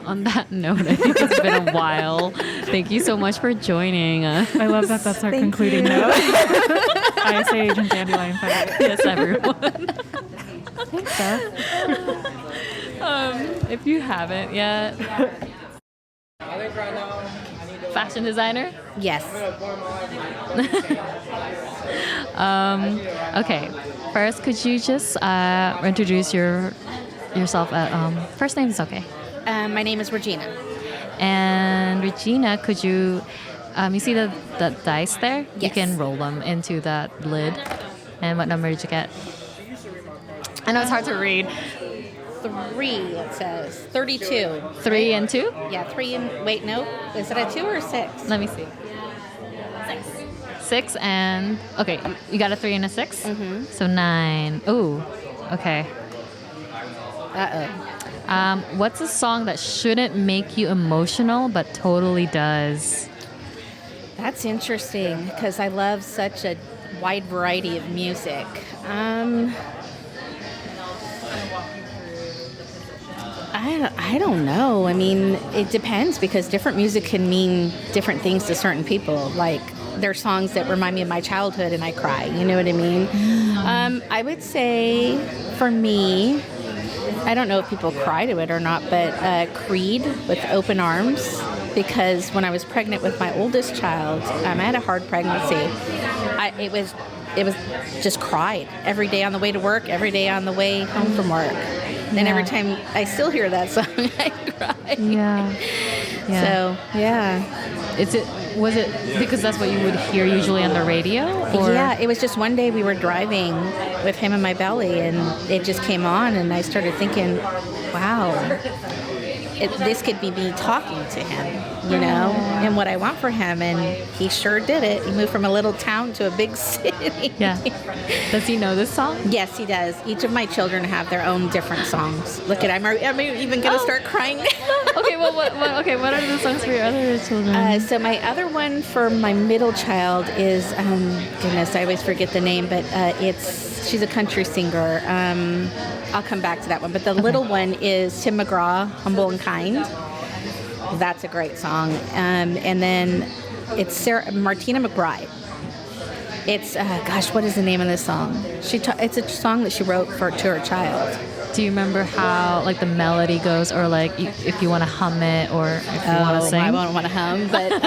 On that note, I think it's been a while. Thank you so much for joining us. I love that that's our concluding note. Ice Age and dandelion fight. Yes, everyone. Thanks, Steph. If you haven't yet. Fashion designer? Yes. Okay. First, could you just introduce yourself? First name is okay. My name is Regina. And Regina, could you see the dice there? Yes. You can roll them into that lid. And what number did you get? I know it's hard to read. 3, it says. 32. 3 and 2? Yeah, 3 and... Wait, no. Is it a 2 or a 6? Let me see. 6 and... Okay, you got a 3 and a 6? Mm-hmm. So 9. Ooh, okay. Uh-oh. What's a song that shouldn't make you emotional but totally does? That's interesting because I love such a wide variety of music. I don't know. I mean, it depends because different music can mean different things to certain people. Like, there are songs that remind me of my childhood and I cry. You know what I mean? I would say, for me, I don't know if people cry to it or not, but Creed with Open Arms, because when I was pregnant with my oldest child, I had a hard pregnancy. It was just cried every day on the way to work, every day on the way home from work. And every time I still hear that song, I cry. Yeah. So, yeah. Was it because that's what you would hear usually on the radio? Or? Yeah, it was just one day we were driving with him in my belly, and it just came on, and I started thinking, wow, this could be me talking to him, you know, and what I want for him, and he sure did it. He moved from a little town to a big city. Yeah. Does he know this song? Yes, he does. Each of my children have their own different songs. Look at, I'm even going to start crying now. Okay, well, what are the songs for your other children? So my other one for my middle child is, goodness, I always forget the name, but she's a country singer. I'll come back to that one. But the little one is Tim McGraw, Humble and Kind. That's a great song. And then it's Martina McBride. It's, what is the name of this song? It's a song that she wrote to her child. Do you remember how, like, the melody goes, or, like, if you want to hum it, or if you want to sing? I won't want to hum, but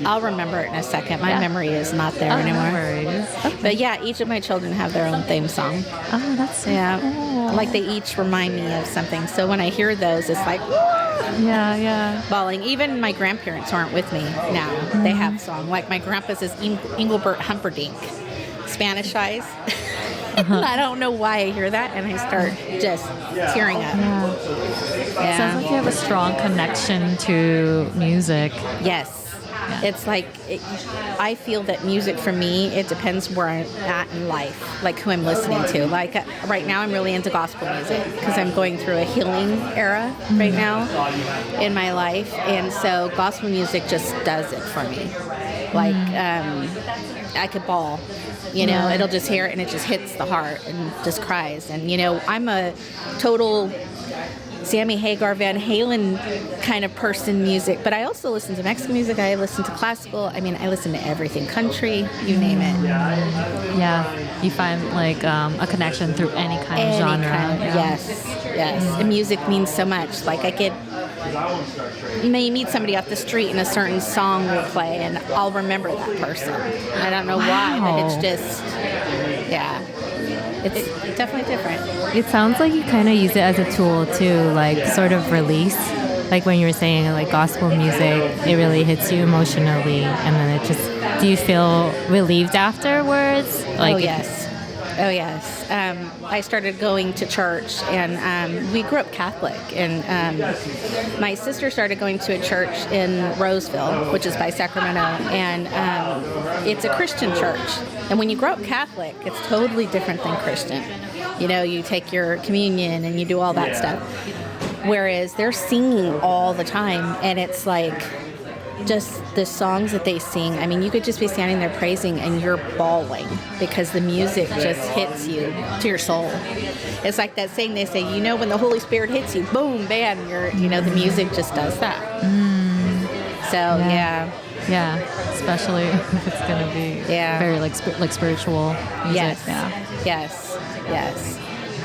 I'll remember it in a second. My memory is not there anymore. No worries. Okay. But, yeah, each of my children have their own theme song. Oh, that's so cool. Like, they each remind me of something. So when I hear those, it's like, yeah. Bawling. Even my grandparents aren't with me now. Mm-hmm. They have song. Like, my grandpa says Engelbert Humperdinck, Spanish eyes. I don't know why I hear that, and I start just tearing up. Yeah. Sounds like you have a strong connection to music. Yes. Yeah. It's like, I feel that music for me, it depends where I'm at in life, like who I'm listening to. Like right now I'm really into gospel music because I'm going through a healing era right now in my life. And so gospel music just does it for me. Like, I could bawl. You know, it'll just hear it and it just hits the heart and just cries. And, you know, I'm a total Sammy Hagar, Van Halen kind of person music, but I also listen to Mexican music. I listen to classical. I mean, I listen to everything, country, you name it. Yeah, you find like a connection through any kind of genre. Yes. And music means so much. Like you may meet somebody off the street and a certain song will play and I'll remember that person. I don't know why, but it's just, It's definitely different. It sounds like you kind of use it as a tool to like sort of release. Like when you were saying like gospel music, it really hits you emotionally, and then it just, do you feel relieved afterwards? Like, oh, yes. Oh, yes. I started going to church, and we grew up Catholic, and my sister started going to a church in Roseville, which is by Sacramento, and it's a Christian church. And when you grow up Catholic, it's totally different than Christian. You know, you take your communion and you do all that stuff. Whereas they're singing all the time, and it's like just the songs that they sing. I mean, you could just be standing there praising and you're bawling because the music just hits you to your soul. It's like that saying they say, you know, when the Holy Spirit hits you, boom, bam, the music just does that. So, Yeah, especially if it's going to be very like spiritual music. Yes.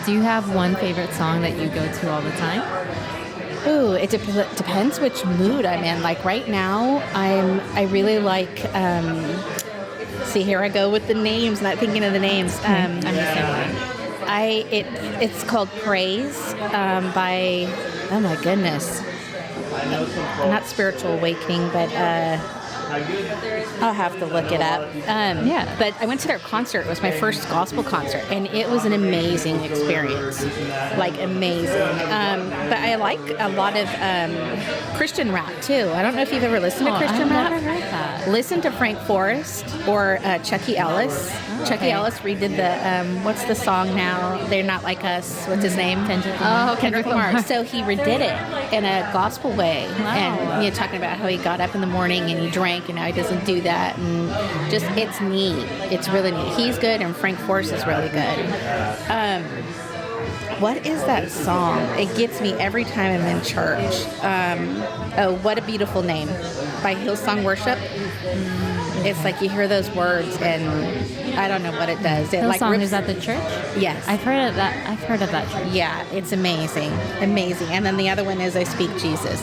Do you have one favorite song that you go to all the time? Ooh, it depends which mood I'm in. Like right now, I really like. See, here I go with the names, not thinking of the names. I'm the same way. It's called Praise by. Oh my goodness. Not Spiritual Awakening, but I'll have to look it up. But I went to their concert. It was my first gospel concert, and it was an amazing experience. Like, amazing. But I like a lot of Christian rap, too. I don't know if you've ever listened to Christian rap. I've never heard that. Listen to Frank Forrest or Chucky Ellis. Chucky Ellis redid the, what's the song now? They're Not Like Us. What's his name? Kendrick Lamar. So he redid it in a gospel way. Wow. And talking about how he got up in the morning and he drank, and now he doesn't do that, and just it's neat. It's really neat. He's good, and Frank Forrest is really good. What is that song? It gets me every time I'm in church. What a Beautiful Name by Hillsong Worship. It's like you hear those words, and I don't know what it does. It Hillsong, is at the church? Yes, I've heard of that church. Yeah, it's amazing. And then the other one is I Speak Jesus.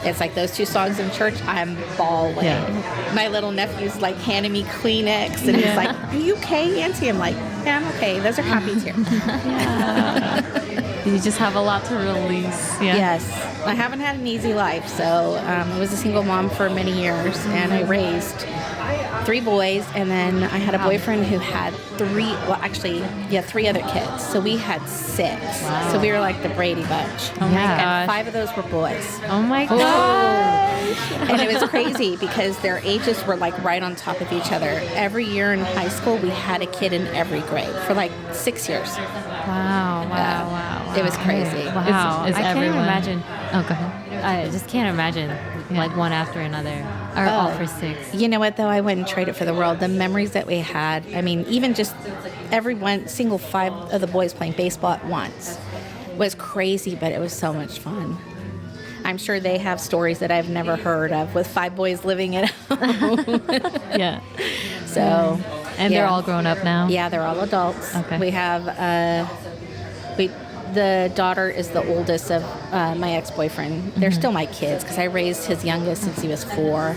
It's like those two songs in church, I'm bawling. Yeah. My little nephew's like handing me Kleenex, and he's like, "Are you okay, Auntie?" I'm like, "Yeah, I'm okay. Those are happy tears." You just have a lot to release. Yeah. Yes. I haven't had an easy life, so I was a single mom for many years, and I raised 3 boys, and then I had a boyfriend who had 3 other kids. So we had 6. Wow. So we were like the Brady Bunch. Oh my gosh. And 5 of those were boys. Oh my gosh. And it was crazy because their ages were like right on top of each other. Every year in high school, we had a kid in every grade for like 6 years. Wow. It was crazy. Wow. I can't imagine. Oh, go ahead. I just can't imagine like one after another, or all for 6. You know what, though? I wouldn't trade it for the world. The memories that we had, I mean, even just single 5 of the boys playing baseball at once was crazy, but it was so much fun. I'm sure they have stories that I've never heard of with 5 boys living at home. Yeah. So. And they're all grown up now? Yeah, they're all adults. Okay. We have, the daughter is the oldest of my ex-boyfriend. They're still my kids because I raised his youngest since he was 4.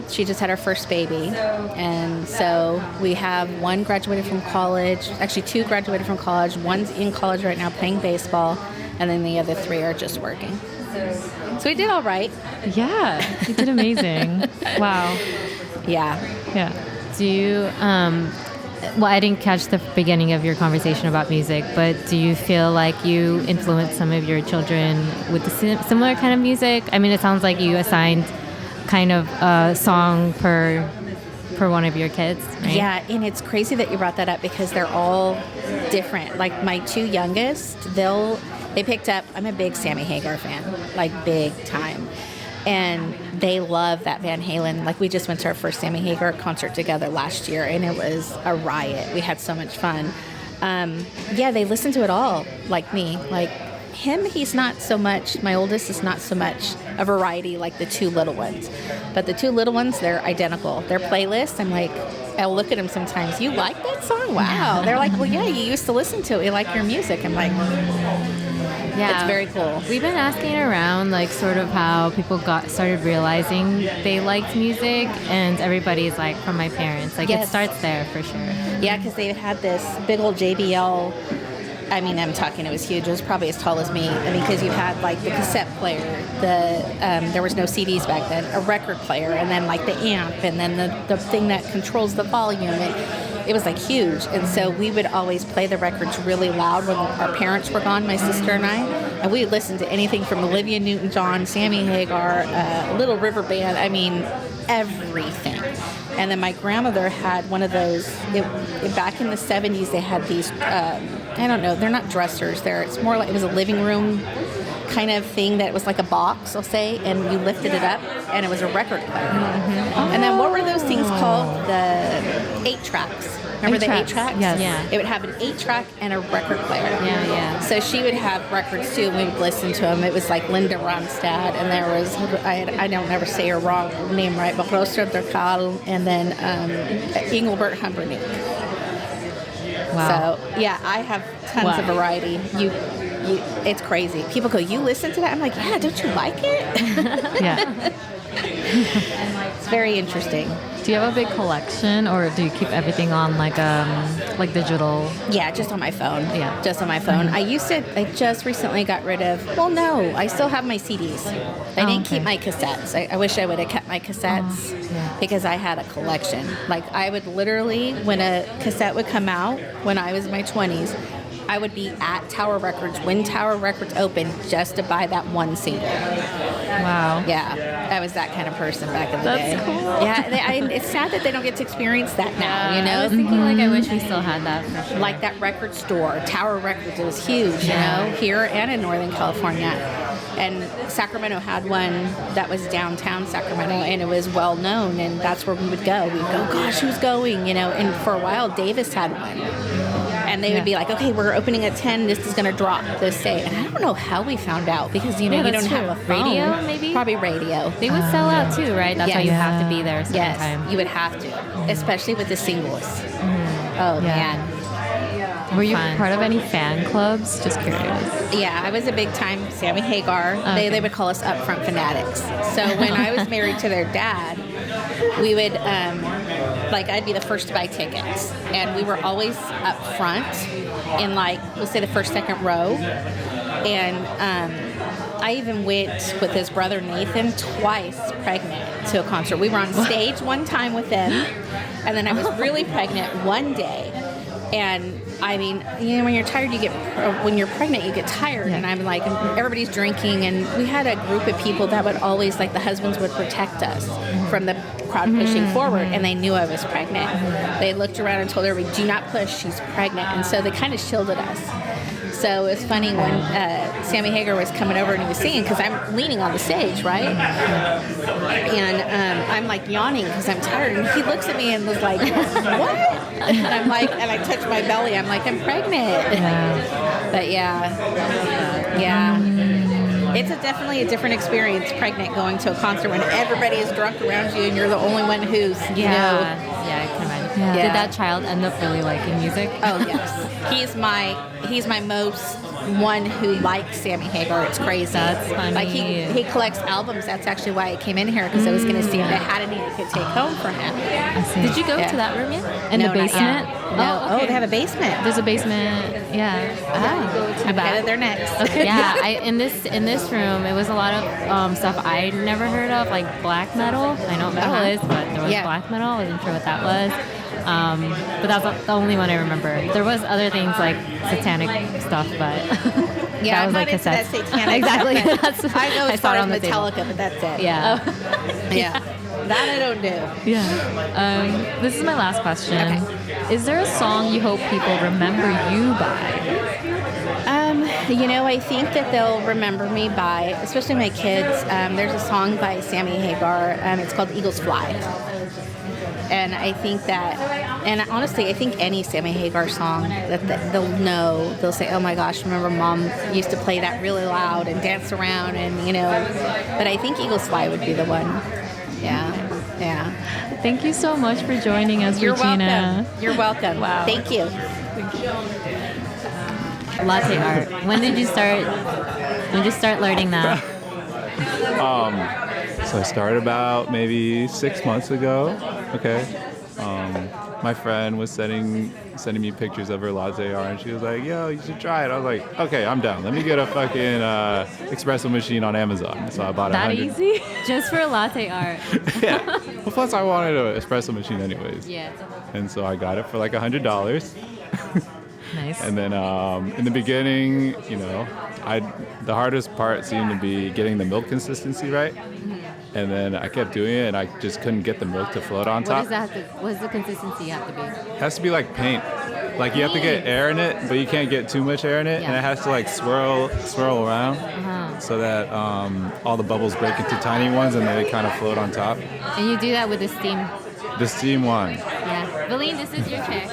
She just had her first baby. And so we have 1 graduated from college, actually 2 graduated from college. 1's in college right now playing baseball, and then the other 3 are just working. So we did all right. Yeah, you did amazing. Wow. Yeah. Do you, well, I didn't catch the beginning of your conversation about music, but do you feel like you influenced some of your children with the similar kind of music? I mean, it sounds like you assigned kind of a song per one of your kids, right? Yeah, and it's crazy that you brought that up because they're all different. Like my 2 youngest, they picked up, I'm a big Sammy Hagar fan, like big time. And they love that Van Halen. Like, we just went to our first Sammy Hagar concert together last year, and it was a riot. We had so much fun. They listen to it all, like me. Like, him, he's not so much, my oldest is not so much a variety like the 2 little ones. But the 2 little ones, they're identical. Their playlists, I'm like, I'll look at them sometimes. You like that song? Wow. They're like, well, yeah, you used to listen to it. We like your music. I'm like, Yeah. It's very cool. We've been asking around, like, sort of how people started realizing they liked music, and everybody's like, from my parents. Like, Yes. it starts there for sure. Yeah, because they had this big old JBL. I mean, I'm talking, it was huge. It was probably as tall as me. I mean, because you had like the cassette player, there was no CDs back then, a record player, and then like the amp, and then the thing that controls the volume. And it was like huge. And so we would always play the records really loud when our parents were gone, my sister and I. And we would listen to anything from Olivia Newton-John, Sammy Hagar, Little River Band. I mean, everything. And then my grandmother had one of those, back in the 70s, they had these, I don't know, they're not dressers. It's more like, it was a living room kind of thing that was like a box, I'll say, and you lifted it up, and it was a record player. Mm-hmm. And then what were those things called? The 8-tracks. Remember the 8-tracks? Yes. Yeah. It would have an 8-track and a record player. Yeah. So she would have records too, and we would listen to them. It was like Linda Ronstadt, and there was, I don't never say her wrong name right, but Rosa Derkal, and then Engelbert Humperdinck. Wow. So yeah, I have tons of variety. It's crazy. People go, you listen to that? I'm like, yeah, don't you like it? Yeah. It's very interesting. Do you have a big collection, or do you keep everything on like digital? Yeah, just on my phone. Yeah. Just on my phone. I just recently got rid of, well, no, I still have my CDs. I didn't keep my cassettes. I wish I would have kept my cassettes because I had a collection. Like, I would literally, when a cassette would come out when I was in my 20s, I would be at Tower Records when Tower Records opened just to buy that one single. Wow. Yeah, I was that kind of person back in the day. That's cool. Yeah, it's sad that they don't get to experience that now, you know? I was thinking, like, I wish we still had that for sure. Like that record store, Tower Records, it was huge, you know, here and in Northern California. And Sacramento had one that was downtown Sacramento, and it was well known, and that's where we would go. We'd go, gosh, who's going, you know? And for a while, Davis had one. And they would be like, okay, we're opening at 10. This is going to drop this day. And I don't know how we found out because, you know, you don't have a phone. Radio, maybe? Probably radio. They would sell out too, right? That's why you have to be there a certain time. You would have to, especially with the singles. Oh, man. Were you part of any fan clubs? Just curious. Yeah, I was a big time Sammy Hagar. Okay. They would call us upfront fanatics. So when I was married to their dad, we would, I'd be the first to buy tickets. And we were always up front in, like, we'll say the first, second row. And I even went with his brother Nathan twice pregnant to a concert. We were on stage one time with them, and then I was really pregnant one day. And I mean, you know, when you're tired, when you're pregnant, you get tired. And I'm like, everybody's drinking, and we had a group of people that would always, like, the husbands would protect us from the crowd pushing forward, and they knew I was pregnant. They looked around and told everybody, do not push, she's pregnant. And so they kind of shielded us. So it was funny when Sammy Hagar was coming over and he was singing, because I'm leaning on the stage, right? And I'm like yawning because I'm tired. And he looks at me and was like, what? And I'm like, and I touch my belly. I'm like, I'm pregnant. Yeah. But yeah. It's definitely a different experience, pregnant, going to a concert when everybody is drunk around you and you're the only one who's, you know. Yeah, I can imagine. Yeah. Did that child end up really liking music? Oh, yes. He's my most one who likes Sammy Hagar. It's crazy. That's funny. Like, he collects albums. That's actually why I came in here, because I was going to see if they had any I could take home for him. Did you go to that room yet? In No, the basement? No. Oh, okay. They have a basement. There's a basement. Yeah. I'm headed there next. Okay. Yeah. In this room, it was a lot of stuff I'd never heard of, like black metal. I know what metal is, but there was black metal. I wasn't sure what that was. But that was the only one I remember. There was other things like satanic stuff, but yeah, that was I'm like not into that satanic exactly. Stuff. I know it's part of Metallica, but that's it. Yeah. Yeah. That I don't do. Yeah. This is my last question. Okay. Is there a song you hope people remember you by? You know, I think that they'll remember me by, especially my kids. There's a song by Sammy Hagar. It's called Eagles Fly. And I think that, and honestly, I think any Sammy Hagar song that they'll know, they'll say, oh my gosh, remember Mom used to play that really loud and dance around, and, you know, but I think Eagles Fly would be the one. Yeah. Thank you so much for joining us, You're Regina. welcome. You're welcome. Wow. Thank you. latte art. When did you start learning that? So I started about maybe 6 months ago. Okay. My friend was sending me pictures of her latte art, and she was like, "Yo, you should try it." I was like, "Okay, I'm down. Let me get a fucking espresso machine on Amazon." So I bought That 100. easy? Just for latte art. Yeah. Well, plus I wanted an espresso machine anyways. Yeah. And so I got it for like $100. Nice. And then in the beginning, the hardest part seemed to be getting the milk consistency right. And then I kept doing it, and I just couldn't get the milk to float on top. What does the consistency have to be? It has to be like paint. Like you have to get air in it, but you can't get too much air in it, and it has to like swirl around so that all the bubbles break into tiny ones, and then they kind of float on top. And you do that with the steam. The steam one. Yeah. Veline, this is your chair.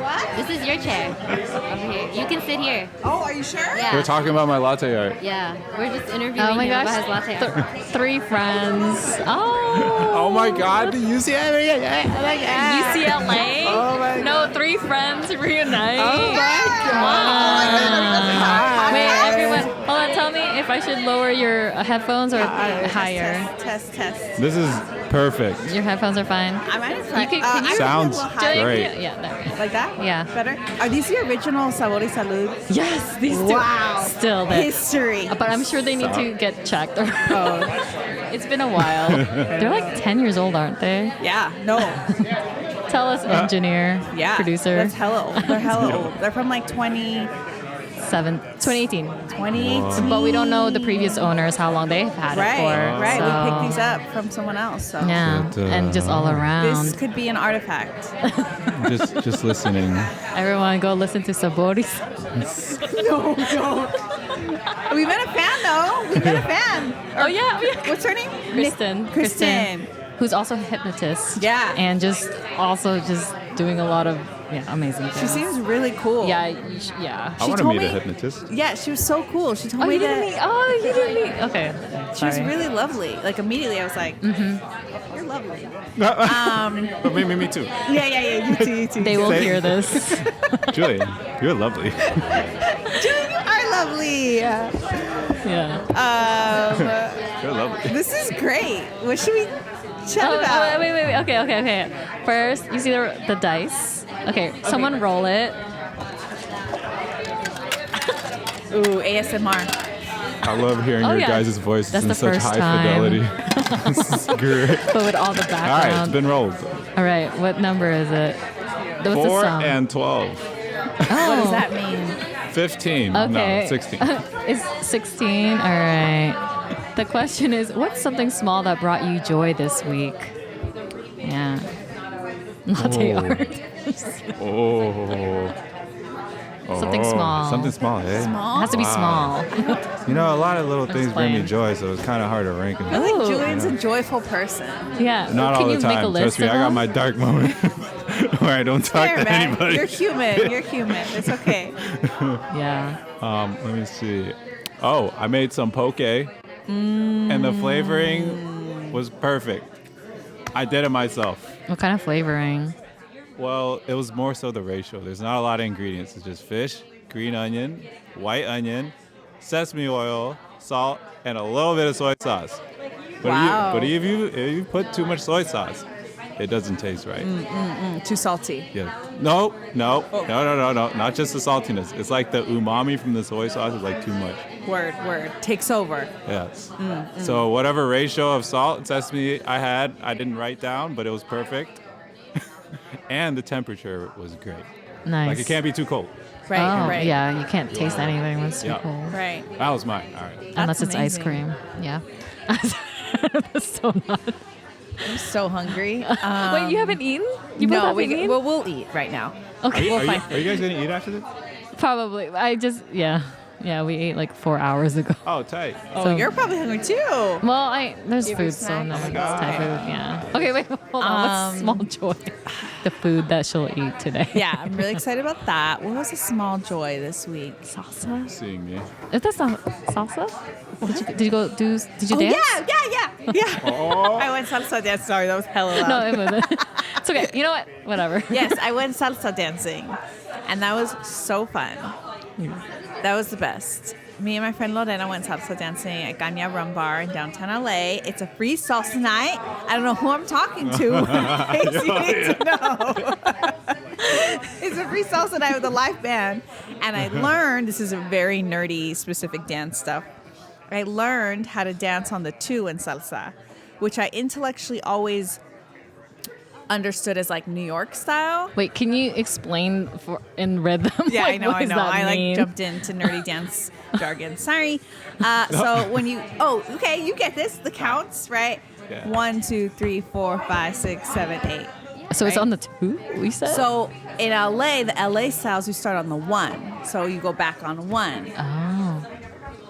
What? This is your chair. Over here. You can sit here. Oh, are you sure? Yeah. We're talking about my latte art. Yeah. We're just interviewing Oh my him gosh. about his latte art. 3 friends. Oh. Oh my God, the UCLA. UCLA? Oh my God. No, 3 friends reunite. Oh my God. Wow. Wait, everyone, hold on. Tell me if I should lower your headphones or higher. Test. This is perfect. Your headphones are fine. I might as You can you Sounds Julian, great. Yeah, there we go. like that? Yeah. Better? Are these the original Sabor y Salud? Yes, these two. Wow. Still there. History. But I'm sure they need to get checked. Oh. It's been a while. They're like 10 years old, aren't they? Yeah, no. Tell us, engineer, Yeah. producer. That's hella old. They're hella old. They're from like 2018. 2018. But we don't know the previous owners, how long they've had it for. Right. So. We picked these up from someone else. So. Yeah, and just all around. This could be an artifact. just listening. Everyone go listen to Saboris. No, don't. We met a fan, though. We met a fan. Oh, yeah. What's her name? Kristen. Who's also a hypnotist. Yeah. And just doing a lot of amazing things. She seems really cool. Yeah. I want to meet a hypnotist. Yeah, she was so cool. She told Oh, me you that. didn't meet? Oh, you didn't meet? Okay. She was Sorry. really lovely. Like immediately, I was like, "You're lovely." But me too. Yeah. You too. They will hear this. Julian, you're lovely. Julian, you are lovely. Yeah. You're lovely. This is great. What should we chat about? Wait. Okay. First, you see the dice. Okay, someone roll it. Ooh, ASMR. I love hearing your guys' voices That's in the such first high time. fidelity. This is great. But with all the All right, background. it's been rolled. All right, what number is it? What's the 4 sum? and 12. What does that mean? 15. Okay. No, 16. It's 16. All right. The question is, what's something small that brought you joy this week? Yeah. Latte art. Something small. Something small, eh? It has to be small. You know, a lot of little things bring me plain. joy, so it's kind of hard to rank them. I feel like Julian's a joyful person. Yeah. Not Can all you the make a time. list Trust me, of I got them? my dark moment where I don't talk Fair, to man. anybody. You're human. It's okay. Yeah. Let me see. Oh, I made some poke, and the flavoring was perfect. I did it myself. What kind of flavoring? Well, it was more so the ratio. There's not a lot of ingredients. It's just fish, green onion, white onion, sesame oil, salt, and a little bit of soy sauce. But if you put too much soy sauce, it doesn't taste right. Too salty. Yeah. No. Not just the saltiness. It's like the umami from the soy sauce is like too much. Word. Takes over. Yes. So whatever ratio of salt and sesame I had, I didn't write down, but it was perfect. And the temperature was great. Nice. Like it can't be too cold. Right. Yeah, you can't taste anything when it's too cold. Right. That was mine. All right. Unless it's ice amazing. cream. Yeah. That's so not. I'm so hungry. Wait, you haven't eaten? You both No, haven't eaten? we'll eat right now. Okay. Are you guys gonna eat after this? Probably. Yeah, we ate like 4 hours ago. Oh, tight. Oh, So- you're probably hungry too. Well, there's Give food, her so snacks? no, Oh my it's God. Thai food. Yeah. Okay, wait, hold on. What's small joy? The food that she'll eat today. Yeah, I'm really excited about that. What was a small joy this week? Salsa. Seeing me. Is that salsa? Did you go do? Did you dance? Yeah. Oh. I went salsa dance. Sorry, that was hella loud. No, it wasn't. It's okay. You know what? Whatever. Yes, I went salsa dancing, and that was so fun. That was the best. Me and my friend Lorena went salsa dancing at Ganya Rum Bar in downtown LA. It's a free salsa night. I don't know who I'm talking to. In case you need to know. It's a free salsa night with a live band. And I learned, this is a very nerdy, specific dance stuff. I learned how to dance on the 2 in salsa, which I intellectually always understood as like New York style. Wait, can you explain in rhythm? Yeah, like, I know. I mean? Jumped into nerdy dance jargon. Sorry. So when you, okay, you get this. The counts, right? Yeah. 1, 2, 3, 4, 5, 6, 7, 8. So it's on the 2, we said? So in LA, the LA styles, you start on the 1. So you go back on 1. Oh.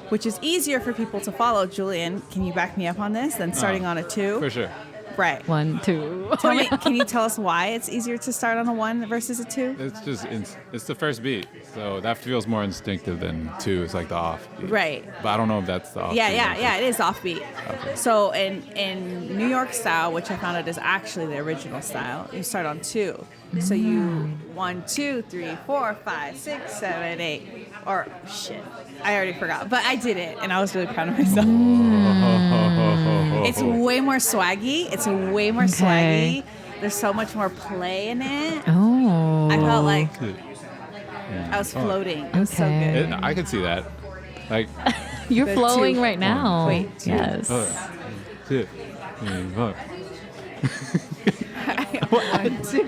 Which is easier for people to follow. Julian, can you back me up on this than starting on a 2? For sure. Right. 1, 2. Tell me, can you tell us why it's easier to start on a 1 versus a 2? It's just it's the first beat, so that feels more instinctive than 2. It's like the off beat. Right. But I don't know if that's the off. Yeah, it is offbeat. Okay. So in New York style, which I found out is actually the original style, you start on 2. So you 1, 2, 3, 4, 5, 6, 7, 8. Or shit, I already forgot, but I did it, and I was really proud of myself. It's way more swaggy. There's so much more play in it. Oh. I felt like I was floating. It was so good. I could see that. Like You're The flowing 2. right now. 1, 2, yes. 2, 3, 4. 1, 2, 3, 4, 5, 6, 7,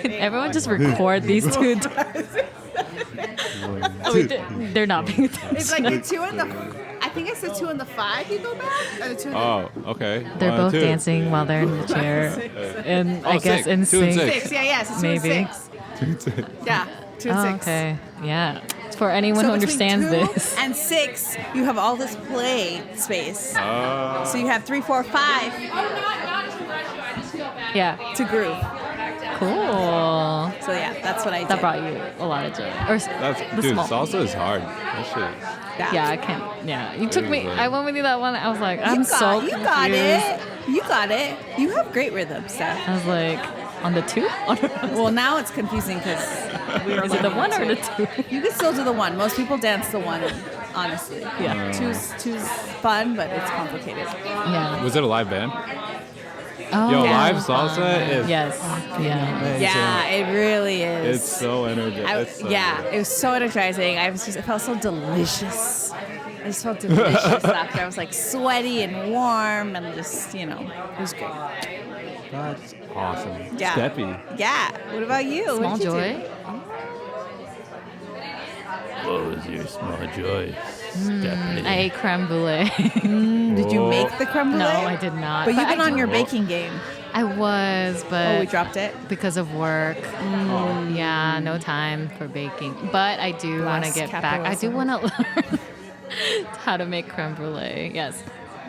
8. Everyone just record these 2. They're not being attention. It's like the 2 and the. I think it's the 2 and the 5. You go back. Or the 2 and Okay. They're 1, both 2. dancing while they're in the chair. And I guess 6. in 2 and sync. 6. Yeah, it's 2 Maybe. and 6. 2 and 6. Yeah, 2 and 6. Okay. Yeah. For anyone So who between understands 2 this. and 6, you have all this play space. So you have 3, 4, 5 Yeah. to groove. Cool. So yeah, that's what I did. That brought you a lot of joy. Or Dude, salsa is hard. That shit. Yeah, I can't. Yeah, you took me. I went with you that one. I was like, You got it. confused. You got it. You have great rhythm, Steph. I was like, on the 2? Well, now it's confusing because we were Is it the 1 or the 2? You can still do the 1. Most people dance the 1, honestly. Yeah. Two's fun, but it's complicated. Yeah. Was it a live band? Oh, Yo, yeah. live salsa is Yes. Yeah. amazing. Yeah, it really is. It's so energizing. It was so energizing. It felt so delicious. I just felt delicious after. I was like sweaty and warm and just, it was great. That's awesome. Yeah. Steppy. Yeah. What about you? Small What did you joy. do? What was your small joy? I ate creme brulee. Did you make the creme brulee? No, I did not. But you've I been on do- your baking game. I was, but Oh, we dropped it? because of work. Yeah, no time for baking. But I do want to Blast get back. I do capitalism. want to learn how to make creme brulee. Yes.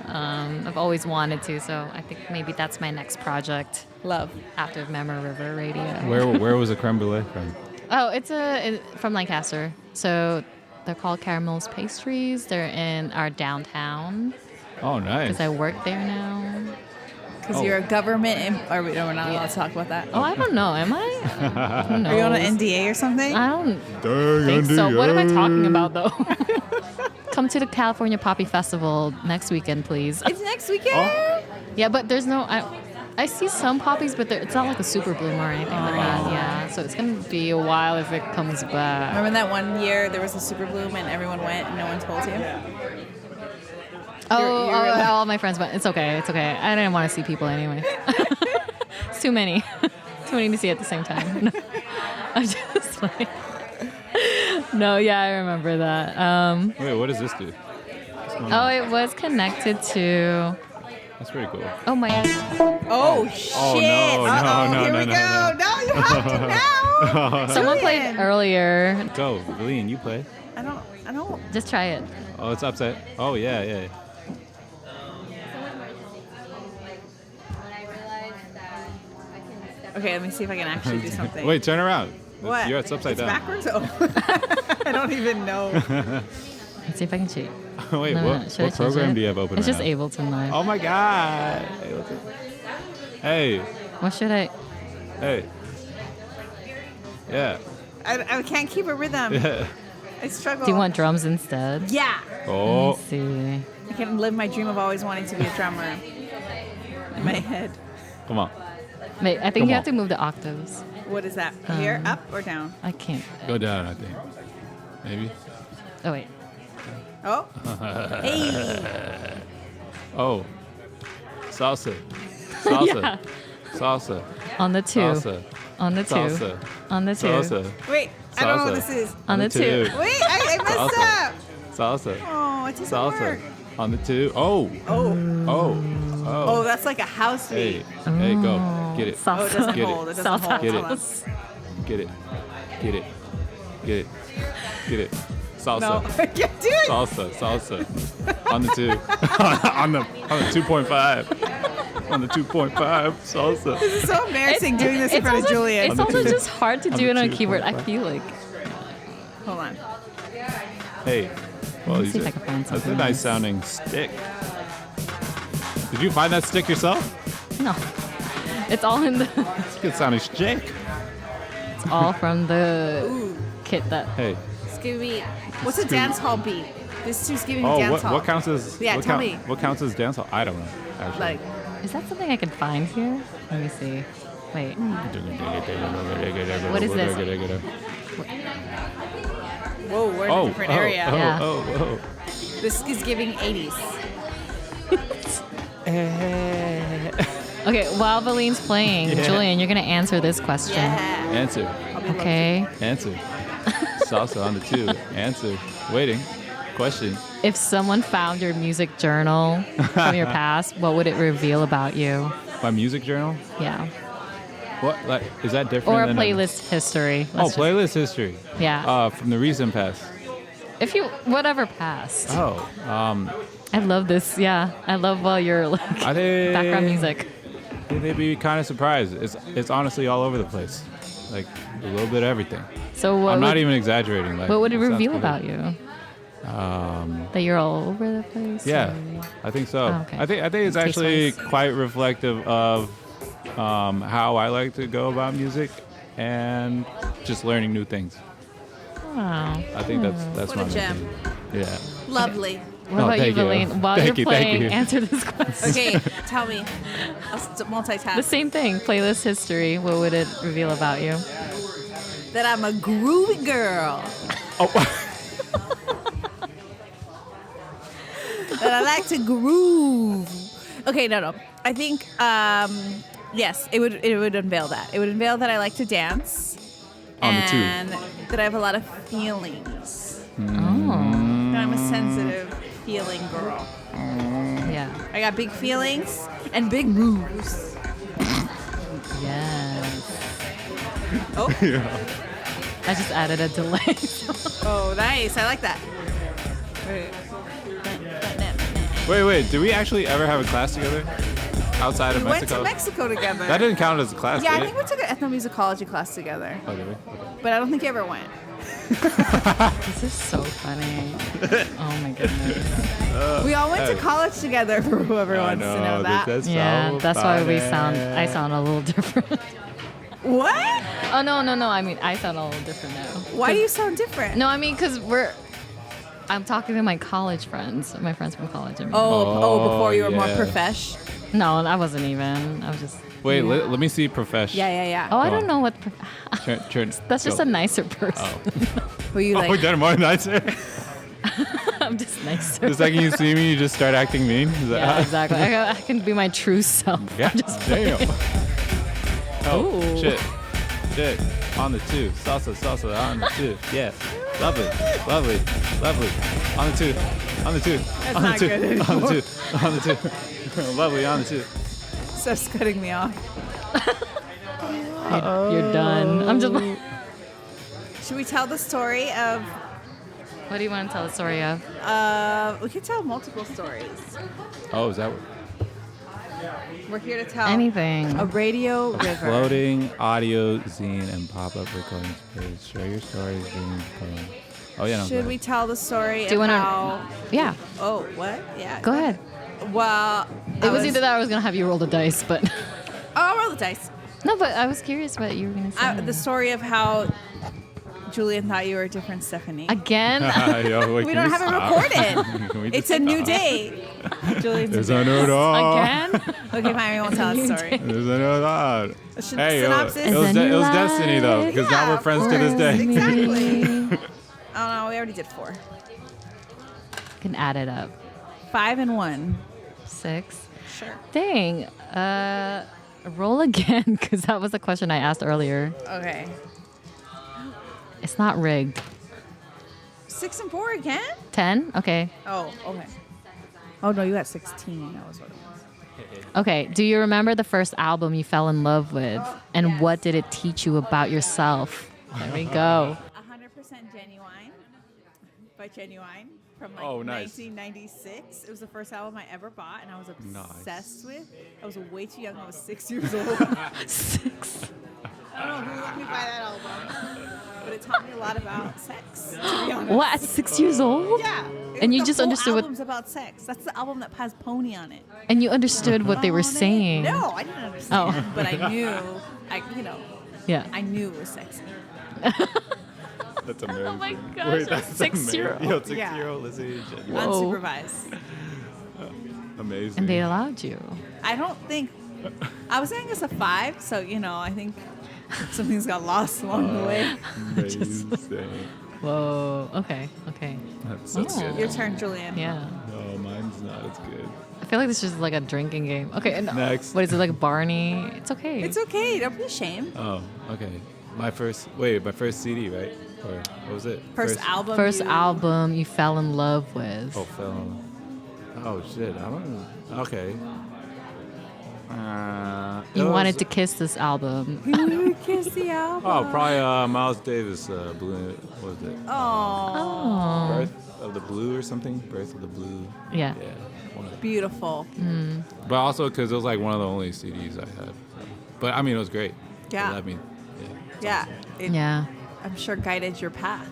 I've always wanted to, so I think maybe that's my next project. Love. After Memoriver Radio. Where was the creme brulee from? Oh, it's from Lancaster. So they're called Caramel's Pastries. They're in our downtown. Oh, nice. Because I work there now. Because you're a government, or we're not allowed to talk about that. Oh, I don't know. Am I? Who Are you on an knows? NDA or something? I don't think so. What am I talking about, though? Come to the California Poppy Festival next weekend, please. It's next weekend? Yeah, but there's no... I see some poppies, but it's not like a super bloom or anything like that. Yeah, so it's going to be a while if it comes back. Remember that one year there was a super bloom and everyone went and no one told you? All my friends went. It's okay. It's okay. I didn't want to see people anyway. It's too many. Too many to see at the same time. I'm just like... No, yeah, I remember that. Wait, what does this do? Oh, it was connected to... That's pretty cool. Oh, my... Oh, shit. no, Uh-oh, no, here no, we no, go. no. Now you have to now. Someone played earlier. Go, Veline, you play. I don't. Just try it. Oh, it's upside. Oh, yeah. Okay, let me see if I can actually do something. Wait, turn around. What? It's upside It's down. backwards? Oh. I don't even know. Let's see if I can cheat. Wait, No, what, should I what change program it? do you have open It's right just now? Ableton Live. Oh my god. Hey. What should I... Hey. Yeah. I can't keep a rhythm. Yeah. I struggle. Do you want drums instead? Yeah. Oh. Let's see. I can live my dream of always wanting to be a drummer in my head. Come on. Wait, I think Come you on. have to move the octaves. What is that? Here, up or down? I can't. Go down, I think. Maybe. Oh, wait. Oh. Hey. Oh. Salsa. Salsa. Yeah. Salsa. On the 2. Salsa. On the 2. Salsa. On the 2. Salsa. Wait, I don't know what this is. On the 2. Wait, I messed Salsa. up. Salsa. Oh, it doesn't Salsa. work. On the 2. Oh. Oh. Oh. Oh, that's like a house Hey. beat. Hey, go. Get it. Oh, it doesn't Get hold. it. It doesn't hold. Get Hold on. it. Get it. Get it. Get it. Get it. Salsa. No, I can't do it. Salsa. Salsa. On the 2. on the 2.5. On the 2.5. Salsa. This is so embarrassing doing this in front of Julian. It's also just hard to On do the it on a 2.5. keyboard. I feel like. Hold on. Hey. Well, Let me see if I can find that's a something nice else. sounding stick. Did you find that stick yourself? No. It's all in the. It's a good sounding stick. It's all from the kit that. Hey. It's giving me. What's a dance hall beat? This two's giving me Oh, dance hall. what counts as? Yeah, what tell me. What counts as dance hall? I don't know. Actually. Like. Is that something I can find here? Let me see. Wait. What is this? Whoa, we're in a different area. Yeah. Oh. This is giving 80s. Okay, while Valine's playing, Yeah. Julian, you're gonna answer this question. Yeah. Answer. Okay. Answer. Salsa on the 2. Answer. Waiting. Question. If someone found your music journal from your past, what would it reveal about you? My music journal? Yeah. What? Like, is that different? Or a than playlist history. Oh, Let's just- playlist history. Yeah. From the recent past. If you, whatever past. Oh. I love this. Yeah. I love while you're like I think background music. They'd be kind of surprised. It's honestly all over the place. Like a little bit of everything. So what I'm would, not even exaggerating. Like, what would it sounds reveal good. about you? That you're all over the place? Yeah, or- I think so. Oh, okay. I think it's actually quite reflective of how I like to go about music and just learning new things. Wow. I think that's What my a main gem. thing. Yeah. Lovely. What about you, thank you. Veline? While Thank you're you, thank playing, you. answer this question. Okay, tell me. I'll multitask. The same thing. Playlist history. What would it reveal about you? That I'm a groovy girl. That I like to groove. Okay, no. I think yes, it would unveil that. It would unveil that I like to dance. On the 2. And that I have a lot of feelings. Oh. That I'm a sensitive feeling girl. Yeah. I got big feelings and big moves. Yes. Oh. I just added a delay. Oh, nice. I like that. Wait. Did we actually ever have a class together outside of We went Mexico? to Mexico together. That didn't count as a class. Yeah, I did think we took an ethnomusicology class together. Oh, did we? But I don't think you ever went. This is so funny. Oh my goodness. We all went to college together for whoever wants to know that. Yeah, that's why I sound a little different. What? Oh no. I mean, I sound a little different now. Why do you sound different? No, I mean, because I'm talking to my college friends, my friends from college. I mean. Before you were more yeah. profesh. No, I wasn't even. I was just. Wait, let me see profesh. Yeah. Oh, I Go don't on. know what. That's just go. a nicer person. Were you Oh, that more nicer? I'm just nicer. The second you see me, you just start acting mean? Is that Yeah, exactly. I can be my true self. Yeah, Just damn. Oh, Ooh. shit. On the 2. Salsa on the 2. Yes. Lovely. On the 2. On the 2. That's on the not 2. good On the anymore. 2. On the 2. Lovely on the 2. Starts cutting me off. You're done. I'm just. Should we tell the story of? What do you want to tell the story of? We can tell multiple stories. Oh, is that what? We're here to tell Anything. A radio river. Floating audio zine and pop-up recording space. Share your stories during poem. Oh yeah, no. Should we tell the story Do you of wanna- how? Yeah. Oh, what? Yeah. Go ahead. Well, It was either that or I was gonna have you roll the dice, but. Oh, I'll roll the dice. No, but I was curious what you were gonna say. The story of how Julian thought you were a different Stephanie. Again? Yo, wait, We can don't have it stop? recorded. Can we It's just a new stop? day. Julian's There's a new dawn. Again? Okay, fine. We won't tell that story. There's a new dawn. Hey, synopsis? it was destiny though, because now we're friends to this day. Exactly. Oh no, we already did 4. Can add it up. 5 and 1. 6. Sure. Dang. Roll again, because that was the question I asked earlier. Okay. It's not rigged. 6 and 4 again? 10? Okay. Oh, okay. Oh no, you got 16. That was what it was. Okay. Do you remember the first album you fell in love with? And what did it teach you about yourself? There we go. 100% Genuine by Genuine from like Oh, nice. 1996. It was the first album I ever bought, and I was Nice. obsessed with. I was way too young. I was 6 years old. 6. I don't know who let me buy that album, but it taught me a lot about sex. To be honest. What, at 6 years old? Yeah. And you The just whole understood what, album's about sex. That's the album that has Pony on it. and you understood what they were saying. No, I didn't understand, Oh. but I knew. Yeah. I knew it was sexy. That's amazing. Oh my gosh, Wait, a that's 6-year-old. amazing. Yo, Yeah. 6-year-old listening to Genuine. Whoa. Unsupervised. Amazing. And they allowed you. I don't think. I was saying it's a 5, so I think something's got lost along the way. Amazing. Whoa. Okay. That's so good. Your turn, Julian. Yeah. No, mine's not as good. I feel like this is just like a drinking game. Okay. And Next. What is it, like Barney? It's okay. It's okay. Don't be ashamed. Oh, okay. My first CD, right? Or what was it? First album. First album you fell in love with. Oh, film. Oh shit! I don't. Okay. You wanted to kiss this album. You kiss the album. Oh, probably Miles Davis. Blue. What was it? Oh. Birth of the Blue or something. Birth of the Blue. Yeah. Yeah. One of them. Beautiful. But also because it was like one of the only CDs I had. But I mean, it was great. Yeah. I mean, Yeah. It, Yeah. I'm sure guided your path.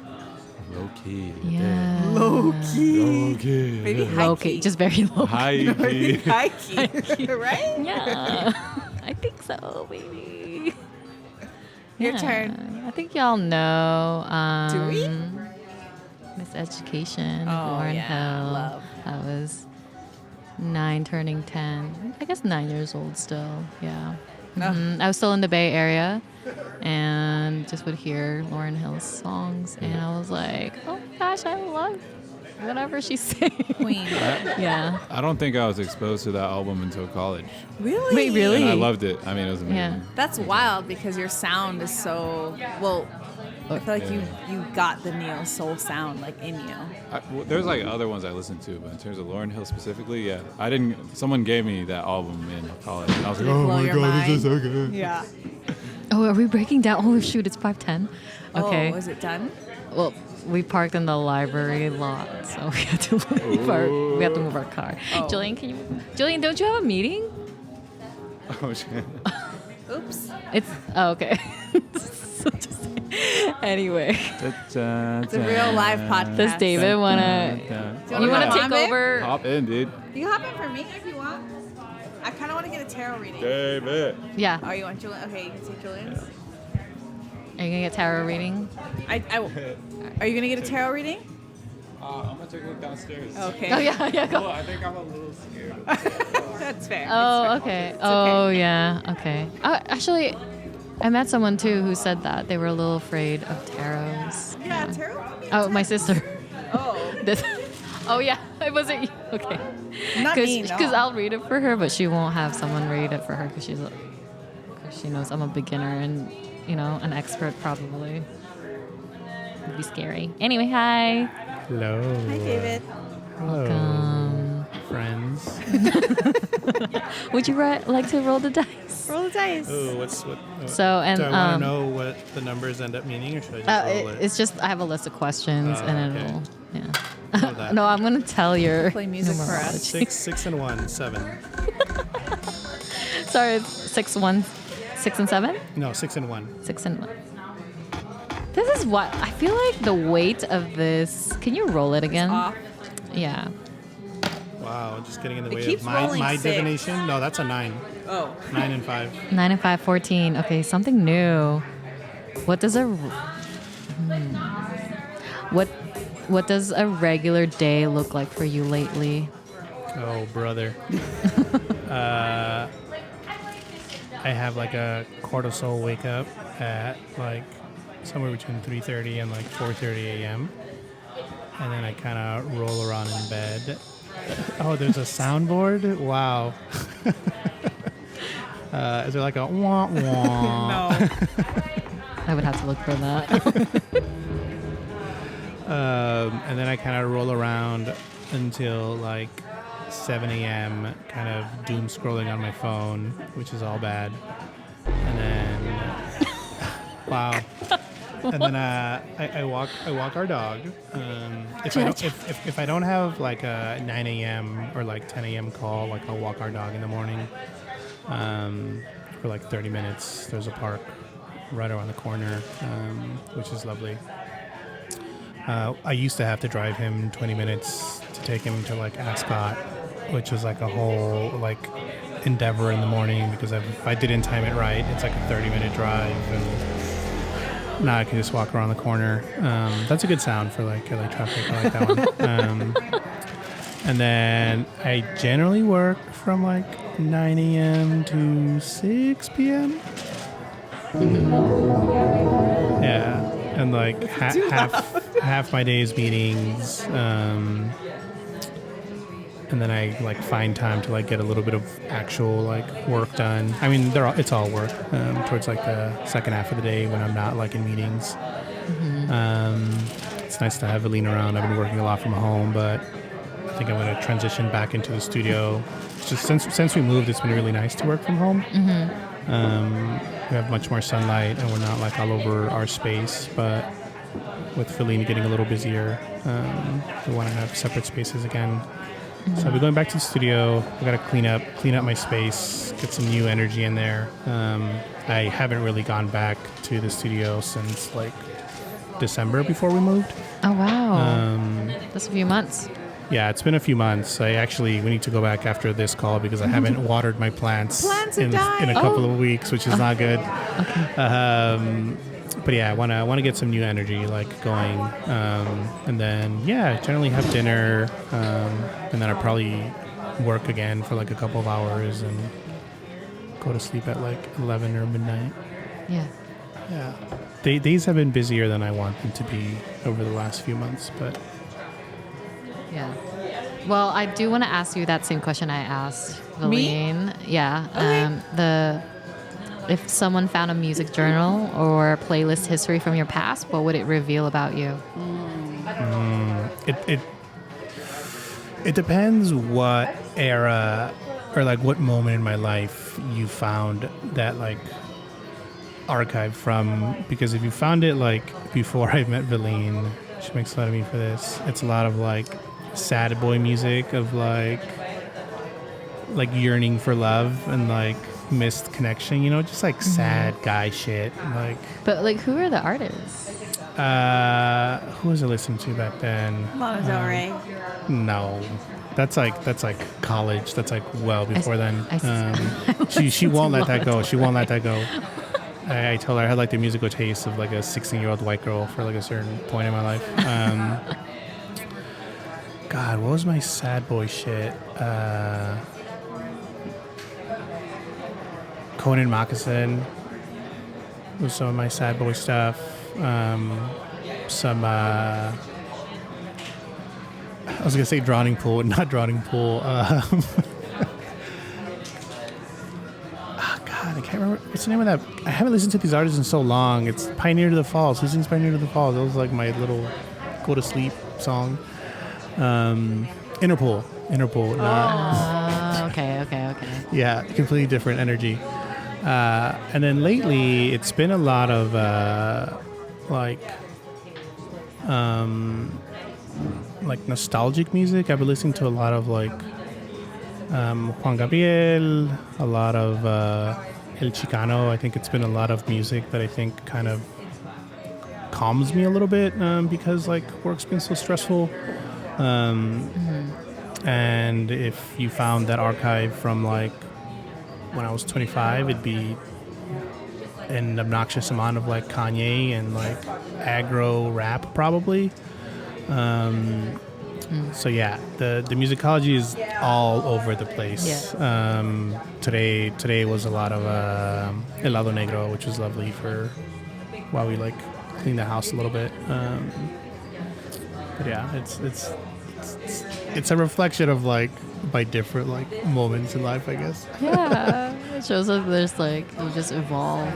low key. Yeah. Low key. Low key. Maybe yeah. high Low key. key. Just very low key. High key. High key. Right? Yeah. I think so, baby. Your Yeah. turn. I think y'all know. Do we? Miss Education, Oh, Lauren yeah, Hill. love. I was 9 turning 10. I guess 9 years old still. Yeah. Mhm. I was still in the Bay Area and just would hear Lauren Hill's songs. And I was like, oh my gosh, I love whatever she's saying. Queen. Yeah. I don't think I was exposed to that album until college. Really? Wait, really? And I loved it. I mean, it was amazing. Yeah. That's wild because your sound is so well. I feel like you got the neo soul sound like in you. There's like other ones I listened to, but in terms of Lauryn Hill specifically, yeah, I didn't. Someone gave me that album in college, and I was like, Did it oh blow my your god, mind? this is so good. Yeah. Oh, are we breaking down? Oh, shoot, it's 5:10. Okay. Oh, is it done? Well, we parked in the library lot, so we had to move our car. Oh. Julian, don't you have a meeting? Oh shit. Oops. It's okay. Anyway, It's a real live podcast. does David wanna? Do You wanna hop take in? over? Hop in, dude. You can hop in for me if you want. I kind of want to get a tarot reading. David. Yeah. Oh, you want Julian? Okay, you can take Julian's. Are you gonna get tarot reading? Are you gonna get a tarot reading? I'm gonna take a look downstairs. Okay. Oh yeah, go. Oh, I think I'm a little scared. That's fair. Oh, It's fair. okay. It's Oh, yeah. Okay. Actually, I met someone too who said that they were a little afraid of tarots. Yeah, tarot. can be Oh, my sister. Oh. Oh yeah, it wasn't you. Okay. Not me, no. Because I'll read it for her, but she won't have someone read it for her because she knows I'm a beginner and an expert probably. It'd be scary. Anyway, hi. Hello. Hi, David. Welcome. Friends. Would you like to roll the dice? Roll the dice. Oh, what? So, and, do I want to know what the numbers end up meaning, or should I just roll it? It's just I have a list of questions and okay. it'll Know that. No, I'm gonna tell your Play music for us. 6 and 1, 7. Sorry, it's 6 and 7. No, 6 and 1. 6 and 1. This is what I feel like the weight of this. Can you roll it again? Off. Yeah. Wow, just getting in the It way keeps of my rolling 6. divination. No, that's a 9. Oh. 9 and 5. 9 and 5, 14. Okay, something new. What does a What does a regular day look like for you lately? Oh, brother. I have like a cortisol wake up at like somewhere between 3:30 and like 4:30 a.m. And then I kind of roll around in bed. Oh, there's a soundboard? Wow. Is there like a wah wah? No. I would have to look for that. And then I kind of roll around until like 7 a.m. kind of doom scrolling on my phone, which is all bad. And then, wow. And then I walk our dog. If I don't have like a 9 a.m. or like 10 a.m. call, like I'll walk our dog in the morning for like 30 minutes. There's a park right around the corner, which is lovely. I used to have to drive him 20 minutes to take him to like Ascot, which was like a whole like endeavor in the morning because if I didn't time it right, it's like a 30-minute drive, and now I can just walk around the corner. That's a good sound for like LA traffic. I like that one. And then I generally work from like 9 a.m. to 6 p.m. Yeah, and like half my day's meetings, and then I like find time to like get a little bit of actual like work done. I mean, it's all work towards like the second half of the day when I'm not like in meetings. It's nice to have Veline around. I've been working a lot from home, but I think I'm going to transition back into the studio. Just since we moved, it's been really nice to work from home. We have much more sunlight, and we're not like all over our space. But with Veline getting a little busier, we want to have separate spaces again. So I'll be going back to the studio. I got to clean up my space, get some new energy in there. I haven't really gone back to the studio since like December before we moved. Oh wow! That's a few months. Yeah, it's been a few months. We need to go back after this call because I haven't watered my plants in a couple of weeks, which is not good. Okay. But yeah, I want to get some new energy like going, and then generally have dinner, and then I'll probably work again for like a couple of hours and go to sleep at like 11 or midnight. Yeah. Days have been busier than I want them to be over the last few months, but. Yeah. Well, I do want to ask you that same question I asked Veline. Yeah. Okay. If someone found a music journal or playlist history from your past, what would it reveal about you? It depends what era or like what moment in my life you found that like archive from, because if you found it like before I met Veline, she makes fun of me for this, it's a lot of like sad boy music of like yearning for love and like missed connection, just like sad guy shit. But like, who are the artists? Who was I listening to back then? Lana Del Rey. No, that's like college. That's like well before then. She won't let that go. She won't let that go. I told her I had like the musical taste of like a 16-year-old white girl for like a certain point in my life. God, what was my sad boy shit? Conan Moccasin was some of my sad boy stuff. I was gonna say Drowning Pool, not Drowning Pool. God, I can't remember what's the name of that. I haven't listened to these artists in so long. It's Pioneer to the Falls. Who sings Pioneer to the Falls? That was like my little go to sleep song. Interpol. Okay. Yeah, completely different energy. And then lately, it's been a lot of like nostalgic music. I've been listening to a lot of like Juan Gabriel, a lot of El Chicano. I think it's been a lot of music that I think kind of calms me a little bit because like work's been so stressful. And if you found that archive from like when I was 25, it'd be an obnoxious amount of like Kanye and like aggro rap probably. So yeah, the musicology is all over the place. Yeah. Today was a lot of helado negro, which was lovely for while we like clean the house a little bit. But yeah, it's a reflection of like my different like moments in life, I guess. Yeah, it shows that there's like you just evolve.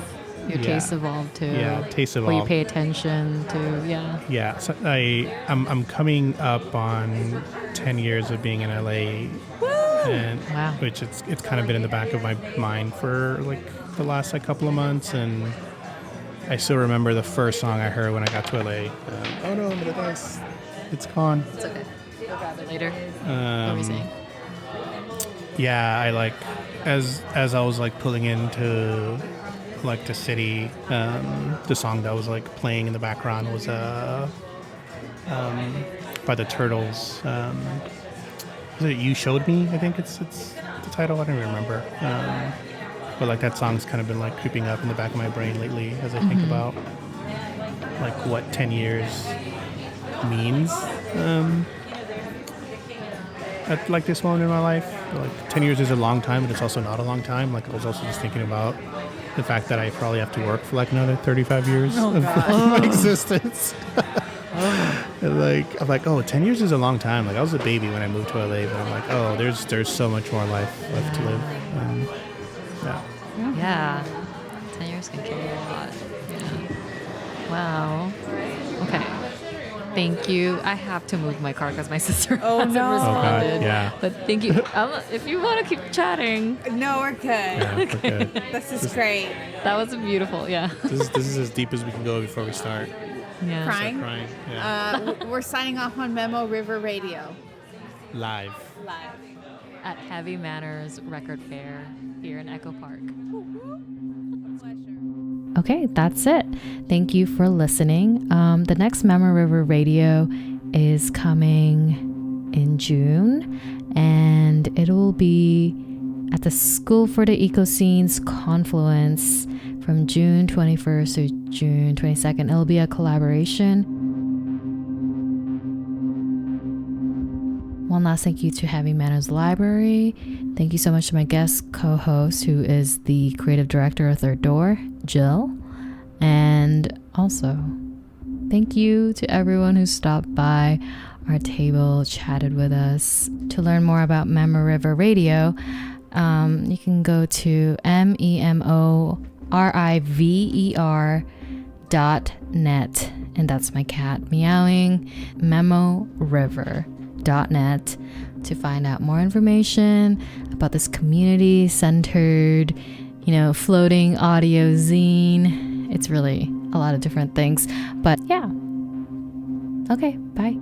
Your tastes evolve too. Yeah, tastes evolve. Or you pay attention to. Yeah, so I'm coming up on 10 years of being in LA, and which it's kind of been in the back of my mind for like the last like couple of months, and I still remember the first song I heard when I got to LA. Oh no, the dice. It's gone. It's okay. We'll grab it later. What were you saying? Yeah, I like as I was like pulling into like the city, the song that was like playing in the background was by the Turtles. Was it You Showed Me? I think it's the title. I don't even remember. But like that song's kind of been like creeping up in the back of my brain lately as I think about like what 10 years means at like this moment in my life. Like 10 years is a long time, but it's also not a long time. Like I was also just thinking about the fact that I probably have to work for like another 35 years of my existence. And like I'm like, 10 years is a long time. Like I was a baby when I moved to LA, but I'm like, there's so much more life left to live. Yeah. 10 years can kill you a lot. Yeah. Wow. Okay. Thank you. I have to move my car because my sister hasn't responded. Oh God, yeah. But thank you. If you want to keep chatting. No, we're good. Yeah, we're good. This is great. That was beautiful. Yeah. This is as deep as we can go before we start. Yeah. Crying? Crying. Yeah. We're signing off on Memoriver Radio. Live. At Heavy Manners Record Fair here in Echo Park. Okay, that's it. Thank you for listening. The next Memoriver Radio is coming in June, and it will be at the School for the Ecoscenes Confluence from June 21st to June 22nd. It'll be a collaboration. One last thank you to Heavy Manners Library. Thank you so much to my guest co-host, who is the creative director of Third Door, Jill. And also, thank you to everyone who stopped by our table, chatted with us. To learn more about Memoriver Radio, you can go to memoriver.net, and that's my cat meowing. memoriver.net to find out more information about this community-centered, floating audio zine. It's really a lot of different things, but yeah. Okay, bye.